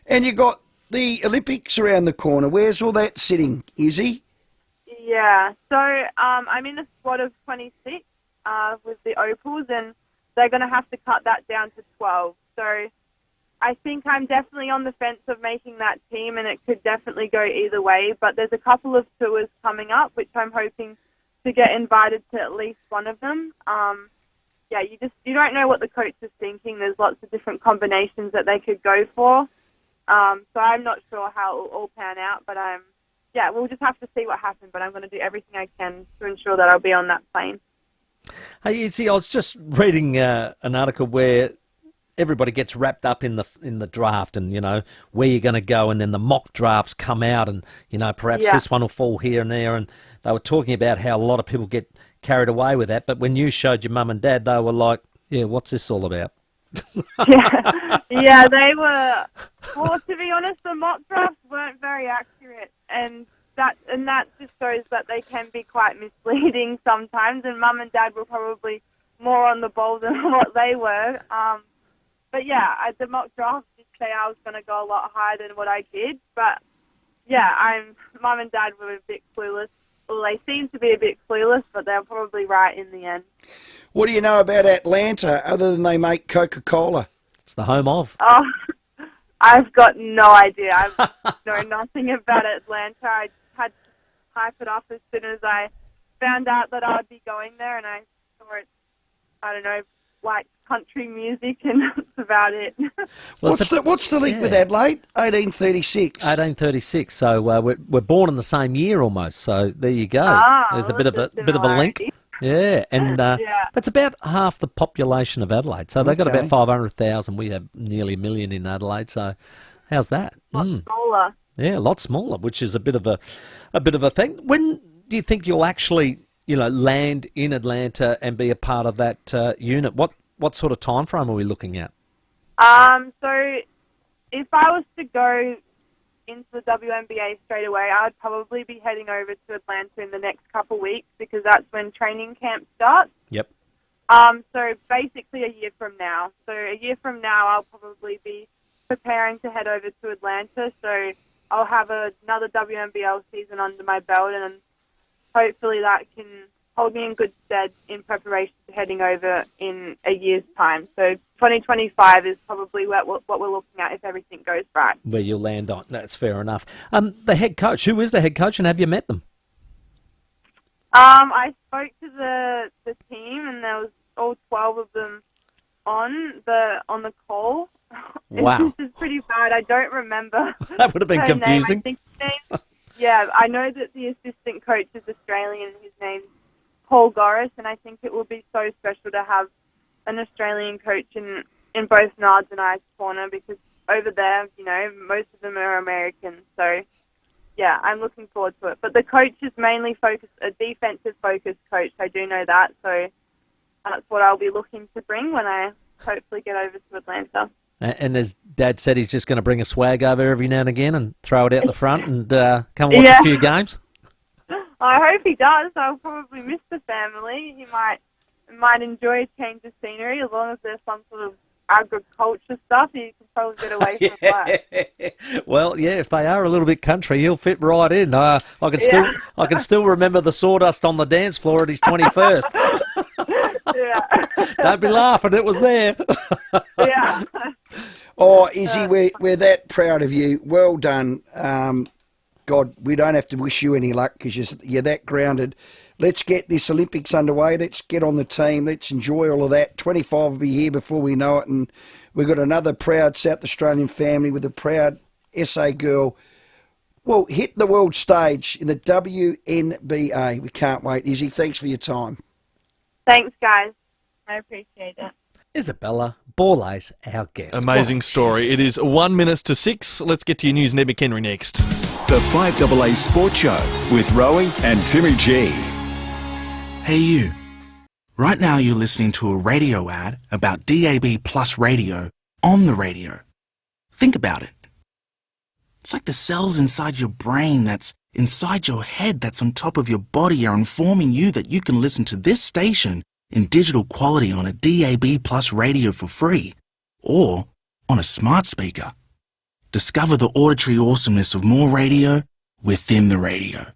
[SPEAKER 12] And you got the Olympics around the corner. Where's all that sitting, Izzy?
[SPEAKER 15] Yeah, so I'm in a squad of 26 with the Opals, and they're going to have to cut that down to 12. So I think I'm definitely on the fence of making that team, and it could definitely go either way. But there's a couple of tours coming up, which I'm hoping to get invited to at least one of them. Yeah, you don't know what the coach is thinking. There's lots of different combinations that they could go for. So I'm not sure how it will all pan out, but yeah, we'll just have to see what happens, but I'm going to do everything I can to ensure that I'll be on that plane.
[SPEAKER 1] Hey, Izzy, I was just reading an article where everybody gets wrapped up in the draft and, where you're going to go, and then the mock drafts come out and, perhaps this one will fall here and there, and they were talking about how a lot of people get carried away with that, but when you showed your mum and dad, they were like, yeah, what's this all about?
[SPEAKER 15] Yeah, they were. Well, to be honest, the mock drafts weren't very accurate, and that just shows that they can be quite misleading sometimes. And Mum and Dad were probably more on the ball than what they were. But yeah, the mock draft did say I was going to go a lot higher than what I did. But yeah, Mum and Dad were a bit clueless. Well, they seem to be a bit clueless, but they're probably right in the end.
[SPEAKER 12] What do you know about Atlanta, other than they make Coca-Cola?
[SPEAKER 1] It's the home of.
[SPEAKER 15] Oh, I've got no idea. I know nothing about Atlanta. I had to hype it up as soon as I found out that I would be going there, and I saw it, I don't know, like country music, and that's about it.
[SPEAKER 1] Well,
[SPEAKER 12] What's the link with Adelaide? 1836.
[SPEAKER 1] 1836. So we're born in the same year almost. So there you go. There's a bit of a link. Yeah, and that's about half the population of Adelaide. So they've got about 500,000. We have nearly 1 million in Adelaide. So how's that?
[SPEAKER 15] A lot smaller.
[SPEAKER 1] Yeah, a lot smaller, which is a bit of a thing. When do you think you'll actually, land in Atlanta and be a part of that unit? What sort of time frame are we looking at?
[SPEAKER 15] So if I was to go into the WNBA straight away, I'd probably be heading over to Atlanta in the next couple of weeks because that's when training camp starts.
[SPEAKER 1] Yep.
[SPEAKER 15] So basically a year from now. So a year from now, I'll probably be preparing to head over to Atlanta. So I'll have another WNBL season under my belt, and hopefully that can hold me in good stead in preparation to heading over in a year's time. So 2025 is probably what we're looking at if everything goes right.
[SPEAKER 1] Where you'll land on. That's fair enough. The head coach, who is the head coach, and have you met them?
[SPEAKER 15] I spoke to the team, and there was all 12 of them on the call.
[SPEAKER 1] Wow.
[SPEAKER 15] This is pretty bad. I don't remember.
[SPEAKER 1] That would have been confusing.
[SPEAKER 15] Yeah, I know that the assistant coach is Australian. His name's Paul Goris, and I think it will be so special to have an Australian coach in both Nards and I's corner because over there, most of them are American. So, yeah, I'm looking forward to it. But the coach is mainly a defensive-focused coach. I do know that. So that's what I'll be looking to bring when I hopefully get over to Atlanta.
[SPEAKER 1] And as Dad said, he's just going to bring a swag over every now and again and throw it out the front and come watch a few games.
[SPEAKER 15] I hope he does. I'll probably miss the family. He might enjoy a change of scenery as long as there's some sort of agriculture stuff. You can probably get away from work.
[SPEAKER 1] Well, yeah, if they are a little bit country, he'll fit right in. I can still remember the sawdust on the dance floor at his 21st. Don't be laughing, it was there.
[SPEAKER 15] Yeah.
[SPEAKER 12] Oh, Izzy, we're that proud of you. Well done. God, we don't have to wish you any luck because you're that grounded. Let's get this Olympics underway. Let's get on the team. Let's enjoy all of that. 25 will be here before we know it. And we've got another proud South Australian family with a proud SA girl. Well, hit the world stage in the WNBA. We can't wait. Izzy, thanks for your time.
[SPEAKER 15] Thanks, guys. I appreciate it.
[SPEAKER 1] Isabella Borlase, our guest.
[SPEAKER 11] Amazing story. It is 6:01. Let's get to your news and Ed McHenry next.
[SPEAKER 9] The 5AA Sports Show with Rowey and Timmy G.
[SPEAKER 3] Hey you. Right now you're listening to a radio ad about DAB Plus radio on the radio. Think about it. It's like the cells inside your brain that's inside your head that's on top of your body are informing you that you can listen to this station in digital quality on a DAB Plus radio for free or on a smart speaker. Discover the auditory awesomeness of more radio within the radio.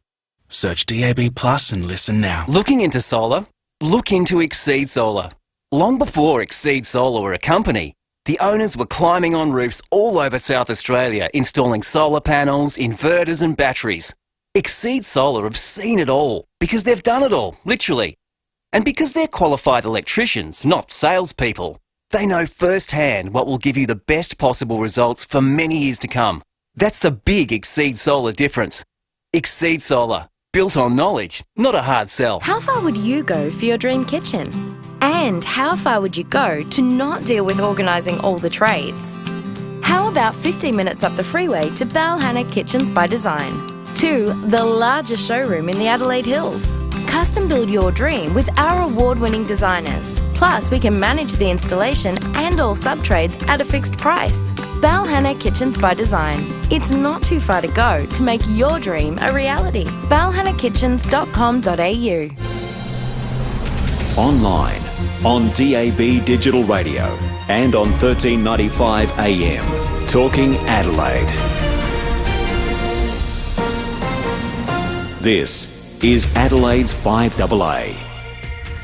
[SPEAKER 3] Search DAB Plus and listen now.
[SPEAKER 4] Looking into solar? Look into Exceed Solar. Long before Exceed Solar were a company, the owners were climbing on roofs all over South Australia, installing solar panels, inverters and batteries. Exceed Solar have seen it all because they've done it all, literally. And because they're qualified electricians, not salespeople, they know firsthand what will give you the best possible results for many years to come. That's the big Exceed Solar difference. Exceed Solar, built on knowledge, not a hard sell.
[SPEAKER 16] How far would you go for your dream kitchen? And how far would you go to not deal with organising all the trades? How about 15 minutes up the freeway to Balhanna Kitchens by Design? To the largest showroom in the Adelaide Hills. Custom build your dream with our award-winning designers. Plus, we can manage the installation and all sub-trades at a fixed price. Balhanna Kitchens by Design. It's not too far to go to make your dream a reality. balhannakitchens.com.au.
[SPEAKER 9] Online, on DAB Digital Radio and on 1395 AM. Talking Adelaide. This is Adelaide's 5AA.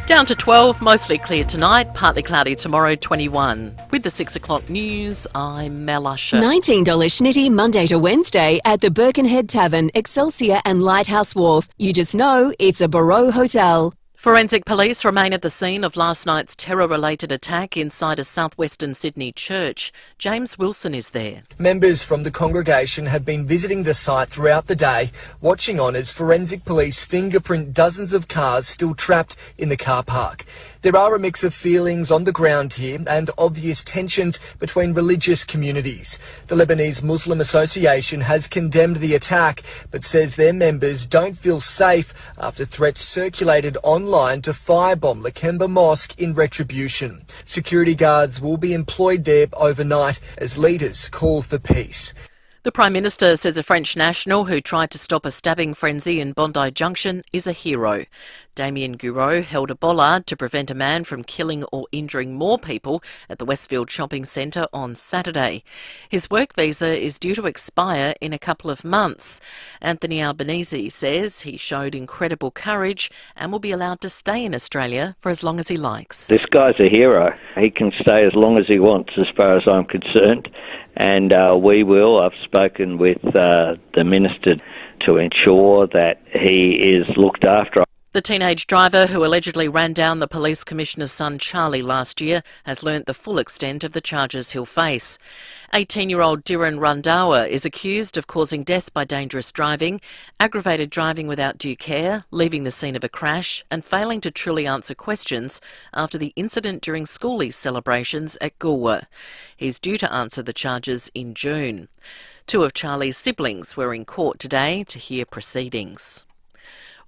[SPEAKER 17] Down to 12, mostly clear tonight, partly cloudy tomorrow, 21. With the 6 o'clock news, I'm Mel Usher.
[SPEAKER 8] $19 schnitty Monday to Wednesday at the Birkenhead Tavern, Excelsior and Lighthouse Wharf. You just know it's a Barreau Hotel.
[SPEAKER 17] Forensic police remain at the scene of last night's terror-related attack inside a southwestern Sydney church. James Wilson is there.
[SPEAKER 18] Members from the congregation have been visiting the site throughout the day, watching on as forensic police fingerprint dozens of cars still trapped in the car park. There are a mix of feelings on the ground here and obvious tensions between religious communities. The Lebanese Muslim Association has condemned the attack, but says their members don't feel safe after threats circulated online to firebomb Lakemba Mosque in retribution. Security guards will be employed there overnight as leaders call for peace.
[SPEAKER 17] The Prime Minister says a French national who tried to stop a stabbing frenzy in Bondi Junction is a hero. Damien Gouraud held a bollard to prevent a man from killing or injuring more people at the Westfield Shopping Centre on Saturday. His work visa is due to expire in a couple of months. Anthony Albanese says he showed incredible courage and will be allowed to stay in Australia for as long as he likes.
[SPEAKER 19] This guy's a hero. He can stay as long as he wants, as far as I'm concerned. And we will. I've spoken with the Minister to ensure that he is looked after.
[SPEAKER 17] The teenage driver who allegedly ran down the police commissioner's son Charlie last year has learnt the full extent of the charges he'll face. 18-year-old Dhiren Randhawa is accused of causing death by dangerous driving, aggravated driving without due care, leaving the scene of a crash and failing to truly answer questions after the incident during schoolies celebrations at Goolwa. He's due to answer the charges in June. Two of Charlie's siblings were in court today to hear proceedings.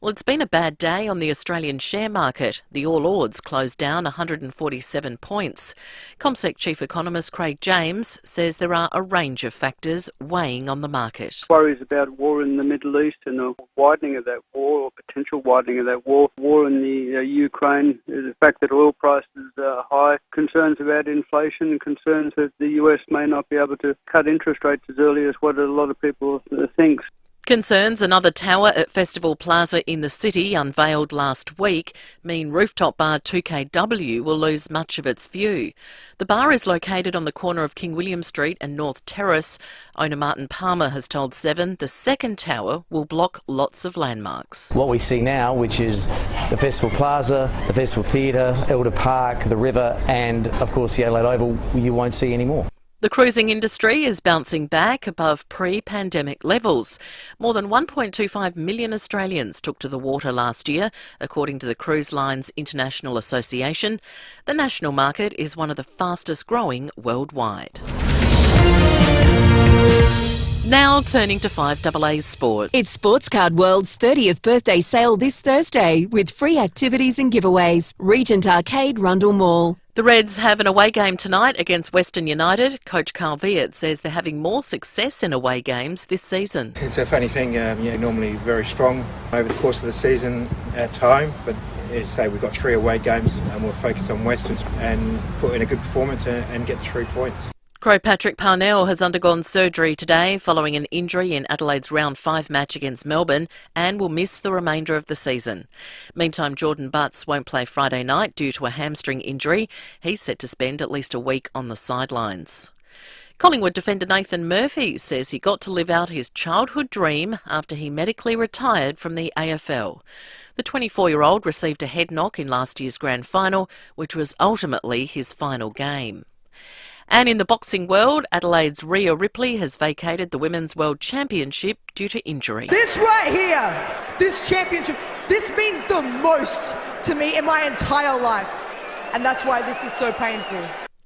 [SPEAKER 17] Well, it's been a bad day on the Australian share market. The All Ords closed down 147 points. CommSec Chief Economist Craig James says there are a range of factors weighing on the market.
[SPEAKER 20] Worries about war in the Middle East and a widening of that war, or potential widening of that war in the Ukraine, the fact that oil prices are high, concerns about inflation, concerns that the US may not be able to cut interest rates as early as what a lot of people think.
[SPEAKER 17] Concerns another tower at Festival Plaza in the city, unveiled last week, mean rooftop bar 2KW will lose much of its view. The bar is located on the corner of King William Street and North Terrace. Owner Martin Palmer has told Seven the second tower will block lots of landmarks.
[SPEAKER 21] What we see now, which is the Festival Plaza, the Festival Theatre, Elder Park, the river and, of course, the Adelaide Oval, you won't see anymore.
[SPEAKER 17] The cruising industry is bouncing back above pre-pandemic levels. More than 1.25 million Australians took to the water last year, according to the Cruise Lines International Association. The national market is one of the fastest growing worldwide. Now turning to 5AA Sport.
[SPEAKER 23] It's Sports Card World's 30th birthday sale this Thursday with free activities and giveaways. Regent Arcade, Rundle Mall.
[SPEAKER 17] The Reds have an away game tonight against Western United. Coach Carl Viet says they're having more success in away games this season.
[SPEAKER 24] It's a funny thing, normally very strong over the course of the season at home, but say we've got 3 away games and we'll focus on Westerns and put in a good performance and get 3 points.
[SPEAKER 17] Crow Patrick Parnell has undergone surgery today following an injury in Adelaide's Round 5 match against Melbourne and will miss the remainder of the season. Meantime, Jordan Butts won't play Friday night due to a hamstring injury. He's set to spend at least a week on the sidelines. Collingwood defender Nathan Murphy says he got to live out his childhood dream after he medically retired from the AFL. The 24-year-old received a head knock in last year's grand final, which was ultimately his final game. And in the boxing world, Adelaide's Rhea Ripley has vacated the Women's World Championship due to injury.
[SPEAKER 25] This right here, this championship, this means the most to me in my entire life. And that's why this is so painful.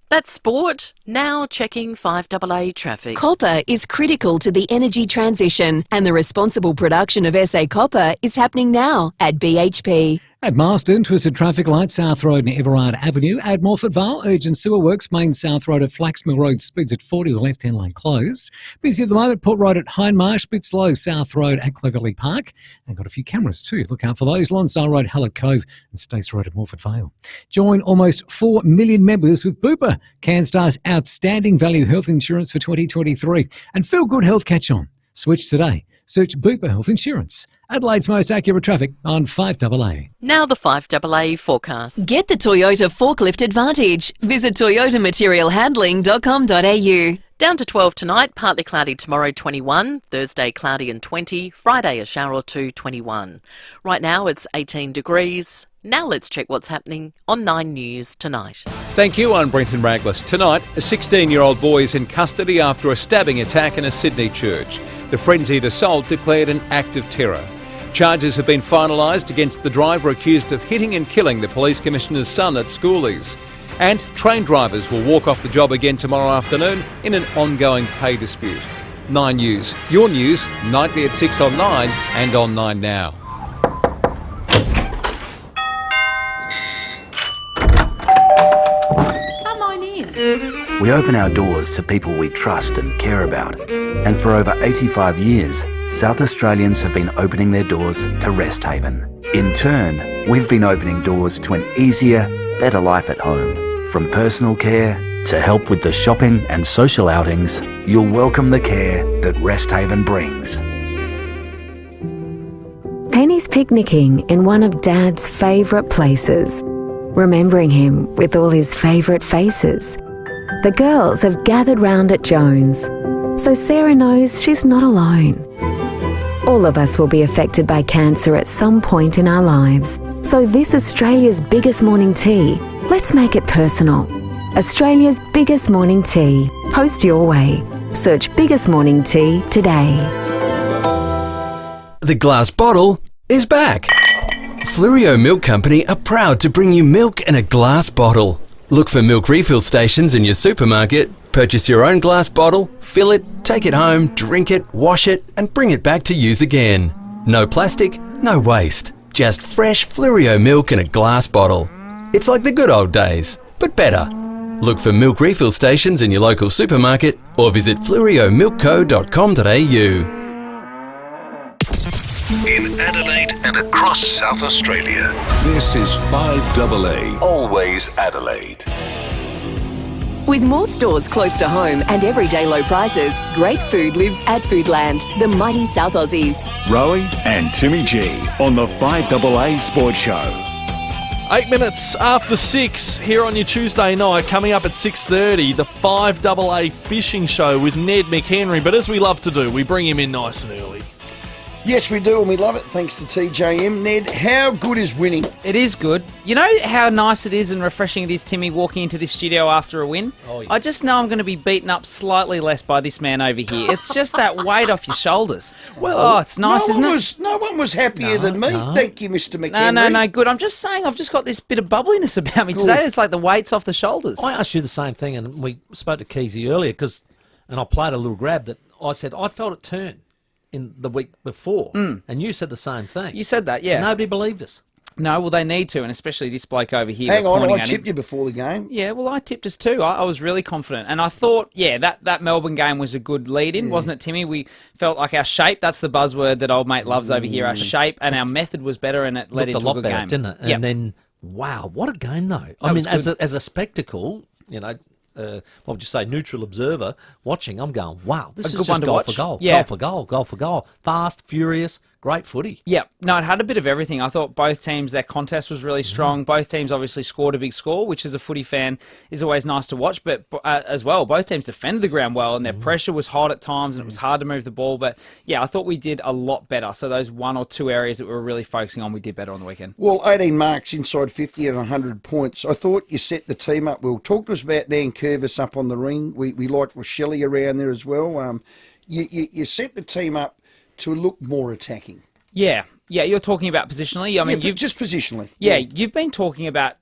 [SPEAKER 17] That's sport. Now checking 5AA traffic.
[SPEAKER 23] Copper is critical to the energy transition, and the responsible production of SA copper is happening now at BHP.
[SPEAKER 7] At Marsden, twisted traffic light, South Road near Everard Avenue. At Morford Vale, urgent sewer works, main South Road at Flaxmill Road, speeds at 40, the left-hand lane closed. Busy at the moment, Port Road at Hindmarsh, bit slow, South Road at Clovelly Park. And got a few cameras too, look out for those. Lonsdale Road, Hallett Cove and States Road at Morford Vale. Join almost 4 million members with Bupa, CanStar's outstanding value health insurance for 2023. And Feel Good Health Catch On. Switch today. Search Bupa Health Insurance. Adelaide's most accurate traffic on 5AA.
[SPEAKER 17] Now the 5AA forecast.
[SPEAKER 23] Get the Toyota forklift advantage. Visit toyotamaterialhandling.com.au.
[SPEAKER 17] Down to 12 tonight, partly cloudy tomorrow, 21. Thursday, cloudy and 20. Friday, a shower or two, 21. Right now, it's 18 degrees. Now let's check what's happening on 9 News tonight.
[SPEAKER 2] Thank you, I'm Brenton Raglas. Tonight, a 16-year-old boy is in custody after a stabbing attack in a Sydney church. The frenzied assault declared an act of terror. Charges have been finalised against the driver accused of hitting and killing the police commissioner's son at schoolies. And train drivers will walk off the job again tomorrow afternoon in an ongoing pay dispute. 9 News, your news, nightly at 6 on 9 and on 9 Now.
[SPEAKER 5] Come on in.
[SPEAKER 6] We open our doors to people we trust and care about. And for over 85 years, South Australians have been opening their doors to Rest Haven. In turn, we've been opening doors to an easier, better life at home. From personal care to help with the shopping and social outings, you'll welcome the care that Rest Haven brings.
[SPEAKER 10] Penny's picnicking in one of Dad's favourite places, remembering him with all his favourite faces. The girls have gathered round at Jones, so Sarah knows she's not alone. All of us will be affected by cancer at some point in our lives. So this Australia's biggest morning tea, let's make it personal. Australia's biggest morning tea. Post your way. Search Biggest Morning Tea today.
[SPEAKER 22] The glass bottle is back. Flurio Milk Company are proud to bring you milk in a glass bottle. Look for milk refill stations in your supermarket. Purchase your own glass bottle, fill it, take it home, drink it, wash it, and bring it back to use again. No plastic, no waste. Just fresh Flurio milk in a glass bottle. It's like the good old days, but better. Look for milk refill stations in your local supermarket or visit fluriomilkco.com.au.
[SPEAKER 9] In Adelaide and across South Australia, this is 5AA, always Adelaide.
[SPEAKER 23] With more stores close to home and everyday low prices, great food lives at Foodland, the mighty South Aussies.
[SPEAKER 9] Rowey and Timmy G on the 5AA Sports Show.
[SPEAKER 11] 8 minutes after 6 here on your Tuesday night. Coming up at 6:30, the 5AA Fishing Show with Ned McHenry. But as we love to do, we bring him in nice and early.
[SPEAKER 12] Yes, we do, and we love it, thanks to TJM. Ned, how good is winning?
[SPEAKER 26] It is good. You know how nice it is and refreshing it is, Timmy, walking into this studio after a win?
[SPEAKER 1] Oh, yeah.
[SPEAKER 26] I just know I'm going to be beaten up slightly less by this man over here. It's just that weight off your shoulders.
[SPEAKER 12] Well,
[SPEAKER 26] it's nice, isn't it?
[SPEAKER 12] No one was happier than me.
[SPEAKER 26] no.
[SPEAKER 12] Thank you, Mr. McHenry.
[SPEAKER 26] No, good. I'm just saying I've just got this bit of bubbliness about me today. It's like the weight's off the shoulders.
[SPEAKER 1] I asked you the same thing, and we spoke to Keezy earlier, and I played a little grab that I said I felt it turn in the week before, and you said the same thing.
[SPEAKER 26] You said that, yeah.
[SPEAKER 1] Nobody believed us.
[SPEAKER 26] No, well, they need to, and especially this bloke over here.
[SPEAKER 12] Hang on, I tipped you before the game.
[SPEAKER 26] Yeah, well, I tipped us too. I was really confident, and I thought, that Melbourne game was a good lead-in, wasn't it, Timmy? We felt like our shape, that's the buzzword that old mate loves over here, our shape, and our method was better, and it led into a good game.
[SPEAKER 1] Didn't it? And then, wow, what a game, though. I mean, as a spectacle, what would you say, neutral observer watching, I'm going, wow, this is just goal for goal.
[SPEAKER 26] Yeah.
[SPEAKER 1] Goal for goal. Fast, furious, great footy.
[SPEAKER 26] Yeah, no, it had a bit of everything. I thought both teams, their contest was really strong. Both teams obviously scored a big score, which as a footy fan is always nice to watch. But as well, both teams defended the ground well, and their pressure was hot at times, and it was hard to move the ball. But yeah, I thought we did a lot better. So those one or two areas that we were really focusing on, we did better on the weekend.
[SPEAKER 12] Well, 18 marks inside 50 and 100 points. I thought you set the team up well. Talk to us about Dan Curvis up on the ring. We liked Rochelle around there as well. You set the team up to look more attacking.
[SPEAKER 26] Yeah, you're talking about positionally. I mean,
[SPEAKER 12] you've just positionally.
[SPEAKER 26] Yeah, you've been talking about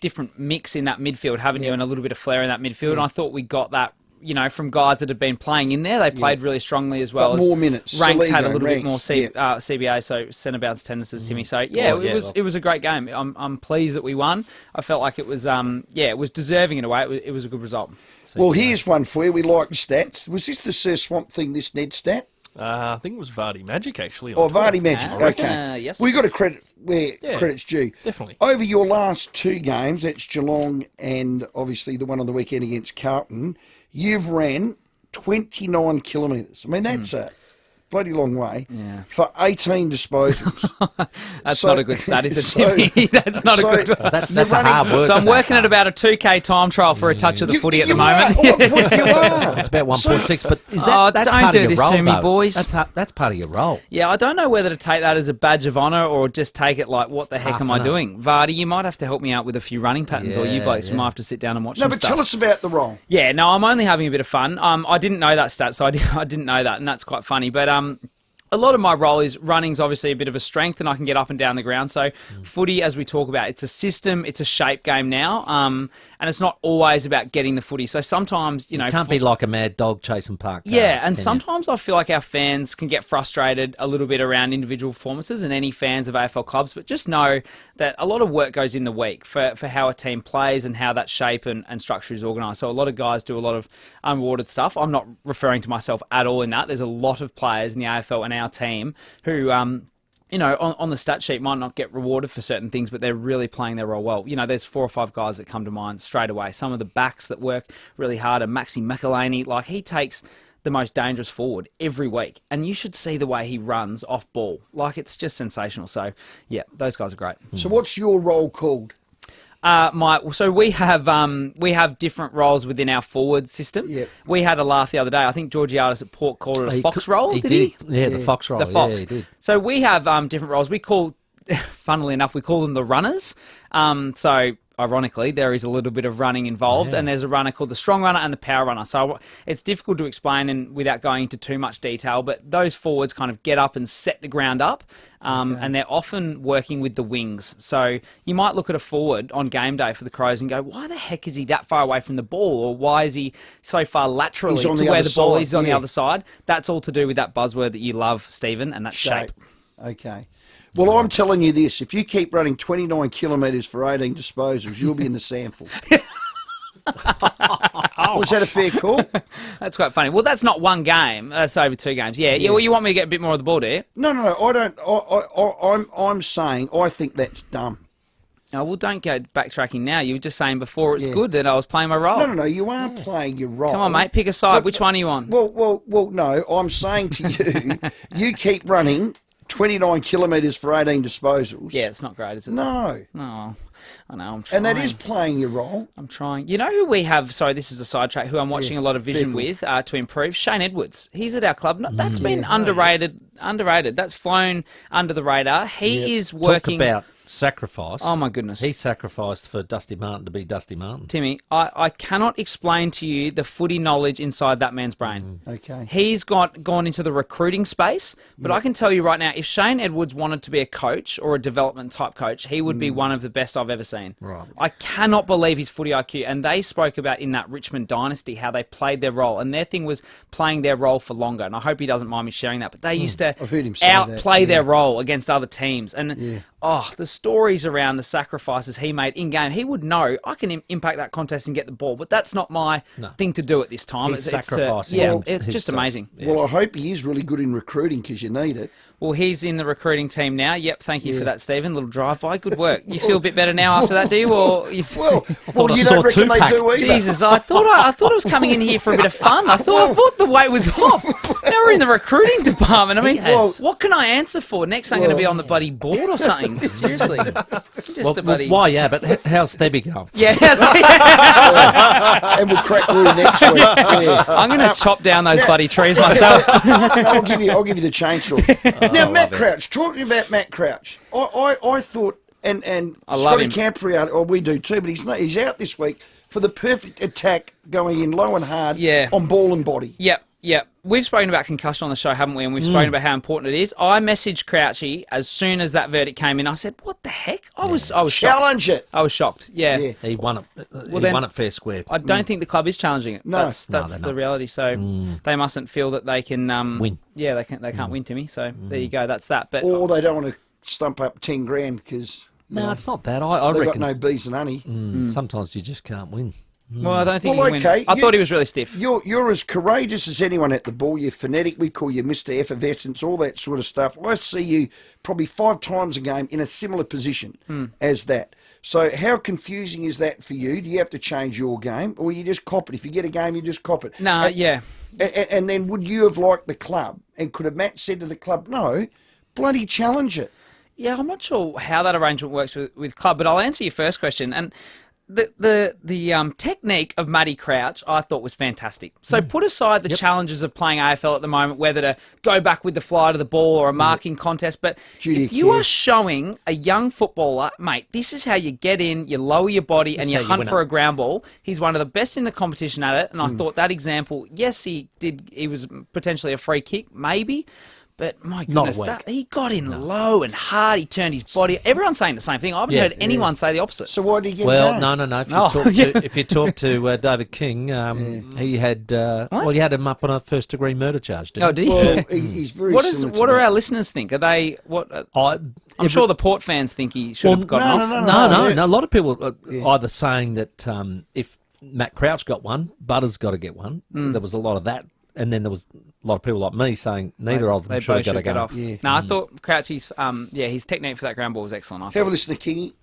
[SPEAKER 26] different mix in that midfield, haven't you? And a little bit of flair in that midfield. And I thought we got that, from guys that have been playing in there. They played really strongly as well.
[SPEAKER 12] But more minutes.
[SPEAKER 26] Ranks had a little bit more CBA, so centre bounce tendencies, Timmy. So it was a great game. I'm pleased that we won. I felt like it was it was deserving in a way. It was a good result.
[SPEAKER 12] Well, here's one for you. We like stats. Was this the Sir Swamp thing? This Ned stat?
[SPEAKER 11] I think it was Vardy Magic, actually.
[SPEAKER 12] Vardy Magic, okay.
[SPEAKER 26] Yes.
[SPEAKER 12] Well, you got to credit where credit's due.
[SPEAKER 11] Definitely.
[SPEAKER 12] Over your last two games, that's Geelong and obviously the one on the weekend against Carlton, you've ran 29 kilometres. I mean, that's bloody long way, for 18 disposals.
[SPEAKER 26] That's not a good stat, is it, Timmy? That's not a good one.
[SPEAKER 1] That's a hard word.
[SPEAKER 26] So I'm working at about a 2K time trial for a touch of the footy at the moment.
[SPEAKER 12] You are.
[SPEAKER 1] It's about 1.6, but is that, that's
[SPEAKER 26] don't
[SPEAKER 1] part
[SPEAKER 26] do
[SPEAKER 1] of your
[SPEAKER 26] this
[SPEAKER 1] role,
[SPEAKER 26] to me,
[SPEAKER 1] though.
[SPEAKER 26] boys.
[SPEAKER 1] That's part of your role.
[SPEAKER 26] Yeah, I don't know whether to take that as a badge of honour or just take it like, what the heck
[SPEAKER 1] tough,
[SPEAKER 26] am I
[SPEAKER 1] innit?
[SPEAKER 26] doing? Vardy, you might have to help me out with a few running patterns, or you blokes, we might have to sit down and watch
[SPEAKER 12] No,
[SPEAKER 26] some
[SPEAKER 12] but
[SPEAKER 26] stuff.
[SPEAKER 12] tell us about the role.
[SPEAKER 26] Yeah, no, I'm only having a bit of fun. I didn't know that stat, so I didn't know that, and that's quite funny. But a lot of my role is running's obviously a bit of a strength, and I can get up and down the ground. So footy, as we talk about, it's a system, it's a shape game now, and it's not always about getting the footy. So sometimes, you
[SPEAKER 1] can't be like a mad dog chasing park cars,
[SPEAKER 26] yeah, and
[SPEAKER 1] can you?
[SPEAKER 26] sometimes I feel like our fans can get frustrated a little bit around individual performances, and any fans of AFL clubs, but just know that a lot of work goes in the week for how a team plays and how that shape and structure is organised. So a lot of guys do a lot of unrewarded stuff. I'm not referring to myself at all in that. There's a lot of players in the AFL and our team who you know, on the stat sheet might not get rewarded for certain things, but they're really playing their role well. You know, there's 4 or 5 guys that come to mind straight away. Some of the backs that work really hard, and Maxi McElhaney, like, he takes the most dangerous forward every week, and you should see the way he runs off ball. Like, it's just sensational. So, yeah, those guys are great.
[SPEAKER 12] So what's your role called?
[SPEAKER 26] So we have different roles within our forward system.
[SPEAKER 12] Yep.
[SPEAKER 26] We had a laugh the other day. I think Georgiades at Port called it a fox role. Did he?
[SPEAKER 1] Yeah, the fox role.
[SPEAKER 26] The fox.
[SPEAKER 1] Yeah, he did.
[SPEAKER 26] So we have different roles. We call, funnily enough, we call them the runners. So ironically, there is a little bit of running involved, and there's a runner called the strong runner and the power runner. So it's difficult to explain and without going into too much detail, but those forwards kind of get up and set the ground up, and they're often working with the wings. So you might look at a forward on game day for the Crows and go, why the heck is he that far away from the ball? Or why is he so far laterally to where the ball is on the other side? That's all to do with that buzzword that you love, Stephen, and that's shape.
[SPEAKER 12] Okay. Well, I'm telling you this, if you keep running 29 kilometres for 18 disposals, you'll be in the sample. Was that a fair call?
[SPEAKER 26] That's quite funny. Well, that's not one game. That's over 2 games. Yeah. Well, you want me to get a bit more of the ball, do you?
[SPEAKER 12] No, I don't. I'm saying I think that's dumb.
[SPEAKER 26] Oh, well, don't go backtracking now. You were just saying before it's good that I was playing my role.
[SPEAKER 12] No, you are playing your role.
[SPEAKER 26] Come on, mate, pick a side.
[SPEAKER 12] But,
[SPEAKER 26] which one are you on?
[SPEAKER 12] Well, no, I'm saying to you, you keep running 29 kilometres for 18 disposals.
[SPEAKER 26] Yeah, it's not great, is it?
[SPEAKER 12] No.
[SPEAKER 26] No. I know, I'm trying.
[SPEAKER 12] And that is playing your role.
[SPEAKER 26] I'm trying. You know who we have, sorry, this is a sidetrack, who I'm watching a lot of vision with to improve? Shane Edwards. He's at our club. That's been underrated. That's flown under the radar. He is working...
[SPEAKER 1] Talk about sacrifice.
[SPEAKER 26] Oh, my goodness.
[SPEAKER 1] He sacrificed for Dusty Martin to be Dusty Martin.
[SPEAKER 26] Timmy, I cannot explain to you the footy knowledge inside that man's brain.
[SPEAKER 12] Okay.
[SPEAKER 26] He's gone into the recruiting space, but I can tell you right now, if Shane Edwards wanted to be a coach or a development type coach, he would be one of the best I've ever seen.
[SPEAKER 1] Right.
[SPEAKER 26] I cannot believe his footy IQ, and they spoke about in that Richmond dynasty how they played their role, and their thing was playing their role for longer, and I hope he doesn't mind me sharing that, but they used to
[SPEAKER 12] I've heard him say
[SPEAKER 26] outplay
[SPEAKER 12] that,
[SPEAKER 26] their role against other teams, and the stories around the sacrifices he made in-game, he would know, I can impact that contest and get the ball, but that's not my thing to do at this time.
[SPEAKER 1] He's sacrificing.
[SPEAKER 26] It's just amazing.
[SPEAKER 12] Yeah. Well, I hope he is really good in recruiting because you need it.
[SPEAKER 26] Well, he's in the recruiting team now. Yep, thank you for that, Stephen. Little drive-by. Good work. You feel a bit better now after that, do you? Or you
[SPEAKER 12] well, you don't reckon they do either.
[SPEAKER 26] Jesus, I thought I was coming in here for a bit of fun. I thought the weight was off. Now we're in the recruiting department. I mean, what can I answer for? Next, I'm going to be on the bloody board or something. Seriously.
[SPEAKER 1] Why, yeah, but how's Stebby going?
[SPEAKER 26] Yeah.
[SPEAKER 12] And we'll crack through next week. Yeah.
[SPEAKER 26] I'm going to chop down those bloody trees myself.
[SPEAKER 12] I'll give you the chainsaw. Now, Matt Crouch, talking about Matt Crouch, I thought, and Scotty Campriard, we do too, but he's out this week for the perfect attack going in low and hard on ball and body.
[SPEAKER 26] Yep. We've spoken about concussion on the show, haven't we? And we've spoken about how important it is. I messaged Crouchy as soon as that verdict came in. I said, what the heck? I was shocked.
[SPEAKER 12] Challenge it.
[SPEAKER 26] I was shocked, yeah.
[SPEAKER 1] He won it. He won it fair square.
[SPEAKER 26] I don't think the club is challenging it.
[SPEAKER 12] No.
[SPEAKER 26] That's the reality. So they mustn't feel that they can...
[SPEAKER 1] win.
[SPEAKER 26] Yeah, they can't win, Timmy. So there you go. That's that. But
[SPEAKER 12] or they don't want to stump up 10 grand because...
[SPEAKER 1] No, it's not that. I
[SPEAKER 12] they've
[SPEAKER 1] reckon...
[SPEAKER 12] got no bees and honey.
[SPEAKER 1] Sometimes you just can't win.
[SPEAKER 26] Well, I don't think he can win. I thought he was really stiff.
[SPEAKER 12] You're as courageous as anyone at the ball. You're phonetic. We call you Mr. Effervescence, all that sort of stuff. I see you probably 5 times a game in a similar position as that. So how confusing is that for you? Do you have to change your game, or you just cop it? If you get a game, you just cop it.
[SPEAKER 26] No, yeah.
[SPEAKER 12] And then would you have liked the club? And could have Matt said to the club, no, bloody challenge it?
[SPEAKER 26] Yeah, I'm not sure how that arrangement works with club, but I'll answer your first question. And the technique of Matty Crouch, I thought was fantastic. So put aside the challenges of playing AFL at the moment, whether to go back with the fly to the ball or a marking contest, but if you are showing a young footballer, mate, this is how you get in, you lower your body, and you hunt for a ground ball. He's one of the best in the competition at it, and I thought that example, yes, he was potentially a free kick, maybe. But my goodness, he got in low and hard. He turned his body. Everyone's saying the same thing. I haven't heard anyone say the opposite.
[SPEAKER 12] So why did he get
[SPEAKER 1] no. If you talk to David King, he had he had him up on a first-degree murder charge. Didn't
[SPEAKER 26] he?
[SPEAKER 12] Well, he's very.
[SPEAKER 26] What do our listeners think? Are they I'm sure the Port fans think he should have gotten off.
[SPEAKER 1] No. A lot of people are either saying that if Matt Crouch got one, Butter's got to get one. There was a lot of that. And then there was a lot of people like me saying neither of them should have got to go off.
[SPEAKER 26] Yeah. No, I thought Crouchy's his technique for that ground ball was excellent.
[SPEAKER 12] Have a listen to Kingy.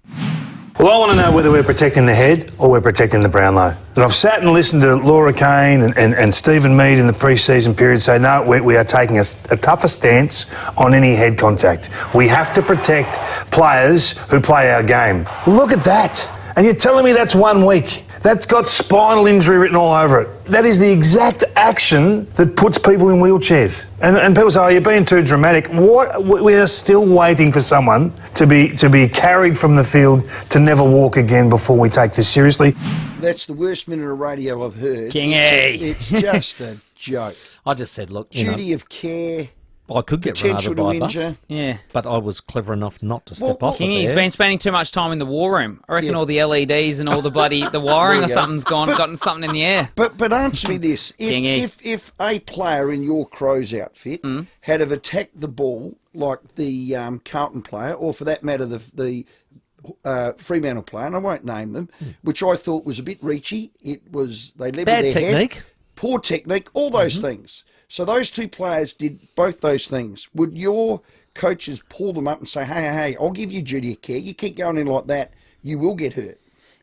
[SPEAKER 3] Well, I want to know whether we're protecting the head or we're protecting the Brownlow. And I've sat and listened to Laura Kane and Stephen Mead in the pre-season period say, no, we are taking a tougher stance on any head contact. We have to protect players who play our game. Look at that. And you're telling me that's 1 week. That's got spinal injury written all over it. That is the exact action that puts people in wheelchairs. And people say, oh, you're being too dramatic. We are still waiting for someone to be carried from the field to never walk again before we take this seriously.
[SPEAKER 12] That's the worst minute of radio I've heard.
[SPEAKER 26] Kingy.
[SPEAKER 12] It's just a joke.
[SPEAKER 1] I just said, look,
[SPEAKER 12] duty of care.
[SPEAKER 1] I could get run over by a bus.
[SPEAKER 26] Yeah.
[SPEAKER 1] But I was clever enough not to step off
[SPEAKER 26] Kingy's been spending too much time in the war room. I reckon all the LEDs and all the the wiring or something's gotten something in the air.
[SPEAKER 12] But answer me this. If a player in your Crows outfit had have attacked the ball like the Carlton player, or for that matter the Fremantle player, and I won't name them, which I thought was a bit reachy. They leveled their
[SPEAKER 1] technique.
[SPEAKER 12] head. Poor technique, all those things. So those two players did both those things. Would your coaches pull them up and say, hey, I'll give you duty of care. You keep going in like that, you will get hurt.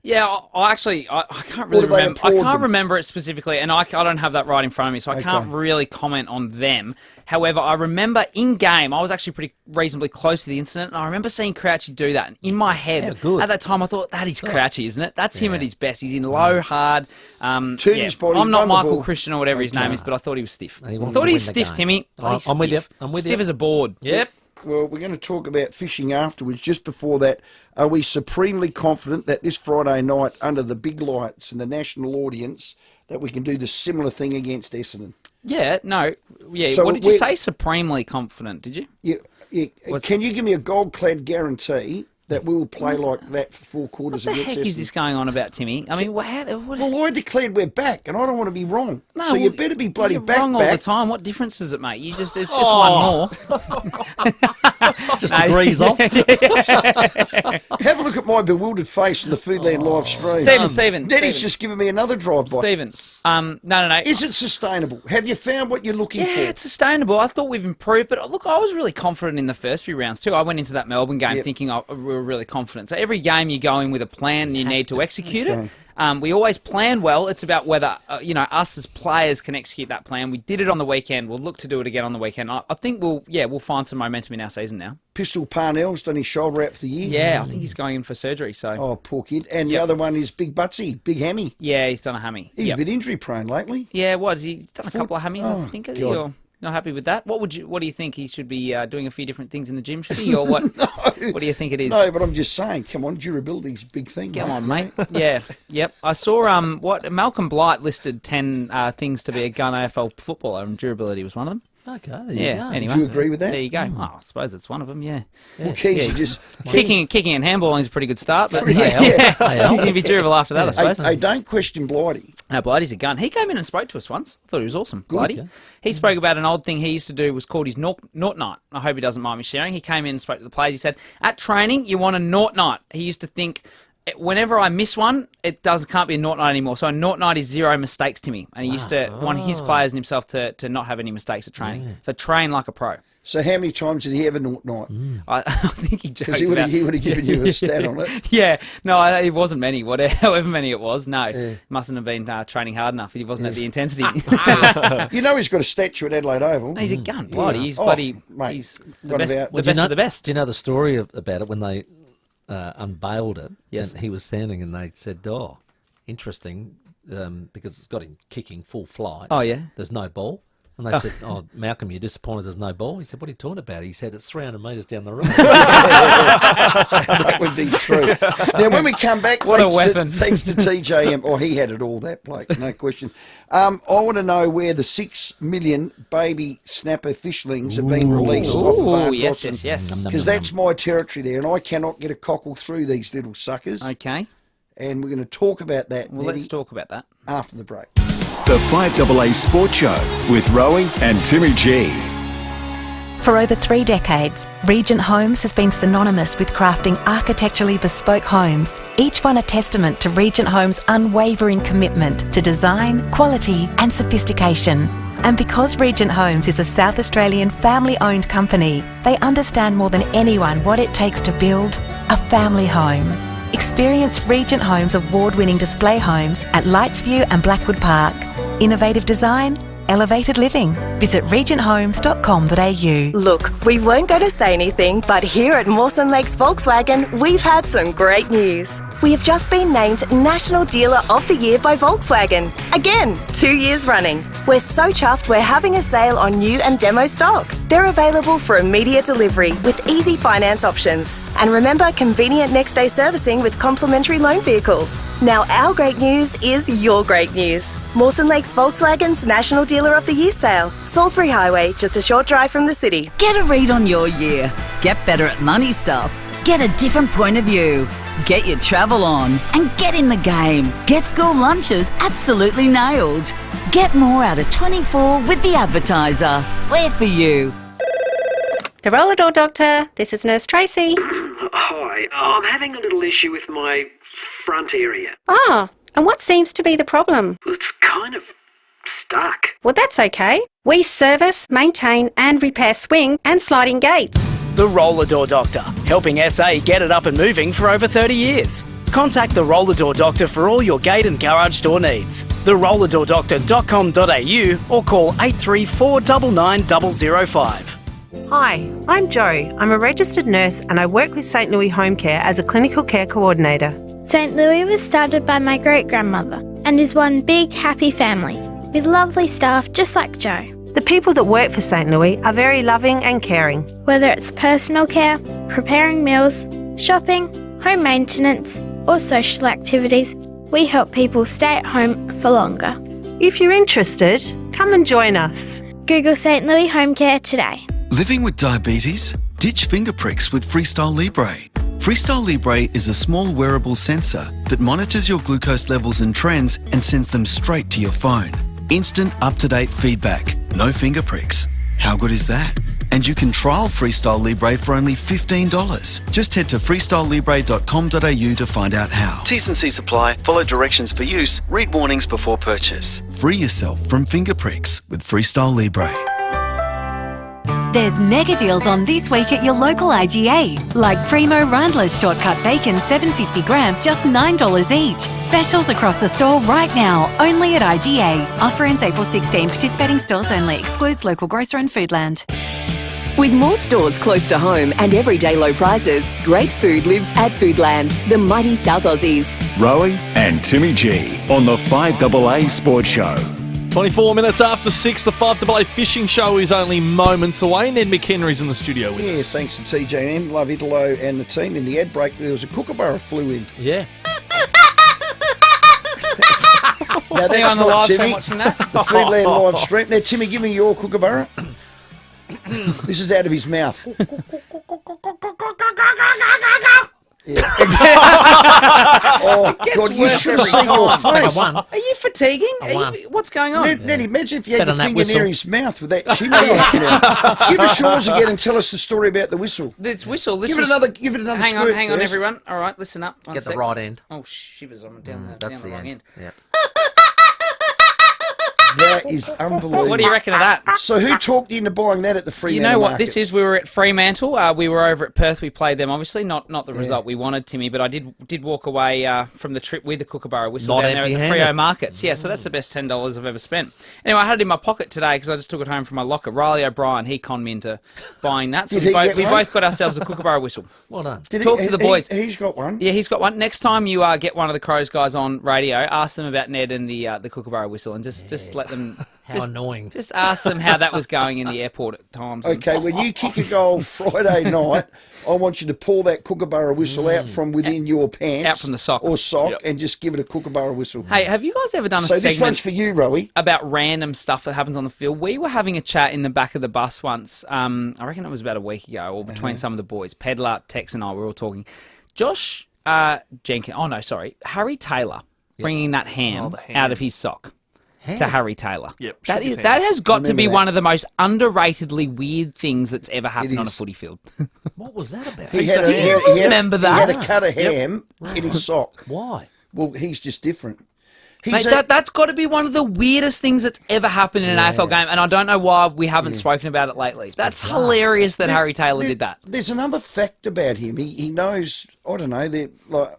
[SPEAKER 26] Yeah, I can't really remember. I can't remember it specifically, and I don't have that right in front of me, so I can't really comment on them. However, I remember in game, I was actually pretty reasonably close to the incident, and I remember seeing Crouchy do that. And in my head, at that time, I thought, that is Crouchy, isn't it? That's him at his best. He's in low, hard.
[SPEAKER 12] His body,
[SPEAKER 26] I'm not Michael Christian or whatever his name is, but I thought he was stiff. I thought he's stiff, Timmy.
[SPEAKER 1] I'm with you.
[SPEAKER 26] Stiff as a board.
[SPEAKER 1] Yep.
[SPEAKER 12] Well, we're going to talk about fishing afterwards. Just before that, are we supremely confident that this Friday night, under the big lights and the national audience, that we can do the similar thing against Essendon?
[SPEAKER 26] Yeah, no. Yeah, so what did you say? Supremely confident, did you?
[SPEAKER 12] Yeah. Can you give me a gold-clad guarantee that we will play like that for 4 quarters against Essendon?
[SPEAKER 26] What the heck is this going on about, Timmy? I mean,
[SPEAKER 12] Well, I declared we're back, and I don't want to be wrong.
[SPEAKER 26] No,
[SPEAKER 12] so you better be bloody back.
[SPEAKER 26] Wrong all the time. What difference does it make? It's just one more.
[SPEAKER 1] Just degrees off.
[SPEAKER 12] Have a look at my bewildered face in the Foodland live stream.
[SPEAKER 26] Stephen.
[SPEAKER 12] Neddy's just given me another drive-by.
[SPEAKER 26] Stephen. No.
[SPEAKER 12] Is it sustainable? Have you found what you're looking for?
[SPEAKER 26] Yeah, it's sustainable. I thought we've improved, but look, I was really confident in the first few rounds too. I went into that Melbourne game thinking we were really confident. So every game you go in with a plan and you need to execute it. We always plan well. It's about whether us as players can execute that plan. We did it on the weekend. We'll look to do it again on the weekend. I think we'll find some momentum in our season now.
[SPEAKER 12] Pistol Parnell's done his shoulder out for the year.
[SPEAKER 26] Yeah, I think he's going in for surgery. So.
[SPEAKER 12] Oh, poor kid. And the other one is Big Butsy, Big Hammy.
[SPEAKER 26] Yeah, he's done a hammy.
[SPEAKER 12] He's a bit injury prone lately.
[SPEAKER 26] Yeah, he's done a couple of hammies, I think. Not happy with that. What do you think? He should be doing a few different things in the gym, should he? Or what?
[SPEAKER 12] No.
[SPEAKER 26] What do you think it is?
[SPEAKER 12] No, but I'm just saying, come on, durability's a big thing.
[SPEAKER 26] Come on, mate. Yeah, yep. I saw what Malcolm Blight listed 10 things to be a gun AFL footballer, and durability was one of them.
[SPEAKER 1] Okay.
[SPEAKER 26] Anyway,
[SPEAKER 12] do you agree with that?
[SPEAKER 26] There you go. I suppose that's one of them. Yeah.
[SPEAKER 12] Well, just
[SPEAKER 26] kicking and handballing is a pretty good start, but you can be durable after that, I suppose.
[SPEAKER 12] Hey, don't question Blighty.
[SPEAKER 26] No, Blighty's a gun. He came in and spoke to us once. I thought he was awesome.
[SPEAKER 12] Good.
[SPEAKER 26] Blighty. He spoke about an old thing he used to do, was called his naught night. I hope he doesn't mind me sharing. He came in and spoke to the players. He said, at training, you want a naught night. He used to think, whenever I miss one, it can't be a naught night anymore. So a naught night is 0 mistakes to me. And he used to want his players and himself to not have any mistakes at training. So train like a pro.
[SPEAKER 12] So how many times did he have a naught night?
[SPEAKER 26] I think he joked
[SPEAKER 12] Because he would have given you a stat on it.
[SPEAKER 26] Yeah, no, it wasn't many. However many it was, no, mustn't have been training hard enough. He wasn't at the intensity.
[SPEAKER 12] You know he's got a statue at Adelaide Oval.
[SPEAKER 26] He's a gun, bloody. He's bloody.
[SPEAKER 12] Mate,
[SPEAKER 26] He's the best,
[SPEAKER 12] about-
[SPEAKER 26] the best of the best.
[SPEAKER 1] Do you know the story about it when they unveiled it?
[SPEAKER 26] Yes.
[SPEAKER 1] And he was standing and they said, "Oh, interesting, because it's got him kicking full flight.
[SPEAKER 26] Oh, yeah?
[SPEAKER 1] There's no ball." And they said, "Oh, Malcolm, you're disappointed there's no ball?" He said, "What are you talking about?" He said, "It's 300 metres down the road."
[SPEAKER 12] That would be true. Now, when we come back,
[SPEAKER 26] What a weapon.
[SPEAKER 12] thanks to TJM, he had it all, that bloke, no question. I want to know where the 6 million baby snapper fishlings have been released off of Ard
[SPEAKER 26] yes,
[SPEAKER 12] Rotten.
[SPEAKER 26] yes.
[SPEAKER 12] Because that's my territory there, and I cannot get a cockle through these little suckers.
[SPEAKER 26] Okay.
[SPEAKER 12] And we're going to talk about that,
[SPEAKER 26] Well,
[SPEAKER 12] Nettie,
[SPEAKER 26] let's talk about that.
[SPEAKER 12] after the break.
[SPEAKER 9] The 5AA Sports Show with Rowey and Timmy G.
[SPEAKER 4] For over 3 decades, Regent Homes has been synonymous with crafting architecturally bespoke homes, each one a testament to Regent Homes' unwavering commitment to design, quality and sophistication. And because Regent Homes is a South Australian family-owned company, they understand more than anyone what it takes to build a family home. Experience Regent Homes' award-winning display homes at Lightsview and Blackwood Park. Innovative design, elevated living. Visit regenthomes.com.au.
[SPEAKER 5] Look, we weren't going to say anything, but here at Mawson Lakes Volkswagen, we've had some great news. We have just been named National Dealer of the Year by Volkswagen. Again, 2 years running. We're so chuffed we're having a sale on new and demo stock. They're available for immediate delivery with easy finance options. And remember, convenient next day servicing with complimentary loan vehicles. Now our great news is your great news. Mawson Lakes Volkswagen's National Dealer of the Year sale. Salisbury Highway, just a short drive from the city.
[SPEAKER 13] Get a read on your year. Get better at money stuff. Get a different point of view. Get your travel on and get in the game. Get school lunches absolutely nailed. Get more out of 24 with The Advertiser. We're for you.
[SPEAKER 14] The Roller Door Doctor, this is Nurse Tracy.
[SPEAKER 15] Hi, I'm having a little issue with my front area.
[SPEAKER 14] Ah, and what seems to be the problem?
[SPEAKER 15] It's kind of stuck.
[SPEAKER 14] Well, that's okay. We service, maintain and repair swing and sliding gates.
[SPEAKER 16] The Roller Door Doctor, helping SA get it up and moving for over 30 years. Contact the Roller Door Doctor for all your gate and garage door needs. therollerdoordoctor.com.au or call 834 99 005.
[SPEAKER 27] Hi, I'm Jo. I'm a registered nurse and I work with St Louis Home Care as a clinical care coordinator.
[SPEAKER 28] St Louis was started by my great-grandmother and is one big happy family with lovely staff just like Jo.
[SPEAKER 27] The people that work for St Louis are very loving and caring.
[SPEAKER 28] Whether it's personal care, preparing meals, shopping, home maintenance or social activities, we help people stay at home for longer.
[SPEAKER 27] If you're interested, come and join us.
[SPEAKER 28] Google St Louis Home Care today.
[SPEAKER 29] Living with diabetes? Ditch finger pricks with Freestyle Libre. Freestyle Libre is a small wearable sensor that monitors your glucose levels and trends and sends them straight to your phone. Instant up-to-date feedback. No finger pricks. How good is that? And you can trial Freestyle Libre for only $15. Just head to freestylelibre.com.au to find out how. T's and C's apply. Follow directions for use. Read warnings before purchase. Free yourself from finger pricks with Freestyle Libre.
[SPEAKER 23] There's mega deals on this week at your local IGA. Like Primo Randler's Shortcut Bacon 750 gram, just $9 each. Specials across the store right now, only at IGA. Offer ends April 16. Participating stores only. Excludes local grocer and Foodland. With more stores close to home and everyday low prices, great food lives at Foodland, the mighty South Aussies.
[SPEAKER 9] Rowey and Timmy G on the 5AA Sports Show.
[SPEAKER 11] 24 minutes after 6, the 5AA Fishing Show is only moments away. Ned McHenry's in the studio with us.
[SPEAKER 12] Thanks to TJM, Love Italo and the team. In the ad break, there was a kookaburra flew in.
[SPEAKER 1] Yeah.
[SPEAKER 12] Now that's
[SPEAKER 26] on the
[SPEAKER 12] not
[SPEAKER 26] live stream
[SPEAKER 12] Timmy.
[SPEAKER 26] watching that?
[SPEAKER 12] The Foodland live stream. Now, Timmy, give me your kookaburra. This is out of his mouth. Yeah. Oh,
[SPEAKER 26] It gets
[SPEAKER 12] God, you
[SPEAKER 26] worse
[SPEAKER 12] should have
[SPEAKER 26] every
[SPEAKER 12] seen your
[SPEAKER 26] time.
[SPEAKER 12] face.
[SPEAKER 26] Are you fatiguing? What's going on?
[SPEAKER 12] Ned, imagine if you had
[SPEAKER 26] Better
[SPEAKER 12] your
[SPEAKER 26] than that
[SPEAKER 12] finger near
[SPEAKER 26] whistle.
[SPEAKER 12] his mouth with that chimney off now. Give us yours again and tell us the story about the whistle.
[SPEAKER 26] This whistle. This
[SPEAKER 12] Give it another
[SPEAKER 26] Hang on,
[SPEAKER 12] squirt
[SPEAKER 26] hang on,
[SPEAKER 12] first.
[SPEAKER 26] everyone. All right, listen up. One
[SPEAKER 1] Get the
[SPEAKER 26] sec.
[SPEAKER 1] right end.
[SPEAKER 26] Oh, shivers! I'm down,
[SPEAKER 1] That's
[SPEAKER 26] down the wrong end.
[SPEAKER 1] Yeah.
[SPEAKER 12] That is unbelievable.
[SPEAKER 26] What do you reckon of that?
[SPEAKER 12] So who talked you into buying that at the Fremantle
[SPEAKER 26] You know what
[SPEAKER 12] market?
[SPEAKER 26] this is? We were at Fremantle. We were over at Perth. We played them, obviously. Not the result we wanted, Timmy, but I did walk away from the trip with a Kookaburra whistle down there at the FIVEAA markets. Yeah, so that's the best $10 I've ever spent. Anyway, I had it in my pocket today because I just took it home from my locker. Riley O'Brien, he conned me into buying that. So we both got ourselves a Kookaburra whistle.
[SPEAKER 1] Well done.
[SPEAKER 26] Talk to the boys.
[SPEAKER 12] He's got one.
[SPEAKER 26] Yeah, he's got one. Next time you get one of the Crows guys on radio, ask them about Ned and the Kookaburra whistle, and just let them.
[SPEAKER 1] How annoying.
[SPEAKER 26] Just ask them how that was going in the airport at times.
[SPEAKER 12] Okay, when you kick a goal Friday night, I want you to pull that Kookaburra whistle out from within your pants.
[SPEAKER 26] Out from the sock.
[SPEAKER 12] Or sock, and just give it a Kookaburra whistle.
[SPEAKER 26] Hey, have you guys ever done a
[SPEAKER 12] So
[SPEAKER 26] segment
[SPEAKER 12] this one's for you, Rowey.
[SPEAKER 26] about random stuff that happens on the field? We were having a chat in the back of the bus once. I reckon it was about a week ago, or between some of the boys. Pedler, Tex and I were all talking. Josh Jenkins, Harry Taylor bringing that ham out of his sock. To Harry Taylor.
[SPEAKER 11] Yep,
[SPEAKER 26] that has got to be one of the most underratedly weird things that's ever happened on a footy field.
[SPEAKER 1] What was that about?
[SPEAKER 26] Do you remember that?
[SPEAKER 12] He had a cut of ham in his sock.
[SPEAKER 1] Why?
[SPEAKER 12] Well, he's just different.
[SPEAKER 26] Mate, that's got to be one of the weirdest things that's ever happened in an AFL game, and I don't know why we haven't spoken about it lately. That's hilarious that Harry Taylor did that.
[SPEAKER 12] There's another fact about him. He knows, I don't know,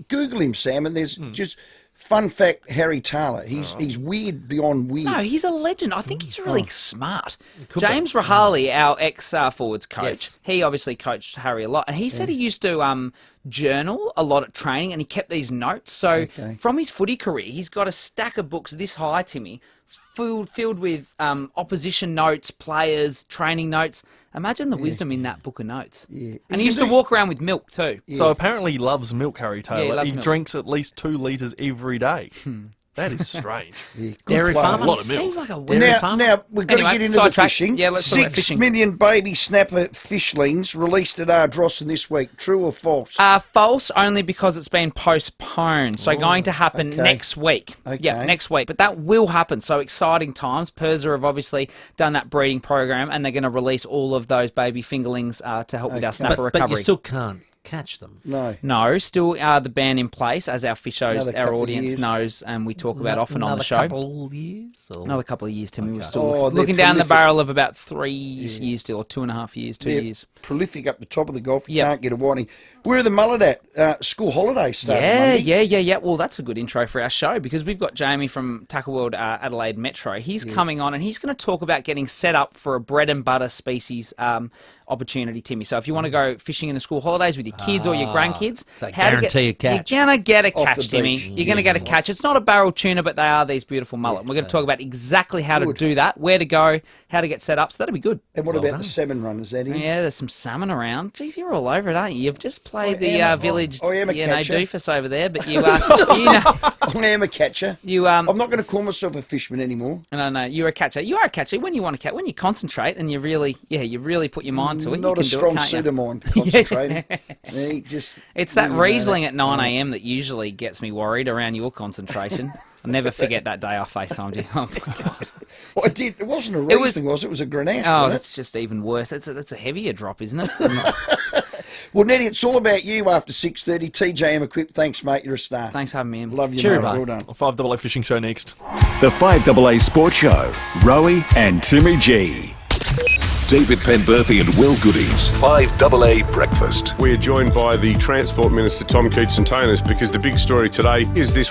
[SPEAKER 12] Google him, Sam, and there's just... Fun fact, Harry Taylor. He's weird beyond weird.
[SPEAKER 26] No, he's a legend. I think he's really smart. James Rahali, our ex-forwards coach, he obviously coached Harry a lot, and he said he used to journal a lot at training, and he kept these notes. So from his footy career, he's got a stack of books this high, Timmy, filled with opposition notes, players, training notes. Imagine the wisdom in that book of notes. Yeah. And he used to walk around with milk too.
[SPEAKER 11] Yeah. So apparently he loves milk, Harry Taylor.
[SPEAKER 26] Yeah,
[SPEAKER 11] he drinks at least 2 litres every day. That is strange.
[SPEAKER 1] Dairy farmer.
[SPEAKER 11] A lot of milk.
[SPEAKER 26] Seems like a dairy farmer.
[SPEAKER 12] Now, we've got to get into the fishing.
[SPEAKER 26] Yeah, let's talk about
[SPEAKER 12] 6
[SPEAKER 26] fishing.
[SPEAKER 12] million baby snapper fishlings released at Ardrossan this week. True or false?
[SPEAKER 26] False, only because it's been postponed. So going to happen next week. Yeah, next week. But that will happen. So exciting times. PIVEAA have obviously done that breeding program, and they're going to release all of those baby fingerlings to help with our snapper recovery.
[SPEAKER 1] But you still can't catch them.
[SPEAKER 12] No,
[SPEAKER 26] still the ban in place, as our fishos, our audience knows, and we talk about often on the show. Another couple of years, Timmy. We're still looking down the barrel of about 3 years still, or 2.5 years, 2 years.
[SPEAKER 12] Prolific up the top of the golf. You can't get a whiting. Where are the mullet at? School holidays starting Monday.
[SPEAKER 26] Yeah. Well, that's a good intro for our show, because we've got Jamie from Tackle World Adelaide Metro. He's coming on, and he's going to talk about getting set up for a bread and butter species opportunity, Timmy. So if you want to go fishing in the school holidays with your kids or your grandkids,
[SPEAKER 1] guarantee a catch.
[SPEAKER 26] You're going to get a catch, Timmy. You're going to get a catch. It's not a barrel tuna, but they are these beautiful mullet. We're going to talk about exactly how to do that, where to go, how to get set up. So that'll be good.
[SPEAKER 12] And what about the salmon run? Is that in?
[SPEAKER 26] Yeah, there's some salmon around. Geez, you're all over it, aren't you? You've just played the village doofus over there, but you know.
[SPEAKER 12] I am a catcher. I'm not going to call myself a fisherman anymore.
[SPEAKER 26] No, you're a catcher. You are a catcher when you want to catch. When you concentrate and you really put your mind to it.
[SPEAKER 12] Not
[SPEAKER 26] you
[SPEAKER 12] a strong suit of mine, concentrating.
[SPEAKER 26] It's that Riesling at 9 a.m. that usually gets me worried around your concentration. I'll never forget that day I FaceTimed you. Oh, my God.
[SPEAKER 12] Well, I did. It wasn't a Riesling, was it? It was a Grenache.
[SPEAKER 26] Oh, that's just even worse. That's a heavier drop, isn't it?
[SPEAKER 12] Well, Nettie, it's all about you after 6:30. TJM Equip, thanks, mate. You're a star.
[SPEAKER 26] Thanks for having me in.
[SPEAKER 12] Love you,
[SPEAKER 26] Cheerio,
[SPEAKER 12] mate.
[SPEAKER 26] mate.
[SPEAKER 12] Well done.
[SPEAKER 11] 5AA Fishing Show next.
[SPEAKER 9] The 5AA Sports Show. Rowey and Timmy G. David Penberthy and Will Goodings. 5AA Breakfast.
[SPEAKER 7] We are joined by the Transport Minister, Tom Keatson-Tanis, because the big story today is this